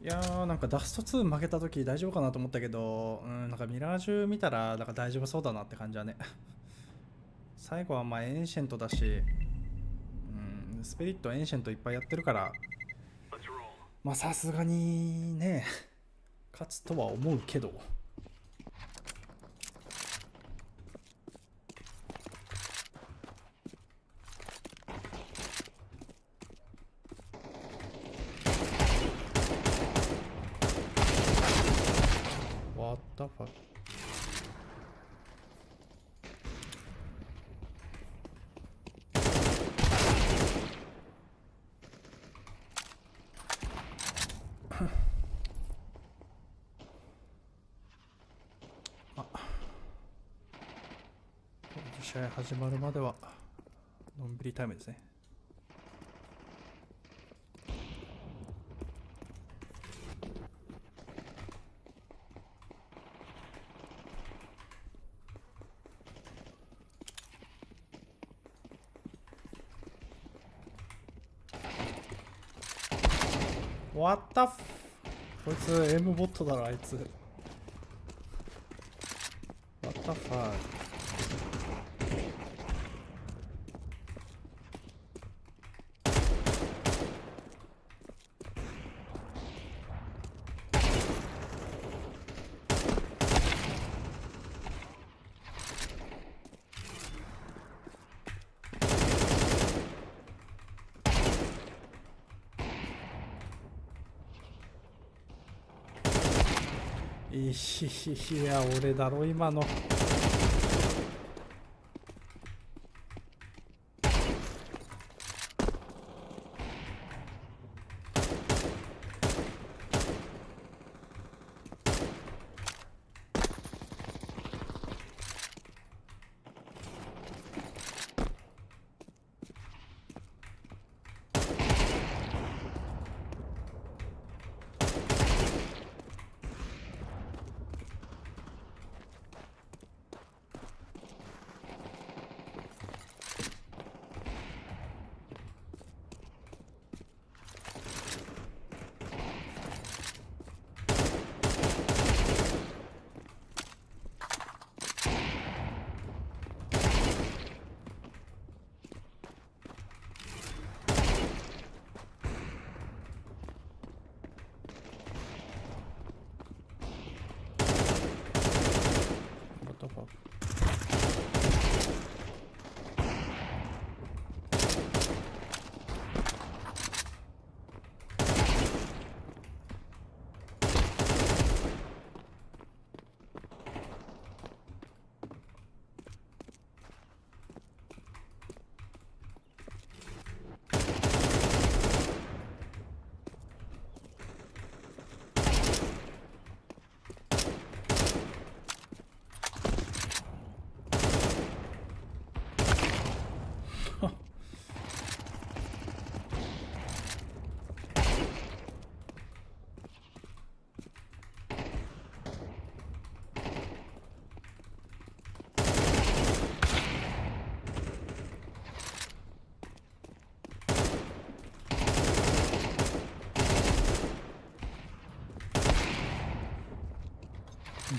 [SPEAKER 1] いやーなんかダスト2負けた時大丈夫かなと思ったけど、なんかミラージュ見たらなんか大丈夫そうだなって感じはね。最後はまあエンシェントだし、スピリットエンシェントいっぱいやってるから、まあさすがにね勝つとは思うけど。What the fuck? 試合始まるまではのんびりタイムですね。What the f... こいつ M ボットだろあいつ。What the fuck?いや俺だろ今の。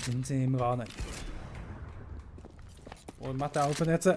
[SPEAKER 1] 全然 M が合わない。おい待てアウトのやつ。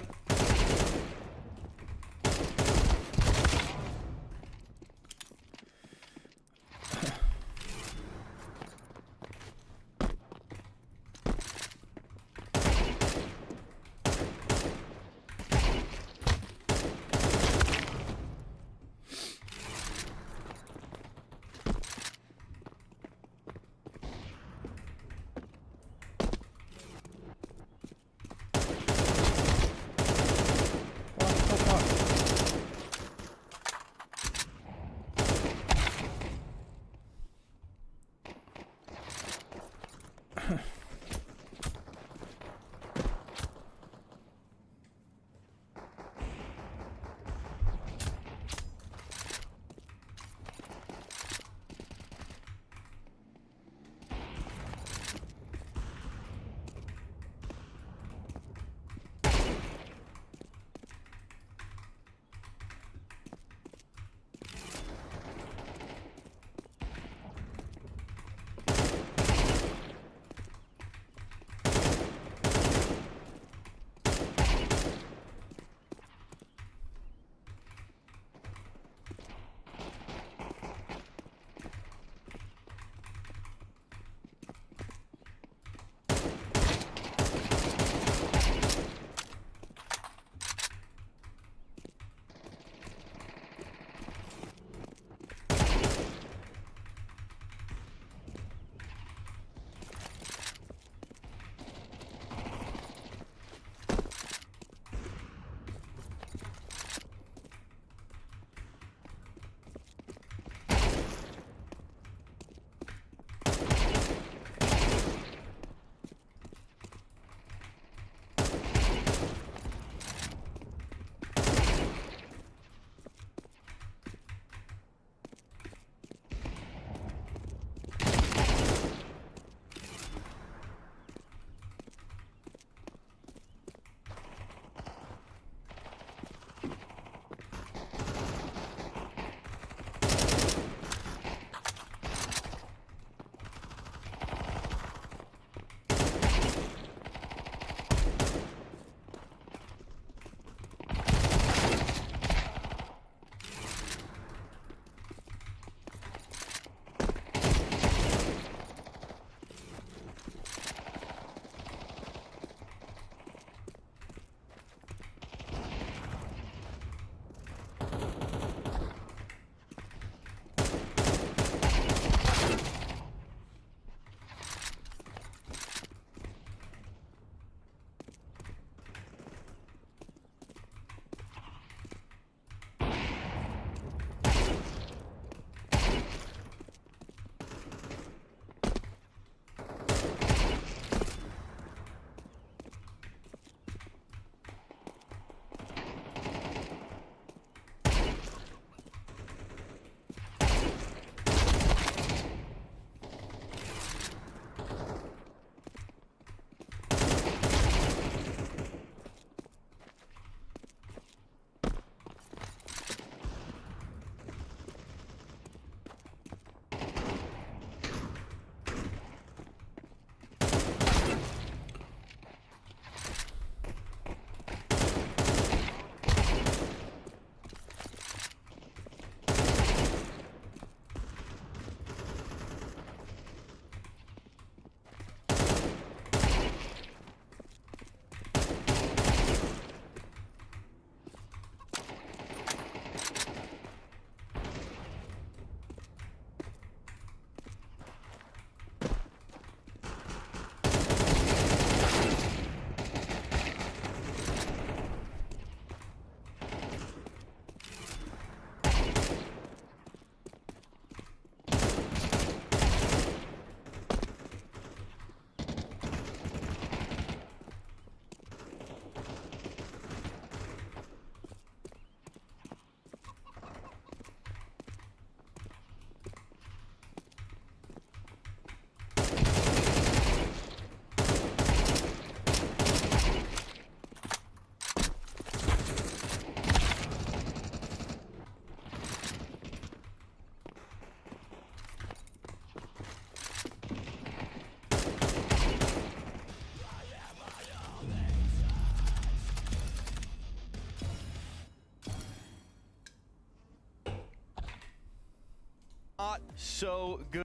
[SPEAKER 5] not so good.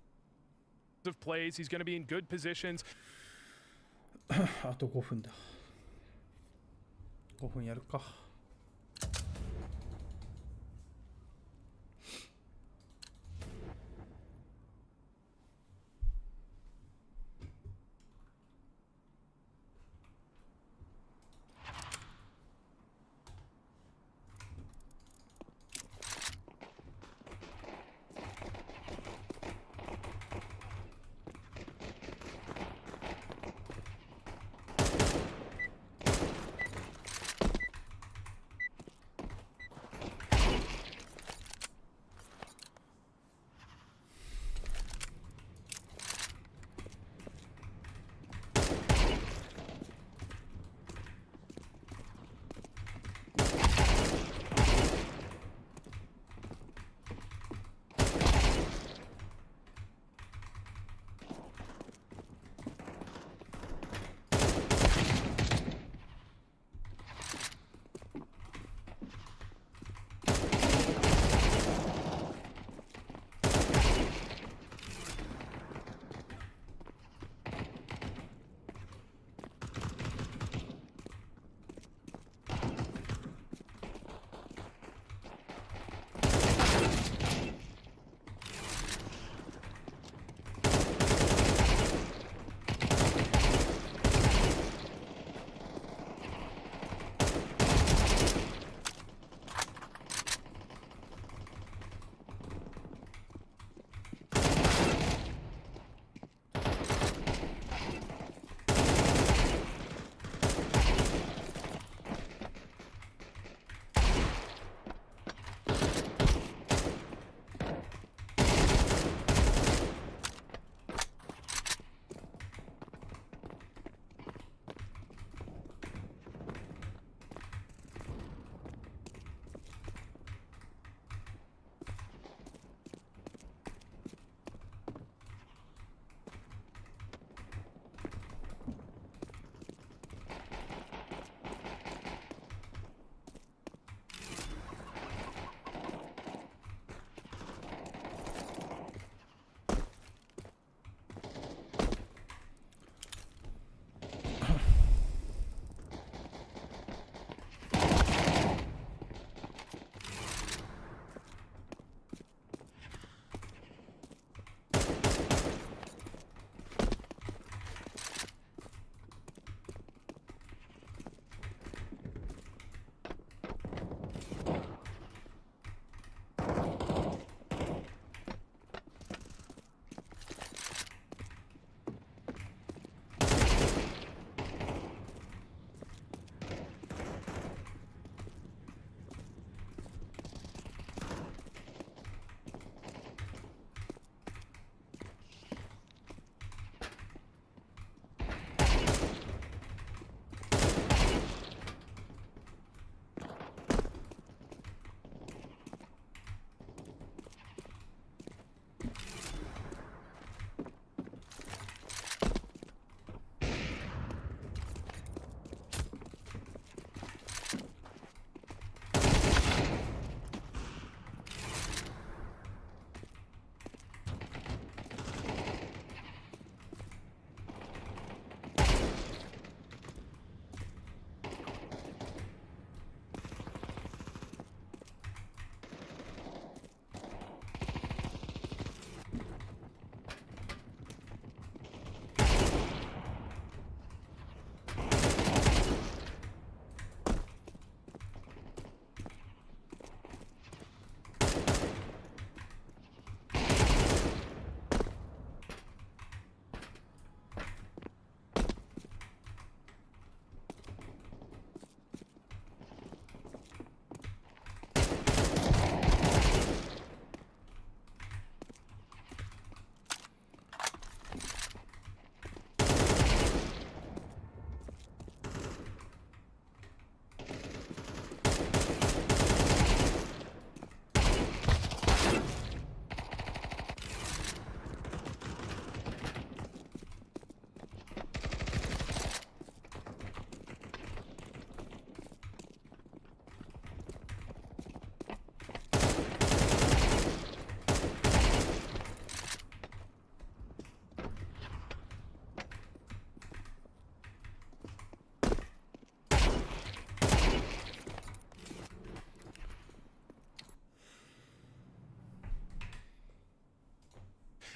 [SPEAKER 7] Of plays, he's going to be in good positions.
[SPEAKER 1] あと5分だ。5分やるか。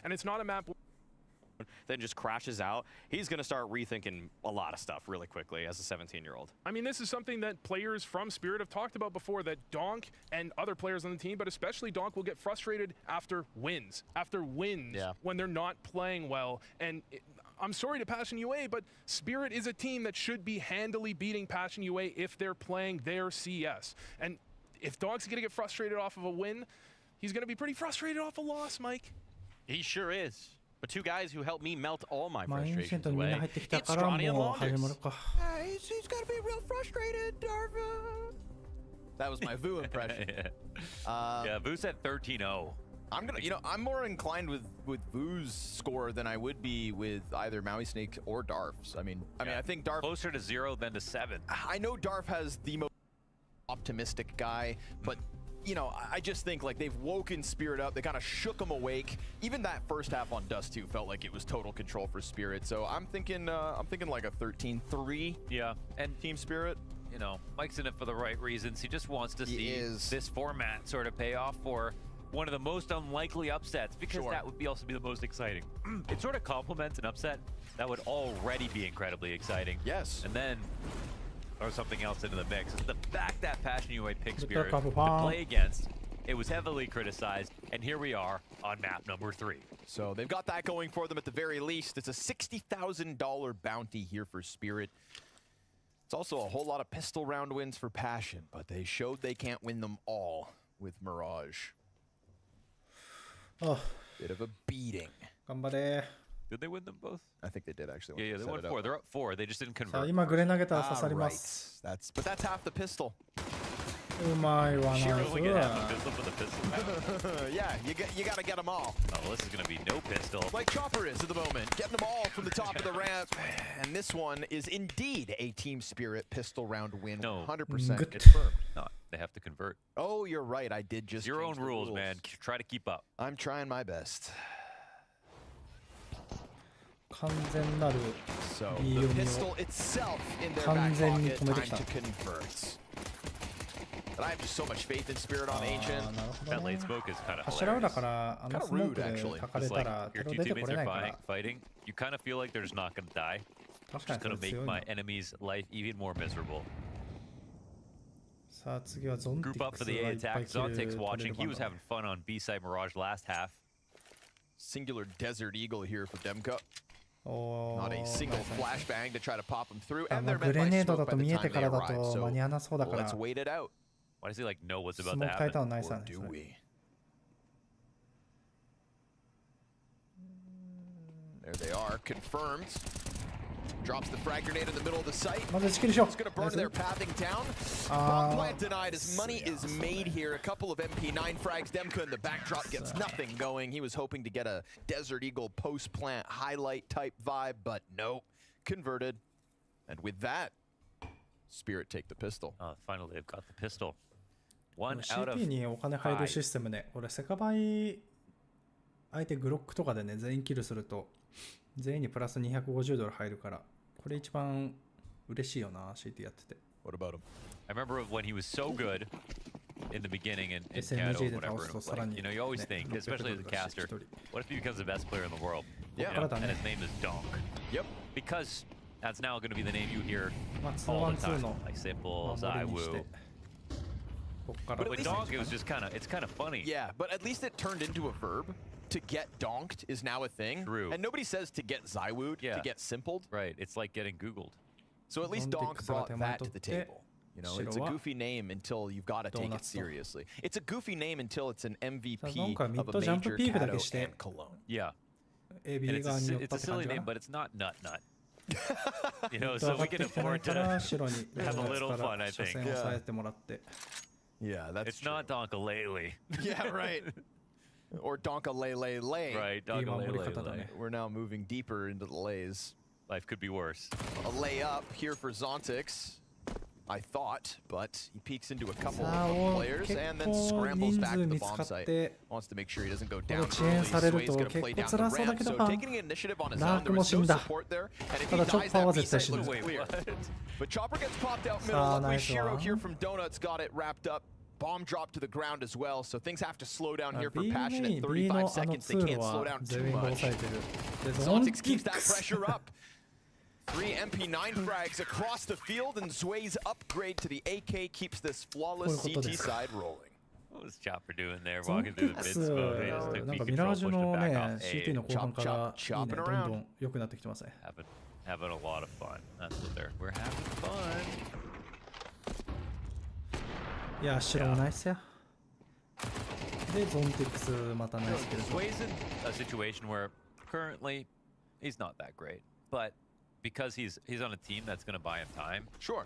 [SPEAKER 7] and it's not a map
[SPEAKER 2] then just crashes out, he's going to start rethinking a lot of stuff really quickly as a 17-year-old.
[SPEAKER 7] I mean, this is something that players from Spirit have talked about before, that donk and other players on the team, but especially donk, will get frustrated after wins, when they're not playing well. And I'm sorry to Passion UA, but Spirit is a team that should be handily beating Passion UA if they're playing their CS. And if donk's going to get frustrated off of a win, he's going to be pretty frustrated off a loss, Mike.
[SPEAKER 3] He sure is. But two guys who helped me melt all my frustrations
[SPEAKER 1] away.
[SPEAKER 3] It's Stronny and Launders. He's got to be real frustrated, Darva. That was my Vu impression.
[SPEAKER 6] Yeah, Vu said 13-0.
[SPEAKER 5] I'm more inclined with Vu's score than I would be with either Maui Snake or Darf's. I mean, I think Darf
[SPEAKER 6] closer to 0 than to 7.
[SPEAKER 5] I know Darf has the most optimistic guy, but I just think like they've woken Spirit up. They kind of shook them awake. Even that first half on Dust 2 felt like it was total control for Spirit. So I'm thinking like a 13-3.
[SPEAKER 6] Yeah, and
[SPEAKER 5] Team Spirit.
[SPEAKER 6] Mike's in it for the right reasons. He just wants to see this format sort of pay off for one of the most unlikely upsets, because that would also be the most exciting. It sort of complements an upset that would already be incredibly exciting.
[SPEAKER 5] Yes.
[SPEAKER 6] And then or something else into the mix. It's the fact that Passion UA picked Spirit to play against. It was heavily criticized, and here we are on map number 3.
[SPEAKER 5] So they've got that going for them at the very least. It's a $60,000 bounty here for Spirit. It's also a whole lot of pistol round wins for Passion, but they showed they can't win them all with Mirage.
[SPEAKER 1] Oh,
[SPEAKER 5] bit of a beating.
[SPEAKER 6] Did they win them both?
[SPEAKER 5] I think they did actually.
[SPEAKER 6] Yeah, they won 4. They're up 4. They just didn't convert.
[SPEAKER 5] Right. But that's half the pistol.
[SPEAKER 6] Sure, only get half the pistol for the pistol.
[SPEAKER 5] Yeah, you gotta get them all.
[SPEAKER 6] Oh, this is gonna be no pistol.
[SPEAKER 5] Like Chopper is at the moment, getting them all from the top of the ramp. And this one is indeed a Team Spirit pistol round win.
[SPEAKER 6] No,
[SPEAKER 5] 100%
[SPEAKER 6] confirmed. No, they have to convert.
[SPEAKER 5] Oh, you're right. I did just
[SPEAKER 6] your own rules, man. Try to keep up.
[SPEAKER 5] I'm trying my best. So the pistol itself in their back pocket, time to convert. But I have just so much faith in Spirit on Ancient.
[SPEAKER 6] That late smoke is kind of hilarious.
[SPEAKER 5] Kind of rude, actually.
[SPEAKER 6] It's like your two teammates are fighting. You kind of feel like they're just not going to die. I'm just going to make my enemy's life even more miserable. Group up for the A attack. Zontic's watching. He was having fun on B-side Mirage last half.
[SPEAKER 5] Singular Desert Eagle here for Demka. Not a single flashbang to try to pop them through, and they're met by smoke by the time they arrive, so let's wait it out.
[SPEAKER 6] Why does he like know what's about to happen?
[SPEAKER 5] Or do we? There they are, confirmed. Drops the frag grenade in the middle of the site. It's going to burn their pathing down. Bomb plant denied as money is made here. A couple of MP9 frags. Demka in the backdrop gets nothing going. He was hoping to get a Desert Eagle post-plant highlight type vibe, but nope. Converted. And with that, Spirit take the pistol.
[SPEAKER 6] Finally, they've got the pistol. 1 out of 5.
[SPEAKER 1] CP にお金入るシステムね。これ世界倍相手グロックとかでね、全員キルすると全員にプラス$250入るから、これ一番嬉しいよな、CT やってて。
[SPEAKER 5] What about him?
[SPEAKER 6] I remember when he was so good in the beginning in Kato, whatever. Like, you always think, especially as a caster, what if he becomes the best player in the world?
[SPEAKER 5] Yeah.
[SPEAKER 6] And his name is Donk.
[SPEAKER 5] Yep.
[SPEAKER 6] Because that's now going to be the name you hear all the time. Like Simple, Zaiwu. But with Donk, it was just it's kind of funny.
[SPEAKER 5] Yeah, but at least it turned into a verb. To get donked is now a thing.
[SPEAKER 6] True.
[SPEAKER 5] And nobody says to get Zywooed, to get simpled.
[SPEAKER 6] Right, it's like getting Googled.
[SPEAKER 5] So at least Donk brought that to the table. It's a goofy name until you've got to take it seriously. It's a goofy name until it's an MVP of a major Kato and Cologne.
[SPEAKER 6] Yeah. And it's a silly name, but it's not Nut. So we can afford to have a little fun, I think.
[SPEAKER 5] Yeah, that's
[SPEAKER 6] It's not Donkalele.
[SPEAKER 5] Yeah, right. Or Donkalele.
[SPEAKER 6] Right, Donkalele.
[SPEAKER 5] We're now moving deeper into the lays.
[SPEAKER 6] Life could be worse.
[SPEAKER 5] A layup here for Zontix, I thought, but he peeks into a couple of players and then scrambles back to the bomb site. Wants to make sure he doesn't go down early, so he's going to play down the ramp. So taking initiative on his own, there was no support there, and if he dies, that B-site looks clear. But Chopper gets popped out middle. Luckily, Shiro here from Donuts got it wrapped up bomb drop to the ground as well, so things have to slow down here for Passion at 35 seconds. They can't slow down too much. Zontics keeps that pressure up. 3 MP9 frags across the field, and Zway's upgrade to the AK keeps this flawless CT side rolling.
[SPEAKER 6] What was Chopper doing there, walking through the mid smoke? He just took
[SPEAKER 1] なん
[SPEAKER 6] B
[SPEAKER 1] かミラー
[SPEAKER 6] control,
[SPEAKER 1] ジュ
[SPEAKER 6] pushed
[SPEAKER 1] の
[SPEAKER 6] it back
[SPEAKER 1] ね
[SPEAKER 6] off
[SPEAKER 1] CT
[SPEAKER 6] A.
[SPEAKER 1] の後半からいいね、どん
[SPEAKER 5] chopping
[SPEAKER 1] ど
[SPEAKER 5] around.
[SPEAKER 1] ん良くなってきてますね。
[SPEAKER 6] Having a lot of fun. That's what we're having fun.
[SPEAKER 1] いや、白もナイスや。で、ゾンティックスまたナイスけど。
[SPEAKER 6] Sway's in a situation where currently he's not that great, but because he's on a team that's going to buy him time.
[SPEAKER 5] Sure.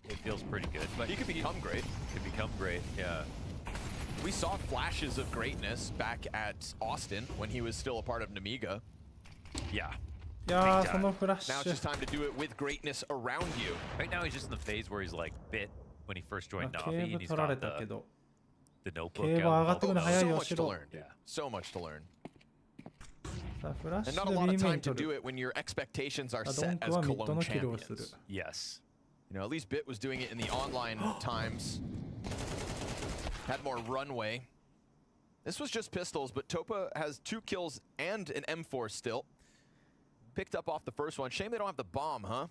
[SPEAKER 6] It feels pretty good, but
[SPEAKER 5] he could become great.
[SPEAKER 6] Could become great, yeah.
[SPEAKER 5] We saw flashes of greatness back at Austin when he was still a part of Namiga.
[SPEAKER 6] Yeah.
[SPEAKER 1] いやー、そのフラッシ
[SPEAKER 5] Now
[SPEAKER 1] ュ。
[SPEAKER 5] it's just time to do it with greatness around you.
[SPEAKER 6] Right now he's just in the phase where he's like bit when he first joined
[SPEAKER 1] ケ
[SPEAKER 6] Navi
[SPEAKER 1] ー
[SPEAKER 6] and
[SPEAKER 1] ブ
[SPEAKER 6] he's
[SPEAKER 1] 取られ
[SPEAKER 6] got
[SPEAKER 1] たけど。
[SPEAKER 6] the
[SPEAKER 1] ケ
[SPEAKER 6] notebook
[SPEAKER 1] ーブ上がってく
[SPEAKER 6] out.
[SPEAKER 1] るの早い
[SPEAKER 5] So
[SPEAKER 1] よ、
[SPEAKER 5] much to
[SPEAKER 1] 白。
[SPEAKER 5] learn, dude. So much to learn.
[SPEAKER 1] さあ、フラッシ
[SPEAKER 5] And not a
[SPEAKER 1] ュ
[SPEAKER 5] lot
[SPEAKER 1] で
[SPEAKER 5] of
[SPEAKER 1] ビーメイ
[SPEAKER 5] time
[SPEAKER 1] ン
[SPEAKER 5] to
[SPEAKER 1] 取
[SPEAKER 5] do
[SPEAKER 1] る。
[SPEAKER 5] it when your expectations are
[SPEAKER 1] ドン
[SPEAKER 5] set
[SPEAKER 1] ク
[SPEAKER 5] as
[SPEAKER 1] はミッドの
[SPEAKER 5] Cologne
[SPEAKER 1] キルをする。
[SPEAKER 5] champions.
[SPEAKER 6] Yes.
[SPEAKER 5] You know, at least Bit was doing it in the online times. Had more runway. This was just pistols, but Topa has 2 kills and an M4 still. Picked up off the first one. Shame they don't have the bomb, huh?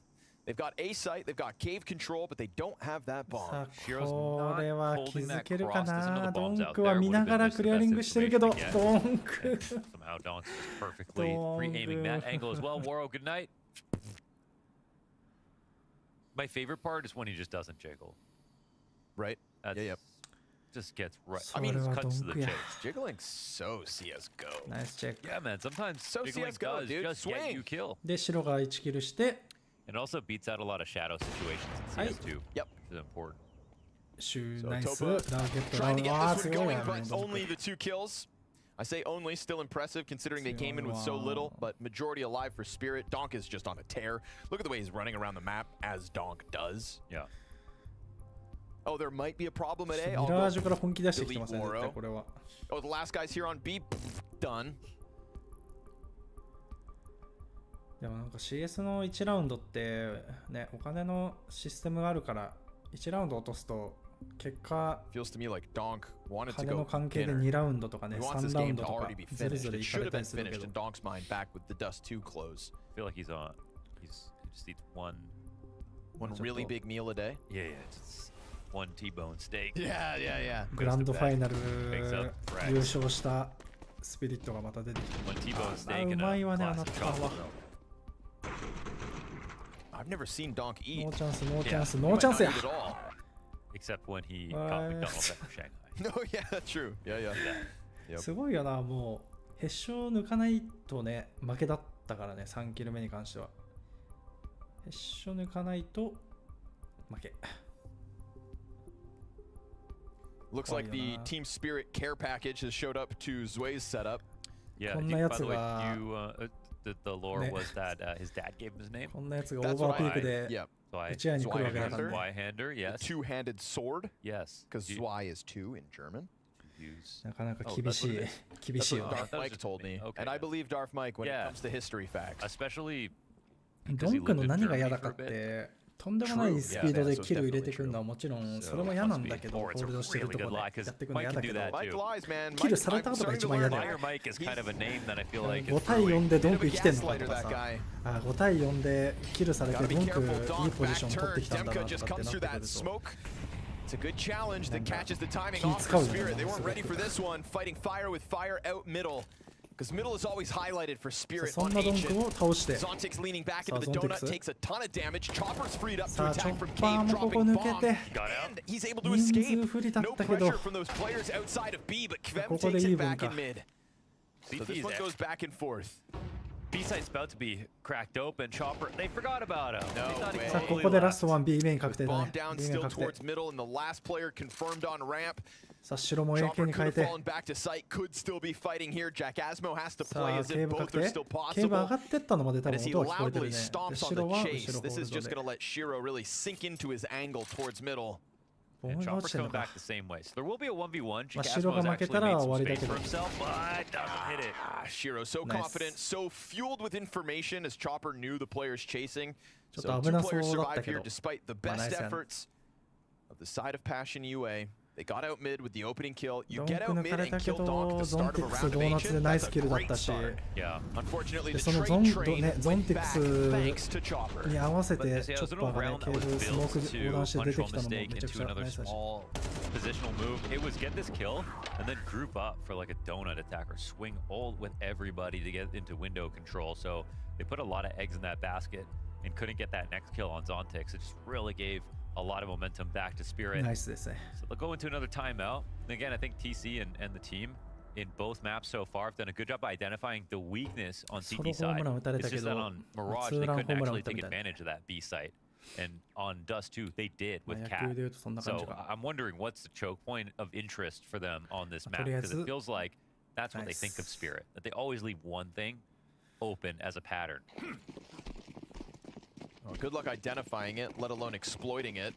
[SPEAKER 5] They've got A site, they've got cave control, but they don't have that
[SPEAKER 1] さ
[SPEAKER 5] bomb.
[SPEAKER 1] あ、これは気
[SPEAKER 6] holding
[SPEAKER 1] づ
[SPEAKER 6] that
[SPEAKER 1] ける
[SPEAKER 6] cross.
[SPEAKER 1] か
[SPEAKER 6] Doesn't know
[SPEAKER 1] な。
[SPEAKER 6] the
[SPEAKER 1] ド
[SPEAKER 6] bomb's
[SPEAKER 1] ン
[SPEAKER 6] out
[SPEAKER 1] クは
[SPEAKER 6] there.
[SPEAKER 1] 見
[SPEAKER 6] Would
[SPEAKER 1] な
[SPEAKER 6] have
[SPEAKER 1] が
[SPEAKER 6] been
[SPEAKER 1] ら
[SPEAKER 6] just
[SPEAKER 1] ク
[SPEAKER 6] the
[SPEAKER 1] リアリン
[SPEAKER 6] best
[SPEAKER 1] グしてるけど、
[SPEAKER 6] information
[SPEAKER 1] ド
[SPEAKER 6] to
[SPEAKER 1] ン
[SPEAKER 6] get.
[SPEAKER 1] ク。
[SPEAKER 6] Somehow Donk is perfectly pre-aiming that angle as well. Waro, good night. My favorite part is when he just doesn't jiggle.
[SPEAKER 5] Right?
[SPEAKER 6] That's,
[SPEAKER 5] Yeah.
[SPEAKER 6] Just gets right.
[SPEAKER 1] そ
[SPEAKER 6] I
[SPEAKER 1] れ
[SPEAKER 6] mean,
[SPEAKER 1] は
[SPEAKER 6] it
[SPEAKER 1] ド
[SPEAKER 6] cuts
[SPEAKER 1] ン
[SPEAKER 6] to
[SPEAKER 1] ク
[SPEAKER 6] the
[SPEAKER 1] や。
[SPEAKER 6] chase.
[SPEAKER 5] Jiggling's so CSGO.
[SPEAKER 1] ナイスチェック。
[SPEAKER 6] Yeah, man. Sometimes
[SPEAKER 5] So
[SPEAKER 6] jiggling
[SPEAKER 5] CS:GO,
[SPEAKER 6] does
[SPEAKER 5] dude.
[SPEAKER 6] just get
[SPEAKER 5] Swing.
[SPEAKER 6] you kill.
[SPEAKER 1] で、白が1キルして、
[SPEAKER 6] It also beats out a lot of shadow situations in CS2.
[SPEAKER 5] Yep.
[SPEAKER 6] Which is important.
[SPEAKER 1] シュ
[SPEAKER 5] So
[SPEAKER 1] ナイス。
[SPEAKER 5] Topa
[SPEAKER 1] ラーケット
[SPEAKER 5] trying to
[SPEAKER 1] が、
[SPEAKER 5] get
[SPEAKER 1] わー、
[SPEAKER 5] this
[SPEAKER 1] す
[SPEAKER 5] one
[SPEAKER 1] ごい
[SPEAKER 5] going,
[SPEAKER 1] や
[SPEAKER 5] but
[SPEAKER 1] ね。ドンク
[SPEAKER 5] only the 2 kills. I say only, still impressive considering they came in with so little, but majority alive for Spirit. Donk is just on a tear. Look at the way he's running around the map as Donk does.
[SPEAKER 6] Yeah.
[SPEAKER 5] Oh, there might be a problem at
[SPEAKER 1] ミ
[SPEAKER 5] A.
[SPEAKER 1] ラ
[SPEAKER 5] I'll
[SPEAKER 1] ー
[SPEAKER 5] go
[SPEAKER 1] ジュから本気出してきて
[SPEAKER 5] delete
[SPEAKER 1] ますね、絶対
[SPEAKER 5] Waro.
[SPEAKER 1] これは。
[SPEAKER 5] Oh, the last guy's here on B. Done.
[SPEAKER 1] でもなんか CS の1ラウンドってね、お金のシステムがあるから1ラウンド落とすと結果
[SPEAKER 5] Feels to me like Donk wanted to
[SPEAKER 1] 金の
[SPEAKER 5] go
[SPEAKER 1] 関係で
[SPEAKER 5] dinner.
[SPEAKER 1] 2ラウンドとかね、
[SPEAKER 5] He wants
[SPEAKER 1] 3
[SPEAKER 5] this
[SPEAKER 1] ラウン
[SPEAKER 5] game
[SPEAKER 1] ド
[SPEAKER 5] to
[SPEAKER 1] とか
[SPEAKER 5] already be
[SPEAKER 1] ずるず
[SPEAKER 5] finished.
[SPEAKER 1] る
[SPEAKER 5] It
[SPEAKER 1] いか
[SPEAKER 5] should
[SPEAKER 1] れ
[SPEAKER 5] have
[SPEAKER 1] たり
[SPEAKER 5] been
[SPEAKER 1] するけ
[SPEAKER 5] finished
[SPEAKER 1] ど
[SPEAKER 5] in Donk's mind back with the Dust 2 close.
[SPEAKER 6] I feel like he's on. He just eats one
[SPEAKER 5] Really big meal a day.
[SPEAKER 6] Yeah, just one T-bone steak.
[SPEAKER 5] Yeah.
[SPEAKER 1] グランドファイナル
[SPEAKER 6] Picks up frags.
[SPEAKER 1] 優勝したスピリットがまた出てきて
[SPEAKER 6] One T-bone
[SPEAKER 1] あ
[SPEAKER 6] steak
[SPEAKER 1] う
[SPEAKER 6] and
[SPEAKER 1] ま
[SPEAKER 6] a
[SPEAKER 1] いわね、あな
[SPEAKER 6] glass
[SPEAKER 1] た
[SPEAKER 6] of
[SPEAKER 1] は
[SPEAKER 6] chocolate milk.
[SPEAKER 5] I've never seen Donk
[SPEAKER 1] ノ
[SPEAKER 5] eat.
[SPEAKER 1] ーチャンス、ノーチャンス、
[SPEAKER 5] He
[SPEAKER 1] ノー
[SPEAKER 5] might
[SPEAKER 1] チャン
[SPEAKER 5] not
[SPEAKER 1] スや
[SPEAKER 5] eat at all.
[SPEAKER 6] Except when he got McDonald's at Shanghai.
[SPEAKER 5] No, yeah, true. Yeah. Yep.
[SPEAKER 1] すごいよな、もう、ヘッショ抜かないとね、負けだったからね、3キル目に関しては。ヘッショ抜かないと負け。
[SPEAKER 5] Looks like the Team Spirit care package has showed up to Zway's setup.
[SPEAKER 6] Yeah,
[SPEAKER 1] こん
[SPEAKER 6] he,
[SPEAKER 1] なや
[SPEAKER 6] by
[SPEAKER 1] つ
[SPEAKER 6] the way,
[SPEAKER 1] が
[SPEAKER 6] you, the lore
[SPEAKER 1] ね
[SPEAKER 6] was that his dad gave him his name.
[SPEAKER 1] こんなやつがオー
[SPEAKER 5] That's
[SPEAKER 1] バー
[SPEAKER 5] what
[SPEAKER 1] ピーク
[SPEAKER 5] I,
[SPEAKER 1] で
[SPEAKER 5] yeah.
[SPEAKER 6] 打
[SPEAKER 1] ち合いに来るわけだからね。
[SPEAKER 6] Y-hander, yes.
[SPEAKER 5] Two-handed sword,
[SPEAKER 6] Yes.
[SPEAKER 5] because Zwei is 2 in German.
[SPEAKER 6] Use.
[SPEAKER 1] なかなか厳しい、厳しいわ。
[SPEAKER 5] Darth
[SPEAKER 6] that was
[SPEAKER 5] Mike
[SPEAKER 6] just
[SPEAKER 5] told me,
[SPEAKER 6] okay.
[SPEAKER 5] and I believe Darth Mike when it
[SPEAKER 6] Yeah.
[SPEAKER 5] comes to history facts.
[SPEAKER 6] Especially
[SPEAKER 1] ドンクの何が嫌だかってとんでもないスピードでキル入れてくるのはもちろんそれも嫌なんだけど、ホールドしてるとこでやってくるの嫌だけど、
[SPEAKER 5] Mike lies, man.
[SPEAKER 1] キルされたことが一番嫌だよ。
[SPEAKER 6] Fire Mike is kind of a name that I feel like
[SPEAKER 1] 5
[SPEAKER 6] is
[SPEAKER 1] 対 4 でドンク生きてんのか
[SPEAKER 5] Gaslighter,
[SPEAKER 1] とか
[SPEAKER 5] that
[SPEAKER 1] さ、
[SPEAKER 5] guy.
[SPEAKER 1] あ、5対4でキルされて
[SPEAKER 5] Gotta
[SPEAKER 1] ド
[SPEAKER 5] be
[SPEAKER 1] ンク
[SPEAKER 5] careful.
[SPEAKER 1] いい
[SPEAKER 5] Donk
[SPEAKER 1] ポジション
[SPEAKER 5] back
[SPEAKER 1] 取ってきたんだ
[SPEAKER 5] turn.
[SPEAKER 1] な
[SPEAKER 5] Demka
[SPEAKER 1] と
[SPEAKER 5] just
[SPEAKER 1] かって
[SPEAKER 5] comes
[SPEAKER 1] なって
[SPEAKER 5] through
[SPEAKER 1] く
[SPEAKER 5] that
[SPEAKER 1] ると、
[SPEAKER 5] smoke. It's a good challenge that catches the timing
[SPEAKER 1] 気
[SPEAKER 5] off
[SPEAKER 1] 使う
[SPEAKER 5] for
[SPEAKER 1] よね
[SPEAKER 5] Spirit. They
[SPEAKER 1] す
[SPEAKER 5] weren't
[SPEAKER 1] ご
[SPEAKER 5] ready
[SPEAKER 1] く
[SPEAKER 5] for this one. Fighting fire with fire out middle. Because middle is always highlighted for Spirit
[SPEAKER 1] そん
[SPEAKER 5] on
[SPEAKER 1] なドンク
[SPEAKER 5] Ancient.
[SPEAKER 1] を倒して、
[SPEAKER 5] Zontic's leaning back into the
[SPEAKER 1] Zontic
[SPEAKER 5] donut, takes a ton of damage. Chopper's freed up to
[SPEAKER 1] さあチョ
[SPEAKER 5] attack from
[SPEAKER 1] ッパー
[SPEAKER 5] Cave,
[SPEAKER 1] もここ
[SPEAKER 5] dropping
[SPEAKER 1] 抜け
[SPEAKER 5] bomb.
[SPEAKER 1] て、
[SPEAKER 5] And he's able to
[SPEAKER 1] 人数
[SPEAKER 5] escape.
[SPEAKER 1] 不利だっ
[SPEAKER 5] No
[SPEAKER 1] たけど、
[SPEAKER 5] pressure from those players outside of B, but Kvem
[SPEAKER 1] ここで
[SPEAKER 5] takes
[SPEAKER 1] イー
[SPEAKER 5] it
[SPEAKER 1] ブン
[SPEAKER 5] back
[SPEAKER 1] か。
[SPEAKER 5] in mid. So this one goes back and forth.
[SPEAKER 6] B-site's about to be cracked open. Chopper, they forgot about him.
[SPEAKER 5] No
[SPEAKER 6] They thought he
[SPEAKER 5] way.
[SPEAKER 1] さあこ
[SPEAKER 6] totally
[SPEAKER 1] こでラ
[SPEAKER 6] left.
[SPEAKER 1] ストワン B メイン確定だ
[SPEAKER 5] Bomb
[SPEAKER 1] ね。
[SPEAKER 5] down
[SPEAKER 1] B メイン
[SPEAKER 5] still
[SPEAKER 1] 確定。
[SPEAKER 5] towards middle, and the last player confirmed on ramp.
[SPEAKER 1] さあ白も AK
[SPEAKER 5] Chopper
[SPEAKER 1] に
[SPEAKER 5] could
[SPEAKER 1] 変え
[SPEAKER 5] have
[SPEAKER 1] て、
[SPEAKER 5] fallen back to site, could still be fighting here. Jack Asmo has to
[SPEAKER 1] さ
[SPEAKER 5] play
[SPEAKER 1] あ
[SPEAKER 5] as
[SPEAKER 1] ケー
[SPEAKER 5] if
[SPEAKER 1] ブ
[SPEAKER 5] both
[SPEAKER 1] 確
[SPEAKER 5] are
[SPEAKER 1] 定。
[SPEAKER 5] still
[SPEAKER 1] ケーブ上
[SPEAKER 5] possible.
[SPEAKER 1] がってったのまで多
[SPEAKER 5] And
[SPEAKER 1] 分
[SPEAKER 5] as he
[SPEAKER 1] 音は聞こえてる
[SPEAKER 5] loudly
[SPEAKER 1] ね。で
[SPEAKER 5] stomps on
[SPEAKER 1] 白
[SPEAKER 5] the
[SPEAKER 1] は後
[SPEAKER 5] chase,
[SPEAKER 1] ろホ
[SPEAKER 5] this
[SPEAKER 1] ー
[SPEAKER 5] is
[SPEAKER 1] ル
[SPEAKER 5] just
[SPEAKER 1] ド
[SPEAKER 5] going to
[SPEAKER 1] で。
[SPEAKER 5] let Shiro really sink into his angle towards middle.
[SPEAKER 1] ボム
[SPEAKER 6] And
[SPEAKER 1] が落
[SPEAKER 6] Chopper's
[SPEAKER 1] ちてるの
[SPEAKER 6] coming
[SPEAKER 1] か
[SPEAKER 6] back。the same way. So there will be a 1v1.
[SPEAKER 1] Ma
[SPEAKER 6] Chikasmo
[SPEAKER 1] Shiro
[SPEAKER 6] has
[SPEAKER 1] が
[SPEAKER 6] actually
[SPEAKER 1] 負けたら
[SPEAKER 6] made
[SPEAKER 1] 終わ
[SPEAKER 6] some
[SPEAKER 1] りだ
[SPEAKER 6] space
[SPEAKER 1] けど。
[SPEAKER 6] for himself, but doesn't hit it.
[SPEAKER 5] Shiro so
[SPEAKER 1] Nice.
[SPEAKER 5] confident, so fueled with information as Chopper knew the players chasing.
[SPEAKER 1] ちょっ
[SPEAKER 5] So
[SPEAKER 1] と危
[SPEAKER 5] two
[SPEAKER 1] なそう
[SPEAKER 5] players
[SPEAKER 1] だった
[SPEAKER 5] survive
[SPEAKER 1] け
[SPEAKER 5] here
[SPEAKER 1] ど。
[SPEAKER 5] despite the
[SPEAKER 1] まあ
[SPEAKER 5] best
[SPEAKER 1] ナイスやね。
[SPEAKER 5] efforts. of the side of Passion UA. They got out mid with the opening kill. You get out mid and kill Donk at the start of a round of ancient. That's a great start.
[SPEAKER 6] Yeah.
[SPEAKER 5] Unfortunately, the
[SPEAKER 1] その
[SPEAKER 5] trade train
[SPEAKER 1] ゾンティ
[SPEAKER 5] went
[SPEAKER 1] ク
[SPEAKER 5] back
[SPEAKER 1] ス
[SPEAKER 5] thanks to Chopper.
[SPEAKER 1] に合わせて
[SPEAKER 6] But
[SPEAKER 1] チ
[SPEAKER 6] it
[SPEAKER 1] ョ
[SPEAKER 6] was
[SPEAKER 1] ッ
[SPEAKER 6] an
[SPEAKER 1] パー
[SPEAKER 6] old
[SPEAKER 1] がね
[SPEAKER 6] round
[SPEAKER 1] ケ
[SPEAKER 6] that
[SPEAKER 1] ーブ
[SPEAKER 6] was
[SPEAKER 1] ルスモー
[SPEAKER 6] built
[SPEAKER 1] ク
[SPEAKER 6] to
[SPEAKER 1] 横断して出て
[SPEAKER 6] punch
[SPEAKER 1] きたのも
[SPEAKER 6] mistake
[SPEAKER 1] めちゃく
[SPEAKER 6] into
[SPEAKER 1] ちゃ
[SPEAKER 6] another
[SPEAKER 1] ナイスだし
[SPEAKER 6] small positional move. It was get this kill and then group up for like a donut attack or swing ult with everybody to get into window control. So they put a lot of eggs in that basket and couldn't get that next kill on Zontix. It just really gave a lot of momentum back to Spirit.
[SPEAKER 1] ナイスですね
[SPEAKER 6] So they'll go into another timeout. And again, I think TC and the team in both maps so far have done a good job identifying the weakness on CT side. It's just that on Mirage, they couldn't actually take advantage of that B site. And on Dust 2, they did with Cat. So I'm wondering what's the choke point of interest for them on this map, because it feels like that's what they think of Spirit, that they always leave one thing open as a pattern.
[SPEAKER 5] Well, good luck identifying it, let alone exploiting it.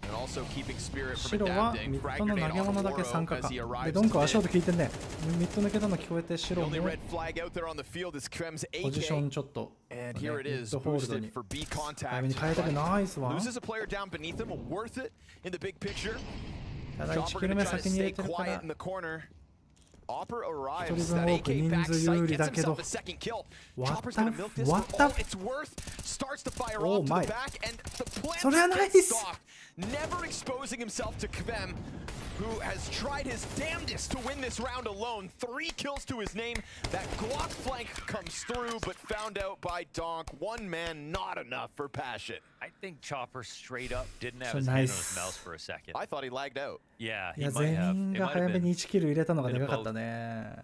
[SPEAKER 5] And also keeping Spirit from
[SPEAKER 1] 白は
[SPEAKER 5] adapting.
[SPEAKER 1] ミッ
[SPEAKER 5] Frag
[SPEAKER 1] ドの
[SPEAKER 5] grenade
[SPEAKER 1] 投げ
[SPEAKER 5] on
[SPEAKER 1] 物だけ
[SPEAKER 5] Woro
[SPEAKER 1] 参加
[SPEAKER 5] as
[SPEAKER 1] か
[SPEAKER 5] he
[SPEAKER 1] で
[SPEAKER 5] arrives
[SPEAKER 1] ドンク
[SPEAKER 5] to
[SPEAKER 1] 足
[SPEAKER 5] mid.
[SPEAKER 1] 音聞いてんねミッド抜けたの聞こえて
[SPEAKER 5] The
[SPEAKER 1] 白
[SPEAKER 5] only
[SPEAKER 1] も
[SPEAKER 5] red flag out there on the field is Krem's
[SPEAKER 1] ポジション
[SPEAKER 5] AK.
[SPEAKER 1] ちょっと
[SPEAKER 5] And here it
[SPEAKER 1] ミ
[SPEAKER 5] is,
[SPEAKER 1] ッドホールド
[SPEAKER 5] boosted
[SPEAKER 1] に
[SPEAKER 5] for B
[SPEAKER 1] 早めに
[SPEAKER 5] contact.
[SPEAKER 1] 変えたけどナイスワン
[SPEAKER 5] Loses a player down beneath him, worth it in the big picture.
[SPEAKER 1] ただ1
[SPEAKER 5] Chopper
[SPEAKER 1] キル
[SPEAKER 5] gonna
[SPEAKER 1] 目
[SPEAKER 5] try to
[SPEAKER 1] 先に入れ
[SPEAKER 5] stay
[SPEAKER 1] てるか
[SPEAKER 5] quiet
[SPEAKER 1] ら
[SPEAKER 5] in the corner. Opera
[SPEAKER 1] 一
[SPEAKER 5] arrives.
[SPEAKER 1] 人分
[SPEAKER 5] That
[SPEAKER 1] 多く
[SPEAKER 5] AK
[SPEAKER 1] 人
[SPEAKER 5] back
[SPEAKER 1] 数有
[SPEAKER 5] sight
[SPEAKER 1] 利
[SPEAKER 5] gets
[SPEAKER 1] だけど
[SPEAKER 5] himself a second kill.
[SPEAKER 1] What
[SPEAKER 5] Chopper's
[SPEAKER 1] the
[SPEAKER 5] gonna milk this
[SPEAKER 1] what
[SPEAKER 5] for
[SPEAKER 1] the
[SPEAKER 5] all it's worth. Starts to fire
[SPEAKER 1] Oh
[SPEAKER 5] off to
[SPEAKER 1] my.
[SPEAKER 5] the back, and the plant
[SPEAKER 1] それはナイ
[SPEAKER 5] gets
[SPEAKER 1] ス
[SPEAKER 5] stopped. Never exposing himself to Kvem, who has tried his damnedest to win this round alone. 3 kills to his name. That Glock flank comes through, but found out by Donk. One man, not enough for Passion.
[SPEAKER 6] I think Chopper straight up didn't have
[SPEAKER 1] So
[SPEAKER 6] his hand on
[SPEAKER 1] nice.
[SPEAKER 6] his mouse for a second.
[SPEAKER 5] I thought he lagged out.
[SPEAKER 6] Yeah,
[SPEAKER 1] い
[SPEAKER 6] he
[SPEAKER 1] や
[SPEAKER 6] might
[SPEAKER 1] 全
[SPEAKER 6] have.
[SPEAKER 1] 員
[SPEAKER 6] It
[SPEAKER 1] が
[SPEAKER 6] might
[SPEAKER 1] 早
[SPEAKER 6] have
[SPEAKER 1] めに
[SPEAKER 6] been.
[SPEAKER 1] 1キル入れたのがでかかったね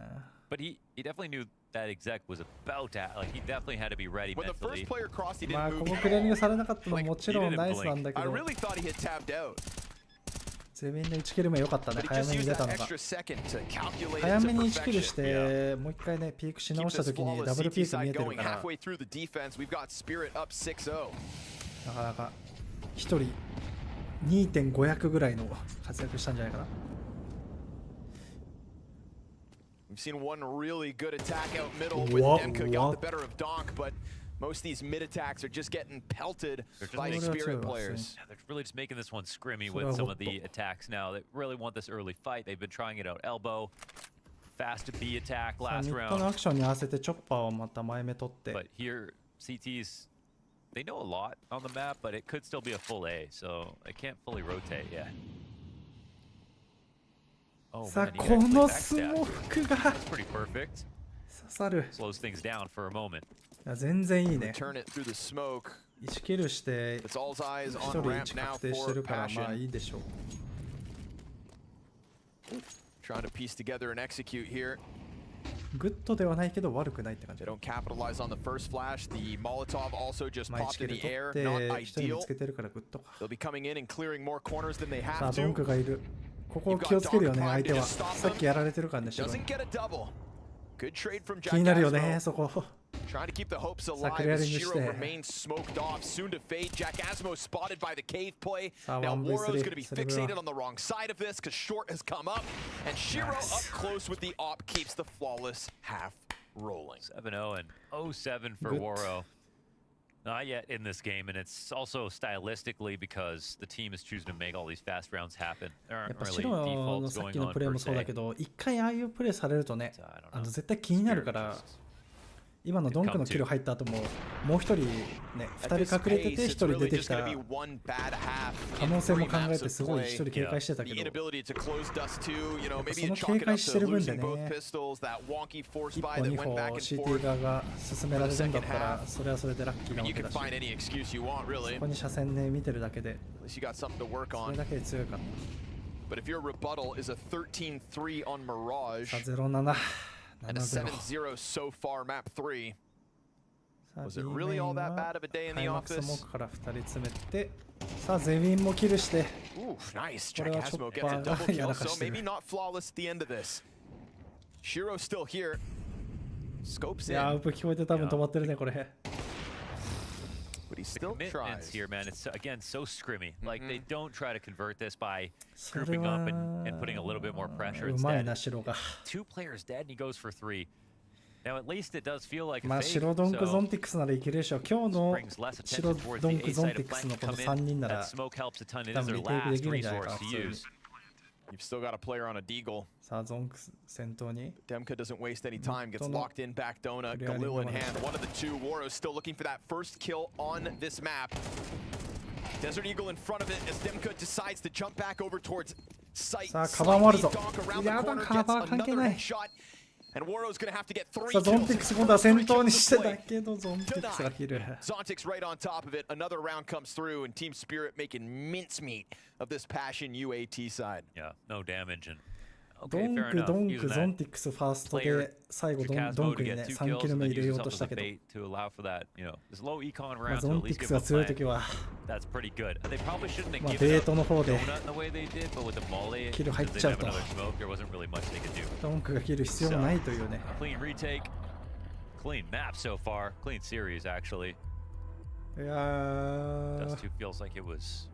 [SPEAKER 6] But he definitely knew that exec was about to, like, he definitely had to be ready
[SPEAKER 5] When the first
[SPEAKER 6] mentally.
[SPEAKER 5] player crossed, he
[SPEAKER 1] まあ
[SPEAKER 5] didn't
[SPEAKER 1] こ
[SPEAKER 5] move
[SPEAKER 1] こ
[SPEAKER 5] at
[SPEAKER 1] クレーニン
[SPEAKER 5] all.
[SPEAKER 1] グされなかったのももちろんナイスなんだけ
[SPEAKER 5] I
[SPEAKER 1] ど
[SPEAKER 5] really thought he had tabbed out.
[SPEAKER 1] ゼミンの1キル目良かったね
[SPEAKER 5] But he
[SPEAKER 1] 早
[SPEAKER 5] just
[SPEAKER 1] めに
[SPEAKER 5] used
[SPEAKER 1] 出た
[SPEAKER 5] that
[SPEAKER 1] のが
[SPEAKER 5] extra second to calculate it
[SPEAKER 1] 早
[SPEAKER 5] to
[SPEAKER 1] めに1キルし
[SPEAKER 5] perfection.
[SPEAKER 1] てもう一回ねピークし
[SPEAKER 5] Keep
[SPEAKER 1] 直した
[SPEAKER 5] this
[SPEAKER 1] 時に
[SPEAKER 5] flawless
[SPEAKER 1] ダブルピ
[SPEAKER 5] CT
[SPEAKER 1] ーク見
[SPEAKER 5] side
[SPEAKER 1] えてる
[SPEAKER 5] going
[SPEAKER 1] から
[SPEAKER 5] halfway through the defense. We've got Spirit up 6-0.
[SPEAKER 1] なかなか1人 2.500 ぐらいの活躍したんじゃないかな
[SPEAKER 5] We've seen one really good attack out middle with Demka got the better of Donk, but most of these mid attacks are just getting pelted by Spirit players.
[SPEAKER 6] Yeah, they're really just making this one scrimmy with some of the attacks now. They really want this early fight. They've been trying it out elbow. Fast to B attack
[SPEAKER 1] さあ
[SPEAKER 6] last
[SPEAKER 1] ミッドの
[SPEAKER 6] round.
[SPEAKER 1] アクションに合わせてチョッパーをまた前目取って
[SPEAKER 6] But here, CT's, they know a lot on the map, but it could still be a full A, so they can't fully rotate yet. Oh,
[SPEAKER 1] さあ
[SPEAKER 6] man,
[SPEAKER 1] こ
[SPEAKER 6] he actually
[SPEAKER 1] のスモ
[SPEAKER 6] backstabbed.
[SPEAKER 1] ークが
[SPEAKER 6] That's pretty perfect.
[SPEAKER 1] 刺さる
[SPEAKER 6] Slows things down for a moment.
[SPEAKER 1] いや全然いいね
[SPEAKER 5] Turn it through the smoke.
[SPEAKER 1] 1キルして
[SPEAKER 5] It's all eyes
[SPEAKER 1] 1
[SPEAKER 5] on
[SPEAKER 1] 人
[SPEAKER 5] ramp
[SPEAKER 1] 1
[SPEAKER 5] now
[SPEAKER 1] 確定して
[SPEAKER 5] for
[SPEAKER 1] るからまあ
[SPEAKER 5] Passion.
[SPEAKER 1] いいでしょう
[SPEAKER 5] Trying to piece together and execute here.
[SPEAKER 1] グッドではないけど悪くないって感じ
[SPEAKER 5] They don't capitalize on the first flash. The Molotov also just
[SPEAKER 1] まあ1
[SPEAKER 5] popped
[SPEAKER 1] キ
[SPEAKER 5] in
[SPEAKER 1] ル
[SPEAKER 5] the
[SPEAKER 1] 取
[SPEAKER 5] air.
[SPEAKER 1] って
[SPEAKER 5] Not
[SPEAKER 1] 1人見
[SPEAKER 5] ideal.
[SPEAKER 1] つけてるからグッドか
[SPEAKER 5] They'll be coming in and clearing more corners than they
[SPEAKER 1] さあ
[SPEAKER 5] have
[SPEAKER 1] ドン
[SPEAKER 5] to.
[SPEAKER 1] クがいるここ気をつけるよね相手はさっきやられてるからね白
[SPEAKER 5] Doesn't get a double. Good trade from
[SPEAKER 1] 気になるよ
[SPEAKER 5] Jack
[SPEAKER 1] ね
[SPEAKER 5] Asmo.
[SPEAKER 1] そこ
[SPEAKER 5] Trying to keep the hopes
[SPEAKER 1] Sa
[SPEAKER 5] alive
[SPEAKER 1] clearing
[SPEAKER 5] as
[SPEAKER 1] niyo
[SPEAKER 5] Shiro
[SPEAKER 1] siya.
[SPEAKER 5] remains smoked off. Soon to fade. Jack Asmo spotted by the cave play.
[SPEAKER 1] Sa
[SPEAKER 5] Now
[SPEAKER 1] 1v3
[SPEAKER 5] Woro's going to be
[SPEAKER 1] Cerebro.
[SPEAKER 5] fixated on the wrong side of this because Short has come up. And Shiro
[SPEAKER 1] Nice.
[SPEAKER 5] up close with the op keeps the flawless half rolling.
[SPEAKER 6] 7-0 and 0-7 for
[SPEAKER 1] Good.
[SPEAKER 6] Woro. Not yet in this game, and it's also stylistically because the team is choosing to make all these fast rounds happen. There
[SPEAKER 1] やっ
[SPEAKER 6] aren't
[SPEAKER 1] ぱ
[SPEAKER 6] really
[SPEAKER 1] 白の
[SPEAKER 6] defaults
[SPEAKER 1] さっ
[SPEAKER 6] going
[SPEAKER 1] きの
[SPEAKER 6] on
[SPEAKER 1] プレー
[SPEAKER 6] per
[SPEAKER 1] もそうだ
[SPEAKER 6] se.
[SPEAKER 1] けど一回ああいうプレーされるとね
[SPEAKER 6] So, I don't know.
[SPEAKER 1] 絶対気になるから
[SPEAKER 6] Spirit just-
[SPEAKER 1] 今のドンクのキル入った後ももう一人ね2人隠れてて1人出てきた可能性も考えてすごい1人警戒してたけどその警戒してる分でね一歩二歩 CT 側が進められるんだったらそれはそれでラッキーなわけだしそこに車線で見てるだけでそれだけで強いかった
[SPEAKER 5] But if your rebuttal is a 13-3 on Mirage
[SPEAKER 1] さあ07
[SPEAKER 5] and a 7-0 so far map 3, was it really all that bad of a day in the
[SPEAKER 1] 開幕スモ
[SPEAKER 5] office?
[SPEAKER 1] ークから2人詰めてさあゼミンもキルして
[SPEAKER 5] Ooh, nice.
[SPEAKER 1] これ
[SPEAKER 5] Jack
[SPEAKER 1] はチョ
[SPEAKER 5] Asmo
[SPEAKER 1] ッ
[SPEAKER 5] gets
[SPEAKER 1] パ
[SPEAKER 5] a
[SPEAKER 1] ーが
[SPEAKER 5] double
[SPEAKER 1] や
[SPEAKER 5] kill,
[SPEAKER 1] らか
[SPEAKER 5] so
[SPEAKER 1] してる
[SPEAKER 5] maybe not flawless at the end of this. Shiro's still here. Scopes
[SPEAKER 1] いやー
[SPEAKER 5] in,
[SPEAKER 1] ウープ聞こえて多分止まってるねこれ
[SPEAKER 5] but he
[SPEAKER 6] The
[SPEAKER 5] still
[SPEAKER 6] commitments
[SPEAKER 5] tries.
[SPEAKER 6] here, man, it's again so scrimmy. Like they don't try to convert this by grouping up and putting a little bit more pressure.
[SPEAKER 1] うまい
[SPEAKER 6] Instead,
[SPEAKER 1] な白が
[SPEAKER 6] 2 players dead and he goes for 3.
[SPEAKER 1] まあ白ドンクゾンティックスならいけるでしょう。今日の白ドンクゾンティックスのこの3人なら多分リテイクできるんじゃないかな。
[SPEAKER 5] You've still got a player on a deagle.
[SPEAKER 1] さあゾンク先頭に
[SPEAKER 5] Demka doesn't waste any time, gets locked in back Dona, Galil in hand, one of the two. Woro's still looking for that first kill on this map. Desert Eagle in front of it as Demka decides to jump back over towards sight.
[SPEAKER 1] さあカバーもあるぞ。
[SPEAKER 5] Around
[SPEAKER 1] いや
[SPEAKER 5] the
[SPEAKER 1] だ
[SPEAKER 5] corner,
[SPEAKER 1] カバー
[SPEAKER 5] gets
[SPEAKER 1] 関係
[SPEAKER 5] another
[SPEAKER 1] ない。
[SPEAKER 5] headshot. And Woro's gonna have to get 3
[SPEAKER 1] さあゾンティックス今度は先頭にしてだけどゾンティックスが切る。
[SPEAKER 5] Zontic's right on top of it. Another round comes through, and Team Spirit making mincemeat of this Passion UAT side.
[SPEAKER 6] Yeah, no damage and
[SPEAKER 1] ドンクゾンティックスファーストで最後ドンクにね3キル目入れようとしたけど、まあ、ゾンティックスが強い時は、まあ、ベートの方でキル入っちゃうとドンクが切る必要もないというね。
[SPEAKER 6] Clean map so far, clean series actually.
[SPEAKER 1] いやー、
[SPEAKER 6] Dust 2 feels like it was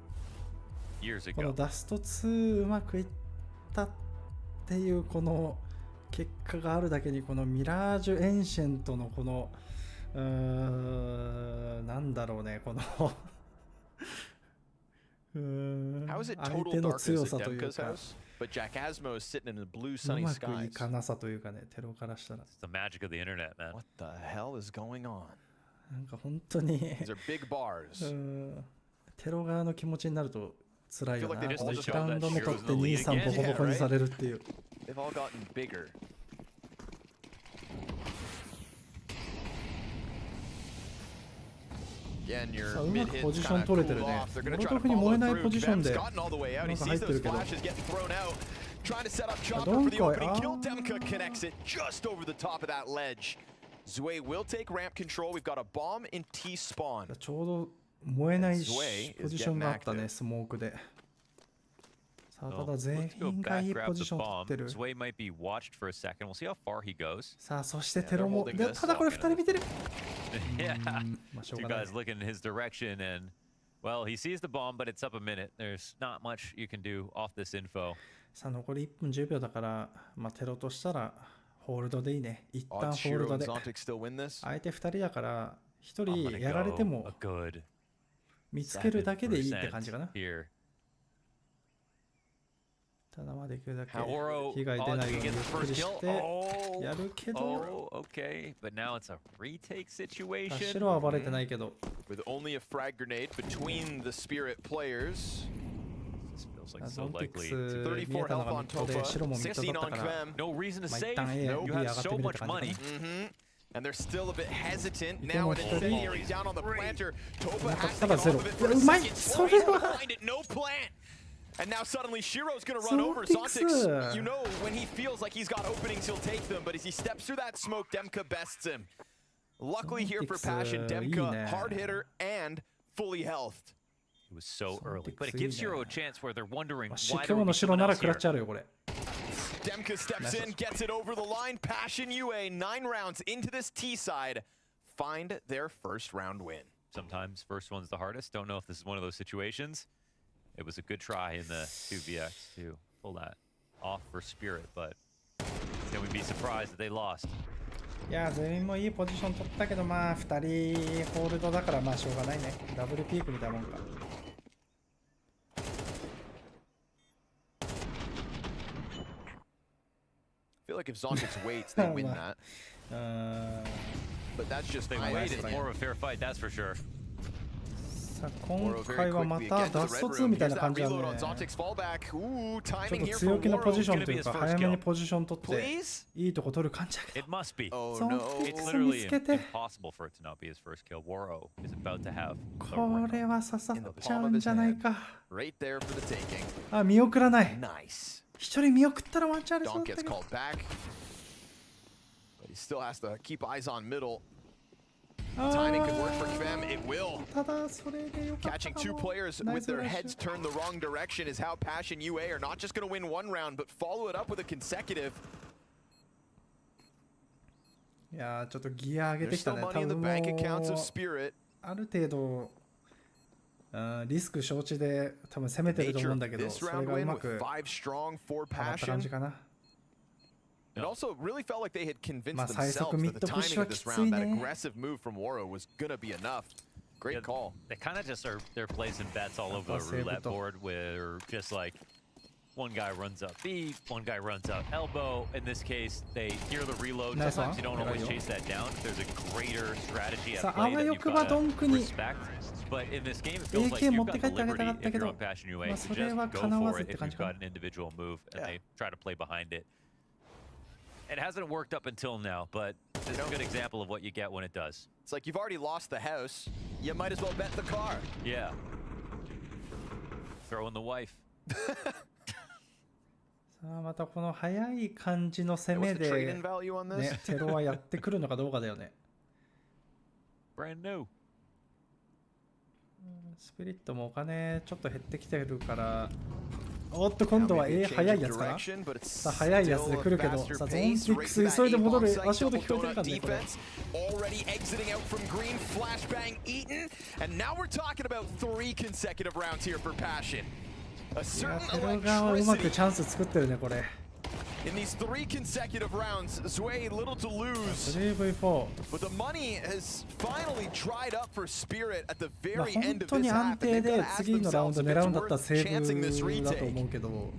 [SPEAKER 6] years ago.
[SPEAKER 1] このダスト2うまくいったっていうこの結果があるだけに、このミラージュエンシェントのこのなんだろうね、この相手の強さというか、うまくいかなさというかね、テロからしたら。
[SPEAKER 6] It's the magic of the internet, man.
[SPEAKER 5] What the hell is going on?
[SPEAKER 1] なんか本当に
[SPEAKER 5] These are big bars.
[SPEAKER 1] テロ側の気持ちになると辛いよな。
[SPEAKER 6] I feel like they just
[SPEAKER 1] 1ラウンド目取って2、3ボコボコにされるっていう。
[SPEAKER 5] They've all gotten bigger. Again, your mid hits kind of cooled off. They're going to try to follow through. Vem's gotten all the way out. He sees those flashes getting thrown out. Trying to set up Chopper for the opening kill. Demka connects it just over the top of that ledge. Zue will take ramp control. We've got a bomb in T spawn.
[SPEAKER 1] ちょうど燃えないポジションがあったね、スモークで。さあ、ただ全員がいいポジションを取ってる。さあ、そしてテロも。ただこれ2人見てる。まあしょうがない。
[SPEAKER 6] Two guys looking in his direction and well, he sees the bomb, but it's up a minute. There's not much you can do off this info.
[SPEAKER 1] さあ、残り1分10秒だから、まあテロとしたらホールドでいいね。一旦ホールドで。相手2人だから1人やられても見つけるだけでいいって感じかな。ただまあできるだけ被害出ないようにゆっくりしてやるけど、白はバレてないけど。
[SPEAKER 5] With only a frag grenade between the Spirit players.
[SPEAKER 1] ゾンティックス見えたのがミッドで白もミッドだったから、まあ一旦 A、B 上がってみるって感じかな。
[SPEAKER 5] And they're still a bit hesitant now. An incendiary down on the planter. Topa has to get all of it for a second. Behind it, no plant. And now suddenly Shiro's gonna run over Zontix. You know, when he feels like he's got openings, he'll take them. But as he steps through that smoke, Demka bests him. Luckily here for Passion, Demka hard hitter and fully healthed.
[SPEAKER 6] It was so early, but it gives Shiro a chance where they're wondering why
[SPEAKER 1] they're coming here.
[SPEAKER 5] Demka steps in, gets it over the line. Passion UA, 9 rounds into this T side, find their first round win.
[SPEAKER 6] Sometimes first one's the hardest. Don't know if this is one of those situations. It was a good try in the 2vx to pull that off for Spirit, but can we be surprised that they lost?
[SPEAKER 1] いや、全員もいいポジション取ったけど、まあ2人ホールドだからまあしょうがないね。ダブルピークみたいなもんか。
[SPEAKER 5] I feel like if Zontix waits, they win that. But that's just
[SPEAKER 6] they waited. More of a fair fight, that's for sure.
[SPEAKER 1] さあ今回はまたダスト2みたいな感じなんで、ちょっと強気のポジションというか早めにポジション取っていいとこ取る感じだけど、ゾンティックス見つけてこれは刺さっちゃうんじゃないか。あ、見送らない。一人見送ったらワンチャンありそうだったけど。
[SPEAKER 5] Timing could work for Kvem, it will. Catching 2 players with their heads turned the wrong direction is how Passion UA are not just going to win 1 round, but follow it up with a consecutive.
[SPEAKER 1] いやー、ちょっとギア上げてきたね。多分もうある程度リスク承知で多分攻めてると思うんだけど、それがうまくはまった感じかな。
[SPEAKER 5] It also really felt like they had convinced themselves that the timing of this round, that aggressive move from Woro was gonna be enough. Great call.
[SPEAKER 6] They kind of just they're placing bets all over the roulette board where just like one guy runs up B, one guy runs up elbow. In this case, they hear the reload. Sometimes you don't always chase that down. There's a greater strategy at play that you've got to respect. But in this game, it feels like you've got the liberty if you're on Passion UA to just go for it if you've got an individual move and they try to play behind it. It hasn't worked up until now, but it's a good example of what you get when it does.
[SPEAKER 5] It's like you've already lost the house. You might as well bet the car.
[SPEAKER 6] Yeah. Throw in the wife.
[SPEAKER 1] さあまたこの早い感じの攻めで、ね、テロはやってくるのかどうかだよね。
[SPEAKER 6] Brand new.
[SPEAKER 1] スピリットもお金ちょっと減ってきてるから、おっと今度は早いやつかな。さあ早いやつで来るけど、さあゾーン6急いで戻る。足音聞こえてるからねこれ。
[SPEAKER 5] Already exiting out from green, flashbang eaten, and now we're talking about 3 consecutive rounds here for Passion. A certain electricity. In these 3 consecutive rounds, Zway little to lose. But the money has finally dried up for Spirit at the very end of this half. And they've got to ask themselves if it's worth chancing this retake.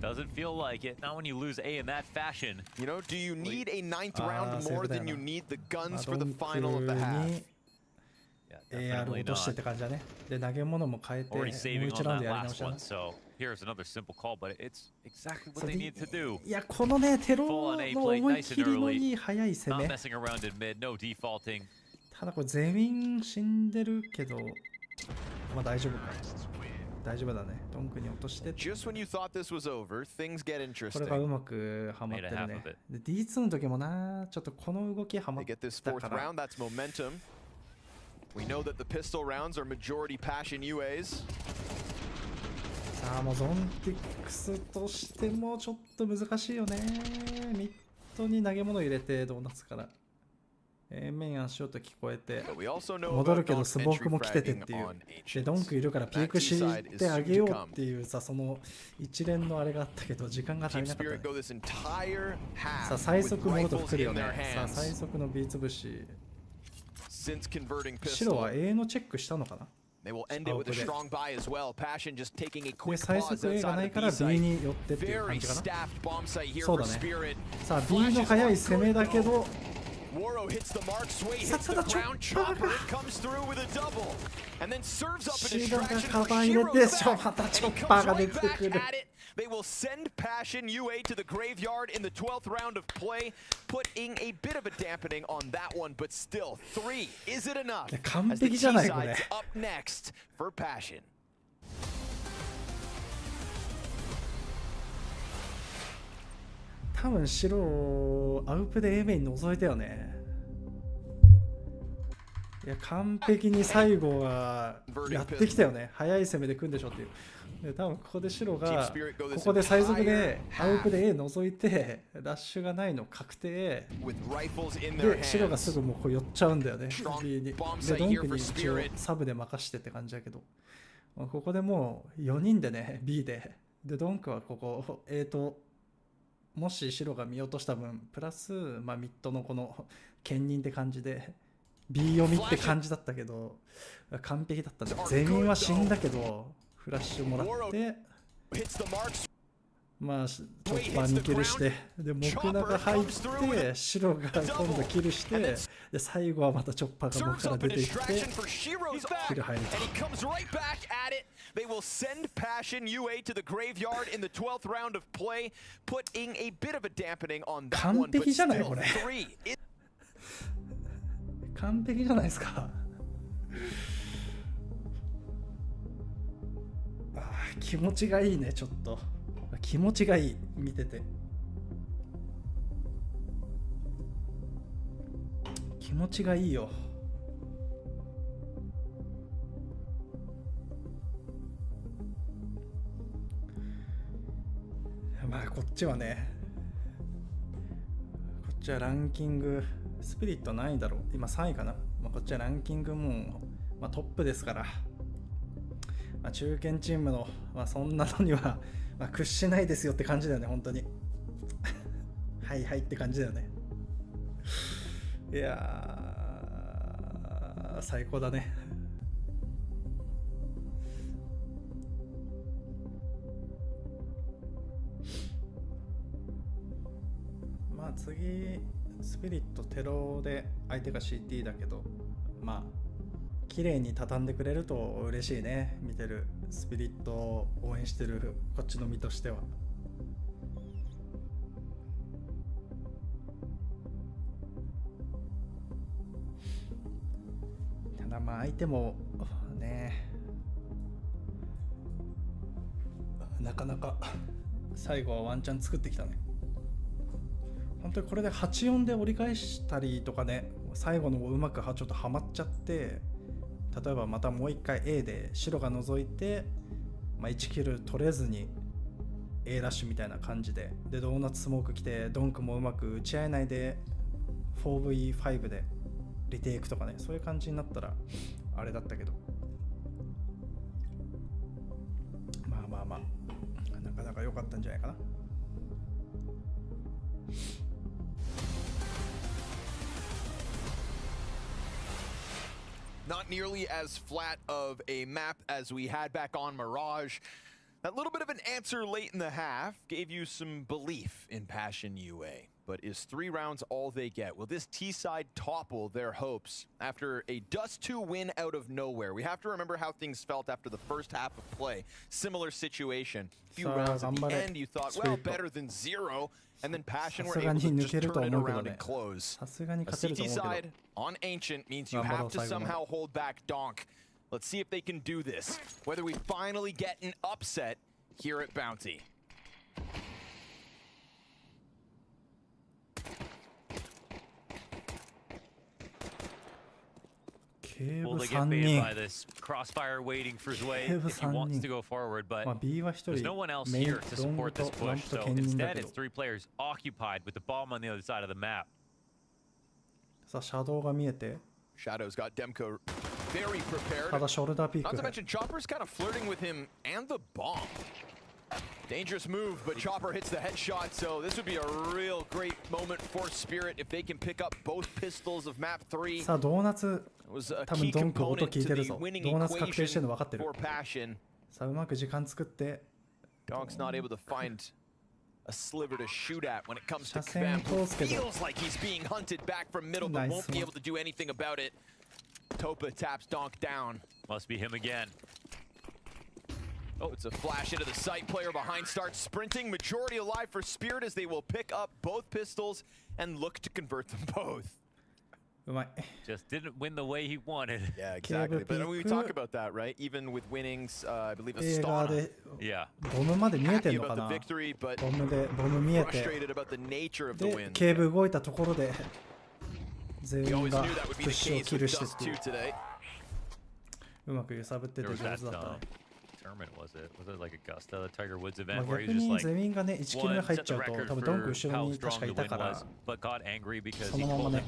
[SPEAKER 6] Doesn't feel like it. Not when you lose A in that fashion.
[SPEAKER 5] You know, do you need a 9th round more than you need the guns for the final of the half?
[SPEAKER 1] AR 落としてって感じだね。で投げ物も変えてもう1ラウンドやり直しだな。
[SPEAKER 6] Here's another simple call, but it's exactly what they need to do.
[SPEAKER 1] いやこのねテロの思い切りのいい速い攻め。
[SPEAKER 6] Not messing around in mid, no defaulting.
[SPEAKER 1] ただこれゼミン死んでるけど、まあ大丈夫か。大丈夫だね。ドンクに落として。
[SPEAKER 5] Just when you thought this was over, things get interesting.
[SPEAKER 1] これがうまくはまってるね。で D2 の時もな、ちょっとこの動きはまったから。
[SPEAKER 5] We know that the pistol rounds are majority Passion UAs.
[SPEAKER 1] さあもうゾンティックスとしてもちょっと難しいよね。ミッドに投げ物入れてドーナツから。面足音聞こえて戻るけどスモークも来ててっていう。でドンクいるからピークしてあげようっていうさその一連のあれがあったけど時間が足りなかった、ね。さあ最速モード来るよね。さあ最速の B 潰し。白は A のチェックしたのかな。で最速 A がないから B に寄ってっていう感じかな。そうだね。さあ B の速い攻めだけどさあただチョッパーがシダがカバン入れてまたチョッパーが出てくる。
[SPEAKER 5] They will send Passion UA to the graveyard in the 12th round of play, putting a bit of a dampening on that one, but still, 3, is it enough? As the T-side's up next for Passion.
[SPEAKER 1] 多分白アウプで A メイン覗いたよね。いや完璧に最後はやってきたよね。早い攻めで組んでしょっていう。で多分ここで白がここで最速でアウプで A 覗いてラッシュがないの確定で白がすぐもうこう寄っちゃうんだよね B に。でドンクに一応サブで任してって感じだけどここでもう4人でね B でドンクはここ A ともし白が見落とした分プラス、まあ、ミッドのこの兼任って感じで B 読みって感じだったけど完璧だったんだ。ゼミンは死んだけどフラッシュもらってまあチョッパーにキルしてで木中入って白が今度キルしてで最後はまたチョッパーが木から出ていってキル入ると。
[SPEAKER 5] They will send Passion UA to the graveyard in the 12th round of play, putting a bit of a dampening on that one.
[SPEAKER 1] 完璧じゃないこれ。完璧じゃないですか。気持ちがいいね。ちょっと気持ちがいい見てて気持ちがいいよ。まあこっちはねこっちはランキングスピリット何位だろう今3位かな、まあ、こっちはランキングもう、まあ、トップですから、まあ、中堅チームの、まあ、そんなのには、まあ、屈しないですよって感じだよね本当にはいはいって感じだよね。いやー最高だね。まあ次スピリットテロで相手が CT だけど、まあ綺麗に畳んでくれると嬉しいね。見てるスピリットを応援してるこっちの身としては。ただまあ相手もね、なかなか最後はワンチャン作ってきたね。本当にこれで 8-4 で折り返したりとかね、最後のうまくちょっとはまっちゃって、例えばまたもう一回 A で白が覗いて、まあ、1キル取れずに A ラッシュみたいな感じで、でドーナツスモーク来てドンクもうまく打ち合えないで 4v5 でリテイクとかね、そういう感じになったらあれだったけど、まあまあまあなかなか良かったんじゃないかな。
[SPEAKER 5] Not nearly as flat of a map as we had back on Mirage. That little bit of an answer late in the half gave you some belief in Passion UA. But is 3 rounds all they get? Will this T-side topple their hopes after a Dust 2 win out of nowhere? We have to remember how things felt after the first half of play. Similar situation. A few rounds at the end, you thought, well, better than 0. And then Passion were able to just turn it around and close. A CT side on Ancient means you have to somehow hold back Donk. Let's see if they can do this. Whether we finally get an upset here at Bounty.
[SPEAKER 6] Well, they get baited by this crossfire waiting for his way if he wants to go forward, but there's no one else here to support this push, so instead it's 3 players occupied with the bomb on the other side of the map.
[SPEAKER 1] さあシャドウが見えて、
[SPEAKER 5] Shadow's got Demko very prepared.
[SPEAKER 1] ただショルダーピーク。
[SPEAKER 5] Not to mention Chopper's kind of flirting with him and the bomb. Dangerous move, but Chopper hits the headshot, so this would be a real great moment for Spirit if they can pick up both pistols of map 3.
[SPEAKER 1] さあドーナツ多分ドンク音聞いてるぞ。ドーナツ確定してるの分かってる。さあうまく時間作って。
[SPEAKER 5] Donk's not able to find a sliver to shoot at when it comes to Kvem, who feels like he's being hunted back from middle but won't be able to do anything about it. Topa taps Donk down.
[SPEAKER 6] Must be him again.
[SPEAKER 5] Oh, it's a flash into the site. Player behind starts sprinting. Majority alive for Spirit as they will pick up both pistols and look to convert them both.
[SPEAKER 6] Just didn't win the way he wanted.
[SPEAKER 5] Yeah, exactly. But we talk about that, right? Even with winnings, I believe a star.
[SPEAKER 6] Yeah.
[SPEAKER 1] ボムまで見えてんのかな。ボム見えて。で、ケーブ動いたところで全員がプッシュをキルしてっていう。うまく揺さぶってて上手だったね。
[SPEAKER 6] Was it like Augusta, the Tiger Woods event where he was just like
[SPEAKER 1] 全員がね1キル目入っちゃうと多分ドンク後ろに確かいたからそのままね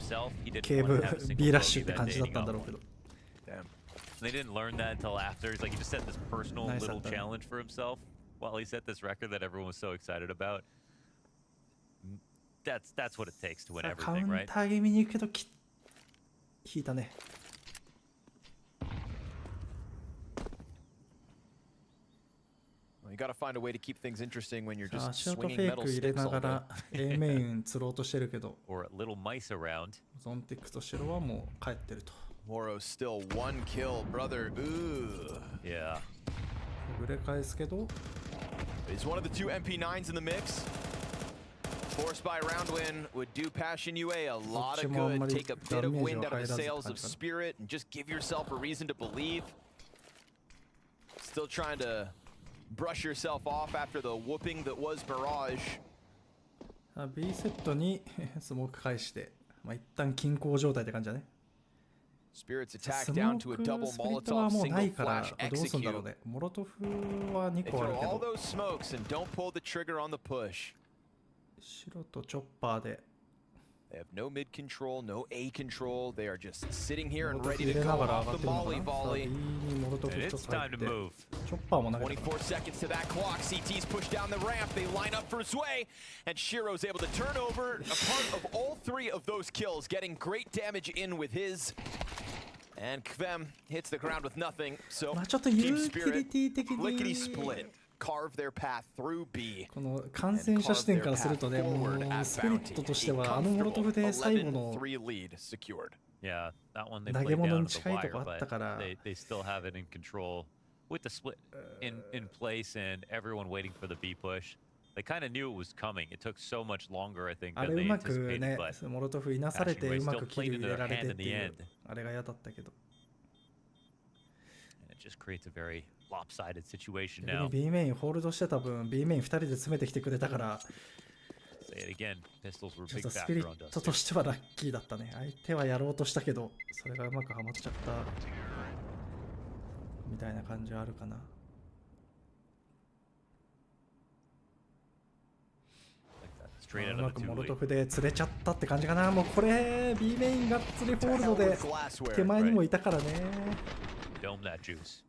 [SPEAKER 1] ケーブ B ラッシュって感じだったんだろうけど
[SPEAKER 6] They didn't learn that until after. He's like he just set this personal little challenge for himself while he set this record that everyone was so excited about. That's what it takes to win everything, right?
[SPEAKER 1] カウンター気味に行くけど引いたね。
[SPEAKER 5] You gotta find a way to keep things interesting when you're just
[SPEAKER 1] 足音フ
[SPEAKER 5] swinging
[SPEAKER 1] ェイ
[SPEAKER 5] metal
[SPEAKER 1] ク入れ
[SPEAKER 5] sticks
[SPEAKER 1] な
[SPEAKER 5] all
[SPEAKER 1] が
[SPEAKER 5] day.
[SPEAKER 1] ら A メイン釣ろうとしてるけど
[SPEAKER 6] Or little mice around.
[SPEAKER 1] ゾンティックと白はもう帰ってると。
[SPEAKER 5] Moro's still 1 kill, brother. Ooh.
[SPEAKER 6] Yeah.
[SPEAKER 1] ぐれ返すけど
[SPEAKER 5] He's one of the 2 MP9s in the mix. Forced by Roundwin would do Passion UA a lot of good. Take a bit of wind out of the sails of Spirit and just give yourself a reason to believe. Still trying to brush yourself off after the whooping that was Mirage.
[SPEAKER 1] B セットにスモーク返して、まあ、一旦均衡状態って感じだね。
[SPEAKER 5] Spirits attack down to a double Molotov single flash execute.
[SPEAKER 1] モロトフは2
[SPEAKER 5] They
[SPEAKER 1] 個ある
[SPEAKER 5] throw
[SPEAKER 1] け
[SPEAKER 5] all
[SPEAKER 1] ど
[SPEAKER 5] those smokes and don't pull the trigger on the push.
[SPEAKER 1] 白とチョッパーで
[SPEAKER 5] They have no mid control, no A control. They are just sitting here and ready to go off the molly volley.
[SPEAKER 6] It's time to move.
[SPEAKER 5] 24 seconds to that clock. CT's push down the ramp. They line up for Zway, and Shiro's able to turn over a part of all 3 of those kills, getting great damage in with his. And Kvem hits the ground with nothing. So Team Spirit lickety split. Carve their path through B.
[SPEAKER 1] この感染者視点からするとね、もうスピリットとしてはモロトフで最後の投げ物に近いとこあったから。
[SPEAKER 6] They still have it in control with the split in place and everyone waiting for the B push. They kind of knew it was coming. It took so much longer, I think,
[SPEAKER 1] あ
[SPEAKER 6] than
[SPEAKER 1] れ
[SPEAKER 6] they
[SPEAKER 1] うまく
[SPEAKER 6] anticipated.
[SPEAKER 1] ね、
[SPEAKER 6] But
[SPEAKER 1] モロトフいなされて
[SPEAKER 6] Ashenway
[SPEAKER 1] うま
[SPEAKER 6] still
[SPEAKER 1] くキ
[SPEAKER 6] played
[SPEAKER 1] ル
[SPEAKER 6] into
[SPEAKER 1] 入れ
[SPEAKER 6] their
[SPEAKER 1] られて
[SPEAKER 6] hand
[SPEAKER 1] っ
[SPEAKER 6] in
[SPEAKER 1] て
[SPEAKER 6] the
[SPEAKER 1] いう
[SPEAKER 6] end.
[SPEAKER 1] あれが嫌だったけど。
[SPEAKER 6] And it just creates a very lopsided situation
[SPEAKER 1] 逆
[SPEAKER 6] now.
[SPEAKER 1] に B メインホールドしてた分 B メイン2人で詰めてきてくれたから。
[SPEAKER 6] Say it again. Pistols were a
[SPEAKER 1] ちょっ
[SPEAKER 6] big
[SPEAKER 1] とスピリ
[SPEAKER 6] factor on
[SPEAKER 1] ット
[SPEAKER 6] Dust.
[SPEAKER 1] としてはラッキーだったね。相手はやろうとしたけど、それがうまくはまっちゃったみたいな感じはあるかな。うまくモロトフで連れちゃったって感じかな。もうこれ B メインがっつりホールドで手前にもいたからね。
[SPEAKER 6] Dome that juice.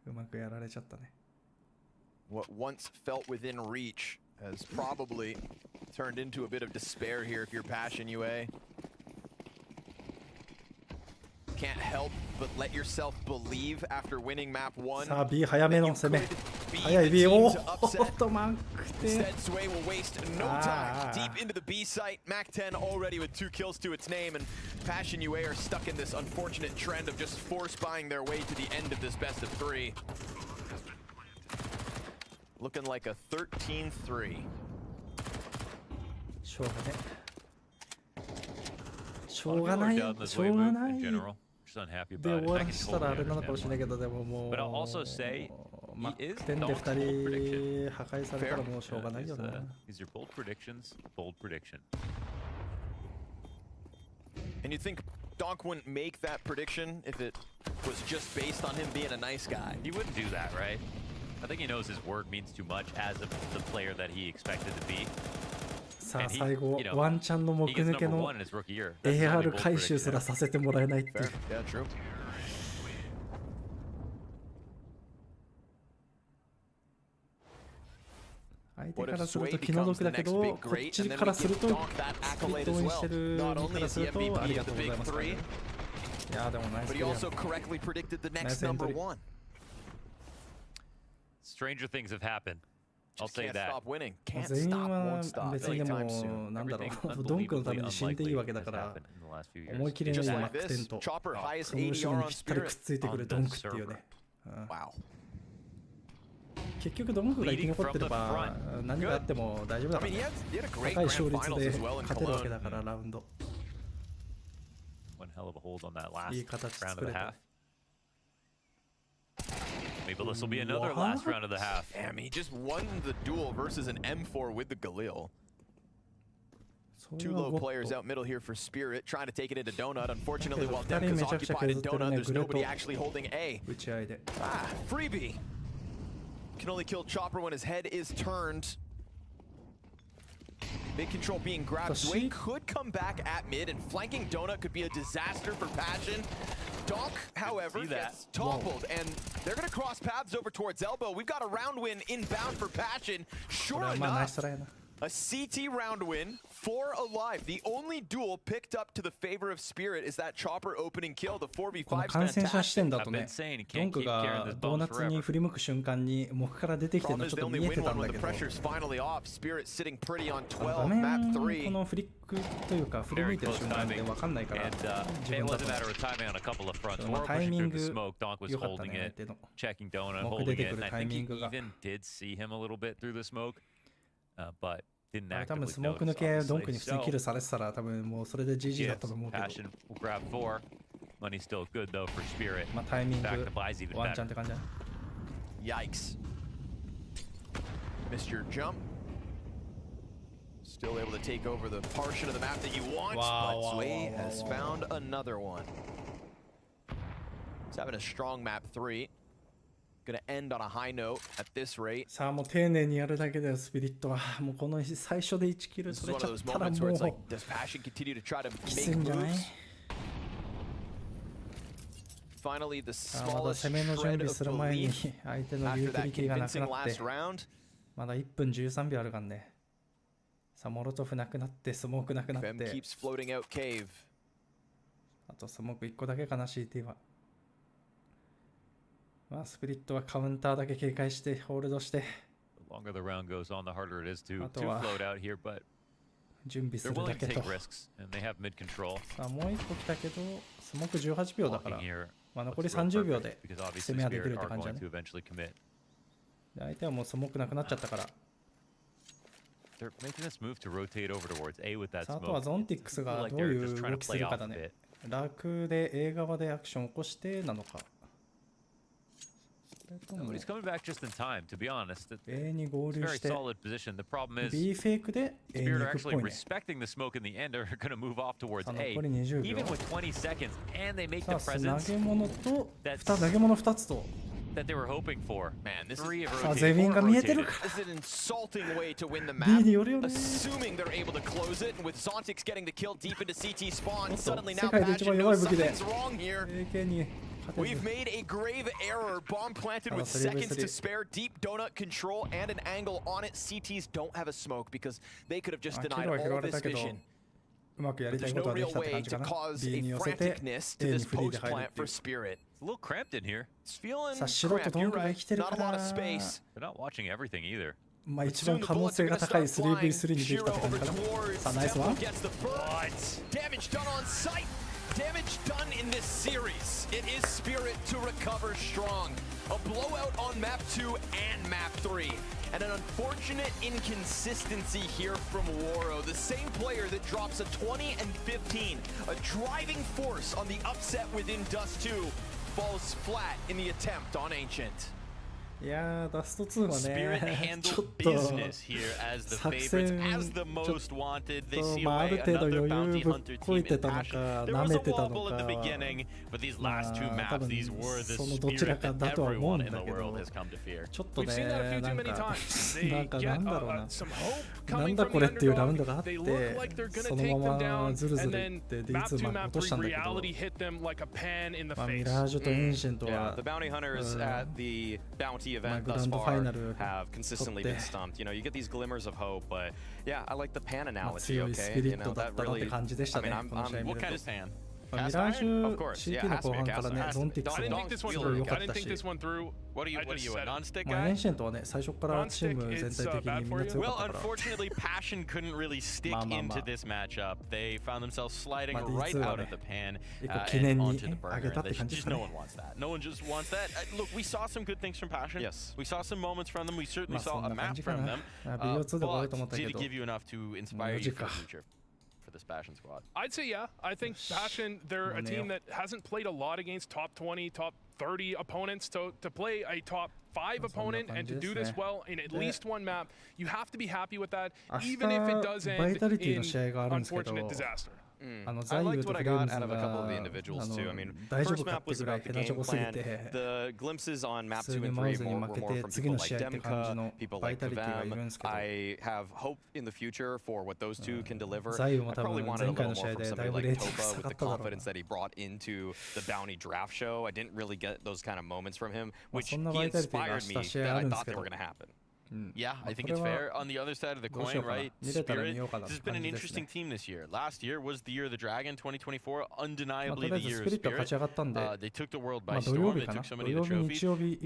[SPEAKER 1] うまくやられちゃったね。
[SPEAKER 5] What once felt within reach has probably turned into a bit of despair here if you're Passion UA. Can't help but let yourself believe after winning map 1.
[SPEAKER 1] さあ B 早めの攻め。早い B をとマンクで。
[SPEAKER 5] Instead, Sway will waste no time deep into the B site. Mac 10 already with 2 kills to its name, and Passion UA are stuck in this unfortunate trend of just force buying their way to the end of this best of 3. Looking like a 13-3.
[SPEAKER 1] しょうがね。しょうがない。しょうがない。で終わらしたらあれなのかもしれないけど、でももう。マック10で2人破壊されたらもうしょうがないよな。
[SPEAKER 6] These are bold predictions. Bold prediction.
[SPEAKER 5] And you think Donk wouldn't make that prediction if it was just based on him being a nice guy?
[SPEAKER 6] He wouldn't do that, right? I think he knows his word means too much as the player that he expected to be.
[SPEAKER 1] さあ最後ワンチャンの目抜けの AR 回収すらさせてもらえないっていう。相手からすると気の毒だけど、こっちからするとスピリット応援してる身からするとありがとうございますからね。いやでもナイスクリア。ナイスエントリー。
[SPEAKER 6] Stranger things have happened. I'll say that.
[SPEAKER 1] 全員は別にでもなんだろうドンクのために死んでいいわけだから思い切りのいいマック10とその後ろにぴったりくっついてくるドンクっていうね。結局ドンクが生き残ってれば何があっても大丈夫だからね。高い勝率で勝てるわけだからラウンド。いい形作れた。
[SPEAKER 6] Maybe this will be another last round of the half.
[SPEAKER 5] Damn, he just won the duel versus an M4 with the Galil. 2 low players out middle here for Spirit, trying to take it into Donut. Unfortunately, while Demka's occupied in Donut, there's nobody actually holding A. Freebie can only kill Chopper when his head is turned. Mid control being grabbed. Zway could come back at mid, and flanking Donut could be a disaster for Passion. Donk, however, gets toppled, and they're going to cross paths over towards Elbow. We've got a round win inbound for Passion. Sure enough, a CT round win, 4 alive. The only duel picked up to the favor of Spirit is that Chopper opening kill. The 4v5
[SPEAKER 1] 感染者視点だとね、ドンクがドーナツに振り向く瞬間に目から出てきてるのちょっと見えてたんだけど、画面このフリックというか振り向いてる瞬間で分かんないから自分だとタイミング良かったね。相手の目出てくるタイミングが多分スモーク抜けドンクに普通にキルされてたら多分もうそれで GG だったと思うけど、まあタイミングワンチャンって感じだね。
[SPEAKER 5] Yikes. Missed your jump. Still able to take over the portion of the map that you want, but Zway has found another one. He's having a strong map 3. gonna end on a high note at this rate.
[SPEAKER 1] さあもう丁寧にやるだけだよスピリットは。もうこの最初で1キル
[SPEAKER 5] This is
[SPEAKER 1] 取れ
[SPEAKER 5] one
[SPEAKER 1] ち
[SPEAKER 5] of
[SPEAKER 1] ゃったら
[SPEAKER 5] those
[SPEAKER 1] も
[SPEAKER 5] moments
[SPEAKER 1] う
[SPEAKER 5] where it's like, does Passion continue to try to
[SPEAKER 1] きつい
[SPEAKER 5] make
[SPEAKER 1] んじゃない？
[SPEAKER 5] moves? Finally, the
[SPEAKER 1] さあまだ
[SPEAKER 5] smallest
[SPEAKER 1] 攻めの準
[SPEAKER 5] shred
[SPEAKER 1] 備
[SPEAKER 5] of
[SPEAKER 1] する前に
[SPEAKER 5] belief
[SPEAKER 1] 相手のユ
[SPEAKER 5] after
[SPEAKER 1] ーティ
[SPEAKER 5] that
[SPEAKER 1] リティがなく
[SPEAKER 5] convincing
[SPEAKER 1] なっ
[SPEAKER 5] last
[SPEAKER 1] て
[SPEAKER 5] round.
[SPEAKER 1] まだ1分13秒あるからね。さあモロトフなくなってスモークなくなっ
[SPEAKER 5] Fem
[SPEAKER 1] て
[SPEAKER 5] keeps floating out cave.
[SPEAKER 1] あとスモーク1個だけかな CT は。まあスピリットはカウンターだけ警戒してホールドして
[SPEAKER 6] The longer the round goes on, the harder it is to
[SPEAKER 1] あとは
[SPEAKER 6] float out here, but
[SPEAKER 1] 準備す
[SPEAKER 6] they're
[SPEAKER 1] るだ
[SPEAKER 6] willing
[SPEAKER 1] け
[SPEAKER 6] to
[SPEAKER 1] と。
[SPEAKER 6] take risks, and they have mid control.
[SPEAKER 1] さあもう1個来たけどスモーク18秒だから
[SPEAKER 6] Walking here
[SPEAKER 1] まあ残り
[SPEAKER 6] looks real
[SPEAKER 1] 30秒
[SPEAKER 6] perfect
[SPEAKER 1] で
[SPEAKER 6] because
[SPEAKER 1] 攻
[SPEAKER 6] obviously
[SPEAKER 1] めはできる
[SPEAKER 6] Spirit
[SPEAKER 1] って
[SPEAKER 6] are
[SPEAKER 1] 感じだ
[SPEAKER 6] going
[SPEAKER 1] ね。
[SPEAKER 6] to eventually commit.
[SPEAKER 1] で相手はもうスモークなくなっちゃったから
[SPEAKER 6] They're making this move to rotate over towards A with that
[SPEAKER 1] さああとは
[SPEAKER 6] smoke.
[SPEAKER 1] ゾンティックス
[SPEAKER 6] Feel
[SPEAKER 1] が
[SPEAKER 6] like
[SPEAKER 1] どう
[SPEAKER 6] they're
[SPEAKER 1] い
[SPEAKER 6] just
[SPEAKER 1] う
[SPEAKER 6] trying
[SPEAKER 1] 動
[SPEAKER 6] to
[SPEAKER 1] きす
[SPEAKER 6] play
[SPEAKER 1] るか
[SPEAKER 6] off
[SPEAKER 1] だ
[SPEAKER 6] of
[SPEAKER 1] ね
[SPEAKER 6] it.
[SPEAKER 1] 楽で A 側でアクション起こしてなのかそれと
[SPEAKER 6] No,
[SPEAKER 1] も
[SPEAKER 6] but he's coming back just in time, to be honest.
[SPEAKER 1] A に合
[SPEAKER 6] It's a
[SPEAKER 1] 流
[SPEAKER 6] very
[SPEAKER 1] して
[SPEAKER 6] solid position. The problem is
[SPEAKER 1] B フェイクで A に
[SPEAKER 6] Spirit
[SPEAKER 1] 行
[SPEAKER 6] are
[SPEAKER 1] くっ
[SPEAKER 6] actually
[SPEAKER 1] ぽいね
[SPEAKER 6] respecting the smoke in the end. They're going to move off towards
[SPEAKER 1] さあ
[SPEAKER 6] A.
[SPEAKER 1] 残り20秒
[SPEAKER 6] Even with 20 seconds, and they make
[SPEAKER 1] さ
[SPEAKER 6] the
[SPEAKER 1] あ投
[SPEAKER 6] presence
[SPEAKER 1] げ物と
[SPEAKER 6] That's-
[SPEAKER 1] 投げ物2つと
[SPEAKER 6] that they were hoping for.
[SPEAKER 5] Man, this is,
[SPEAKER 6] Three have
[SPEAKER 1] さあ
[SPEAKER 6] rotated,
[SPEAKER 1] ゼビン
[SPEAKER 6] four
[SPEAKER 1] が
[SPEAKER 6] have
[SPEAKER 1] 見えてる
[SPEAKER 6] rotated.
[SPEAKER 1] か
[SPEAKER 5] this is an insulting way to win the
[SPEAKER 1] B
[SPEAKER 5] map.
[SPEAKER 1] によるよね
[SPEAKER 5] Assuming they're able to close it, and with Zontix getting the kill deep into CT spawn,
[SPEAKER 1] おっと
[SPEAKER 5] suddenly now
[SPEAKER 1] 世界で一番
[SPEAKER 5] Passion
[SPEAKER 1] 弱い
[SPEAKER 5] knows
[SPEAKER 1] 武器で
[SPEAKER 5] something's wrong here.
[SPEAKER 1] AK に勝て
[SPEAKER 5] We've
[SPEAKER 1] ず
[SPEAKER 5] made a grave error. Bomb planted with
[SPEAKER 1] Oh, 3v3.
[SPEAKER 5] seconds to spare. Deep donut control and an angle on it. CTs don't have a smoke because they could have just
[SPEAKER 1] まあ
[SPEAKER 5] denied
[SPEAKER 1] キルは拾
[SPEAKER 5] all
[SPEAKER 1] われ
[SPEAKER 5] this
[SPEAKER 1] たけど
[SPEAKER 5] vision.
[SPEAKER 1] うまくやり
[SPEAKER 5] But
[SPEAKER 1] たい
[SPEAKER 5] there's
[SPEAKER 1] こと
[SPEAKER 5] no
[SPEAKER 1] はで
[SPEAKER 5] real
[SPEAKER 1] きたって
[SPEAKER 5] way
[SPEAKER 1] 感じ
[SPEAKER 5] to
[SPEAKER 1] かな
[SPEAKER 5] cause
[SPEAKER 1] B
[SPEAKER 5] a
[SPEAKER 1] に寄せて
[SPEAKER 5] franticness to
[SPEAKER 1] A に
[SPEAKER 5] this
[SPEAKER 1] フリーで
[SPEAKER 5] post
[SPEAKER 1] 入るっ
[SPEAKER 5] plant
[SPEAKER 1] てい
[SPEAKER 5] for
[SPEAKER 1] う
[SPEAKER 5] Spirit.
[SPEAKER 6] It's a little cramped in here.
[SPEAKER 5] It's feeling
[SPEAKER 1] さあ白と
[SPEAKER 5] cramped.
[SPEAKER 1] ド
[SPEAKER 5] You're
[SPEAKER 1] ングが
[SPEAKER 5] right.
[SPEAKER 1] 生きてる
[SPEAKER 5] Not
[SPEAKER 1] か
[SPEAKER 5] a lot
[SPEAKER 1] ら
[SPEAKER 5] of space.
[SPEAKER 6] They're not watching everything either.
[SPEAKER 1] まあ一番可能性が高い 3v3 にできたって感じかなさあナイスワン
[SPEAKER 5] Gets the first. Damage done on sight. Damage done in this series. It is Spirit to recover strong. A blowout on map 2 and map 3. And an unfortunate inconsistency here from Waro. The same player that drops a 20 and 15. A driving force on the upset within Dust 2. Falls flat in the attempt on Ancient.
[SPEAKER 1] いやーダスト2は
[SPEAKER 6] Spirit
[SPEAKER 1] ねちょ
[SPEAKER 6] handled
[SPEAKER 1] っと
[SPEAKER 6] business here as the
[SPEAKER 1] 作
[SPEAKER 6] favorites,
[SPEAKER 1] 戦
[SPEAKER 6] as the most wanted. They
[SPEAKER 1] ちょっと
[SPEAKER 6] see
[SPEAKER 1] まああ
[SPEAKER 6] away
[SPEAKER 1] る程度
[SPEAKER 6] another
[SPEAKER 1] 余
[SPEAKER 6] bounty
[SPEAKER 1] 裕ぶっ
[SPEAKER 6] hunter
[SPEAKER 1] こい
[SPEAKER 6] team
[SPEAKER 1] て
[SPEAKER 6] in
[SPEAKER 1] たの
[SPEAKER 6] passion.
[SPEAKER 1] か
[SPEAKER 6] There
[SPEAKER 1] 舐
[SPEAKER 6] was
[SPEAKER 1] め
[SPEAKER 6] a
[SPEAKER 1] てたの
[SPEAKER 6] wobble
[SPEAKER 1] か
[SPEAKER 6] at the beginning, but these
[SPEAKER 1] ま
[SPEAKER 6] last two
[SPEAKER 1] あ多
[SPEAKER 6] maps,
[SPEAKER 1] 分
[SPEAKER 6] these were the
[SPEAKER 1] そのどちら
[SPEAKER 6] Spirit
[SPEAKER 1] か
[SPEAKER 6] that
[SPEAKER 1] だとは思う
[SPEAKER 6] everyone
[SPEAKER 1] ん
[SPEAKER 6] in
[SPEAKER 1] だ
[SPEAKER 6] the
[SPEAKER 1] け
[SPEAKER 6] world
[SPEAKER 1] ど
[SPEAKER 6] has come to fear.
[SPEAKER 1] ちょっと
[SPEAKER 7] We've seen that a
[SPEAKER 1] ね
[SPEAKER 7] few
[SPEAKER 1] な
[SPEAKER 7] too
[SPEAKER 1] ん
[SPEAKER 7] many
[SPEAKER 1] か
[SPEAKER 7] times.
[SPEAKER 1] なん
[SPEAKER 7] They
[SPEAKER 1] か
[SPEAKER 7] get
[SPEAKER 1] なんだろうな
[SPEAKER 7] some hope
[SPEAKER 1] なん
[SPEAKER 7] coming
[SPEAKER 1] だ
[SPEAKER 7] from
[SPEAKER 1] これ
[SPEAKER 7] the
[SPEAKER 1] っていうラウンド
[SPEAKER 7] underdog.
[SPEAKER 1] があっ
[SPEAKER 7] They
[SPEAKER 1] て
[SPEAKER 7] look like they're
[SPEAKER 1] そ
[SPEAKER 7] gonna
[SPEAKER 1] の
[SPEAKER 7] take
[SPEAKER 1] ま
[SPEAKER 7] them
[SPEAKER 1] ま
[SPEAKER 7] down,
[SPEAKER 1] ずるず
[SPEAKER 7] and
[SPEAKER 1] るいっ
[SPEAKER 7] then
[SPEAKER 1] てでい
[SPEAKER 7] map
[SPEAKER 1] つ
[SPEAKER 7] 2,
[SPEAKER 1] まあ
[SPEAKER 7] map
[SPEAKER 1] 落とし
[SPEAKER 7] 3
[SPEAKER 1] たんだけど
[SPEAKER 7] reality hit them like a pan in the
[SPEAKER 1] まあミ
[SPEAKER 7] face.
[SPEAKER 1] ラージュとエンシェント
[SPEAKER 2] Yeah,
[SPEAKER 1] は
[SPEAKER 2] the bounty hunters at the bounty event
[SPEAKER 1] my
[SPEAKER 2] thus
[SPEAKER 1] grand
[SPEAKER 2] far
[SPEAKER 1] final
[SPEAKER 2] have consistently been stumped. You know, you get these glimmers of hope, but yeah, I like the pan
[SPEAKER 1] まあ
[SPEAKER 2] analogy.
[SPEAKER 1] 強いス
[SPEAKER 2] Okay,
[SPEAKER 1] ピリ
[SPEAKER 2] you
[SPEAKER 1] ット
[SPEAKER 2] know
[SPEAKER 1] だっ
[SPEAKER 2] that
[SPEAKER 1] たなって
[SPEAKER 2] really.
[SPEAKER 1] 感じでした
[SPEAKER 2] I mean,
[SPEAKER 1] ね
[SPEAKER 2] I'm
[SPEAKER 1] この試合見
[SPEAKER 6] What
[SPEAKER 1] る
[SPEAKER 6] kind
[SPEAKER 1] と
[SPEAKER 6] of pan?
[SPEAKER 1] まあミ
[SPEAKER 2] Cast
[SPEAKER 1] ラージ
[SPEAKER 2] iron?
[SPEAKER 1] ュ
[SPEAKER 2] Of course,
[SPEAKER 1] CT
[SPEAKER 2] yeah,
[SPEAKER 1] の
[SPEAKER 2] has to
[SPEAKER 1] 後
[SPEAKER 2] be
[SPEAKER 1] 半から
[SPEAKER 2] cast
[SPEAKER 1] ね
[SPEAKER 2] iron.
[SPEAKER 1] ゾンティック
[SPEAKER 7] I
[SPEAKER 1] ス
[SPEAKER 7] didn't
[SPEAKER 1] も
[SPEAKER 7] think this one
[SPEAKER 1] す
[SPEAKER 7] through.
[SPEAKER 1] ごい良
[SPEAKER 7] I
[SPEAKER 1] かっ
[SPEAKER 7] didn't
[SPEAKER 1] た
[SPEAKER 7] think
[SPEAKER 1] し
[SPEAKER 7] this one through.
[SPEAKER 6] What are you,
[SPEAKER 7] I just
[SPEAKER 6] a
[SPEAKER 7] said it.
[SPEAKER 6] non-stick
[SPEAKER 1] まあエ
[SPEAKER 6] guy?
[SPEAKER 1] ンシェントはね最初から
[SPEAKER 7] Non-stick
[SPEAKER 1] チーム全
[SPEAKER 7] is,
[SPEAKER 1] 体的
[SPEAKER 7] bad
[SPEAKER 1] にみ
[SPEAKER 7] for
[SPEAKER 1] んな
[SPEAKER 7] you?
[SPEAKER 1] 強か
[SPEAKER 6] Well,
[SPEAKER 1] ったから
[SPEAKER 6] unfortunately, Passion couldn't really stick
[SPEAKER 1] Ma, ma,
[SPEAKER 6] into
[SPEAKER 1] ma.
[SPEAKER 6] this matchup. They found themselves sliding
[SPEAKER 1] Ma,
[SPEAKER 6] right
[SPEAKER 1] D2
[SPEAKER 6] out
[SPEAKER 1] はね
[SPEAKER 6] of the pan
[SPEAKER 1] 一個
[SPEAKER 6] and
[SPEAKER 1] 記念に
[SPEAKER 6] onto the
[SPEAKER 1] 上げ
[SPEAKER 6] burner.
[SPEAKER 1] たって
[SPEAKER 6] And
[SPEAKER 1] 感じです
[SPEAKER 6] just
[SPEAKER 1] か
[SPEAKER 6] no
[SPEAKER 1] ね
[SPEAKER 6] one wants that. No one just wants that. Look, we saw some good things from Passion.
[SPEAKER 2] Yes.
[SPEAKER 6] We saw some moments from them. We certainly
[SPEAKER 1] まあそ
[SPEAKER 6] saw
[SPEAKER 1] ん
[SPEAKER 6] a
[SPEAKER 1] な感
[SPEAKER 6] map
[SPEAKER 1] じか
[SPEAKER 6] from
[SPEAKER 1] な
[SPEAKER 6] them.
[SPEAKER 1] まあ BO2 で終わると思っ
[SPEAKER 6] But
[SPEAKER 1] たけ
[SPEAKER 6] did it
[SPEAKER 1] ど
[SPEAKER 6] give you enough to inspire you for the future for this Passion squad?
[SPEAKER 7] I'd say yeah. I think Passion, they're a team that hasn't played a lot against top 20, top 30 opponents. To play a top 5 opponent and to do this well in at least one map, you have to be happy with that, even if it does end in unfortunate disaster.
[SPEAKER 2] I liked what I got out of a couple of the individuals too. I mean, first map was about the game plan. The glimpses on map 2 and 3 were more from people like Demka, people like Vem. I have hope in the future for what those two can deliver. I probably wanted a little more from somebody like Topa with the confidence that he brought into the bounty draft show. I didn't really get those kind of moments from him, which he inspired me that I thought they were going to happen.
[SPEAKER 6] Yeah, I think it's fair. On the other side of the coin, right? Spirit, this has been an interesting team this year. Last year was the year of the Dragon, 2024, undeniably the year of Spirit. They took the world by storm. They took so many of the trophies.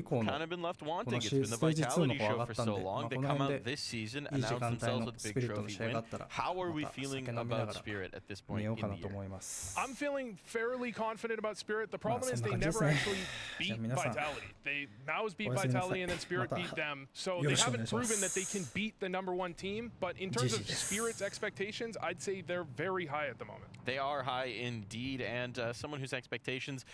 [SPEAKER 6] Kind of been left wanting. It's been the Vitality show for so long. They come out this season, announce themselves with a big trophy win. How are we feeing about Spirit at this point in the year?
[SPEAKER 7] I'm feeling fairly confident about Spirit. The problem is they never actually beat Vitality. Mao's beat Vitality and then Spirit beat them. So they haven't proven that they can beat the #1 team, but in terms of Spirit's expectations, I'd say they're very high at the moment.
[SPEAKER 6] They are high indeed, and someone whose expectations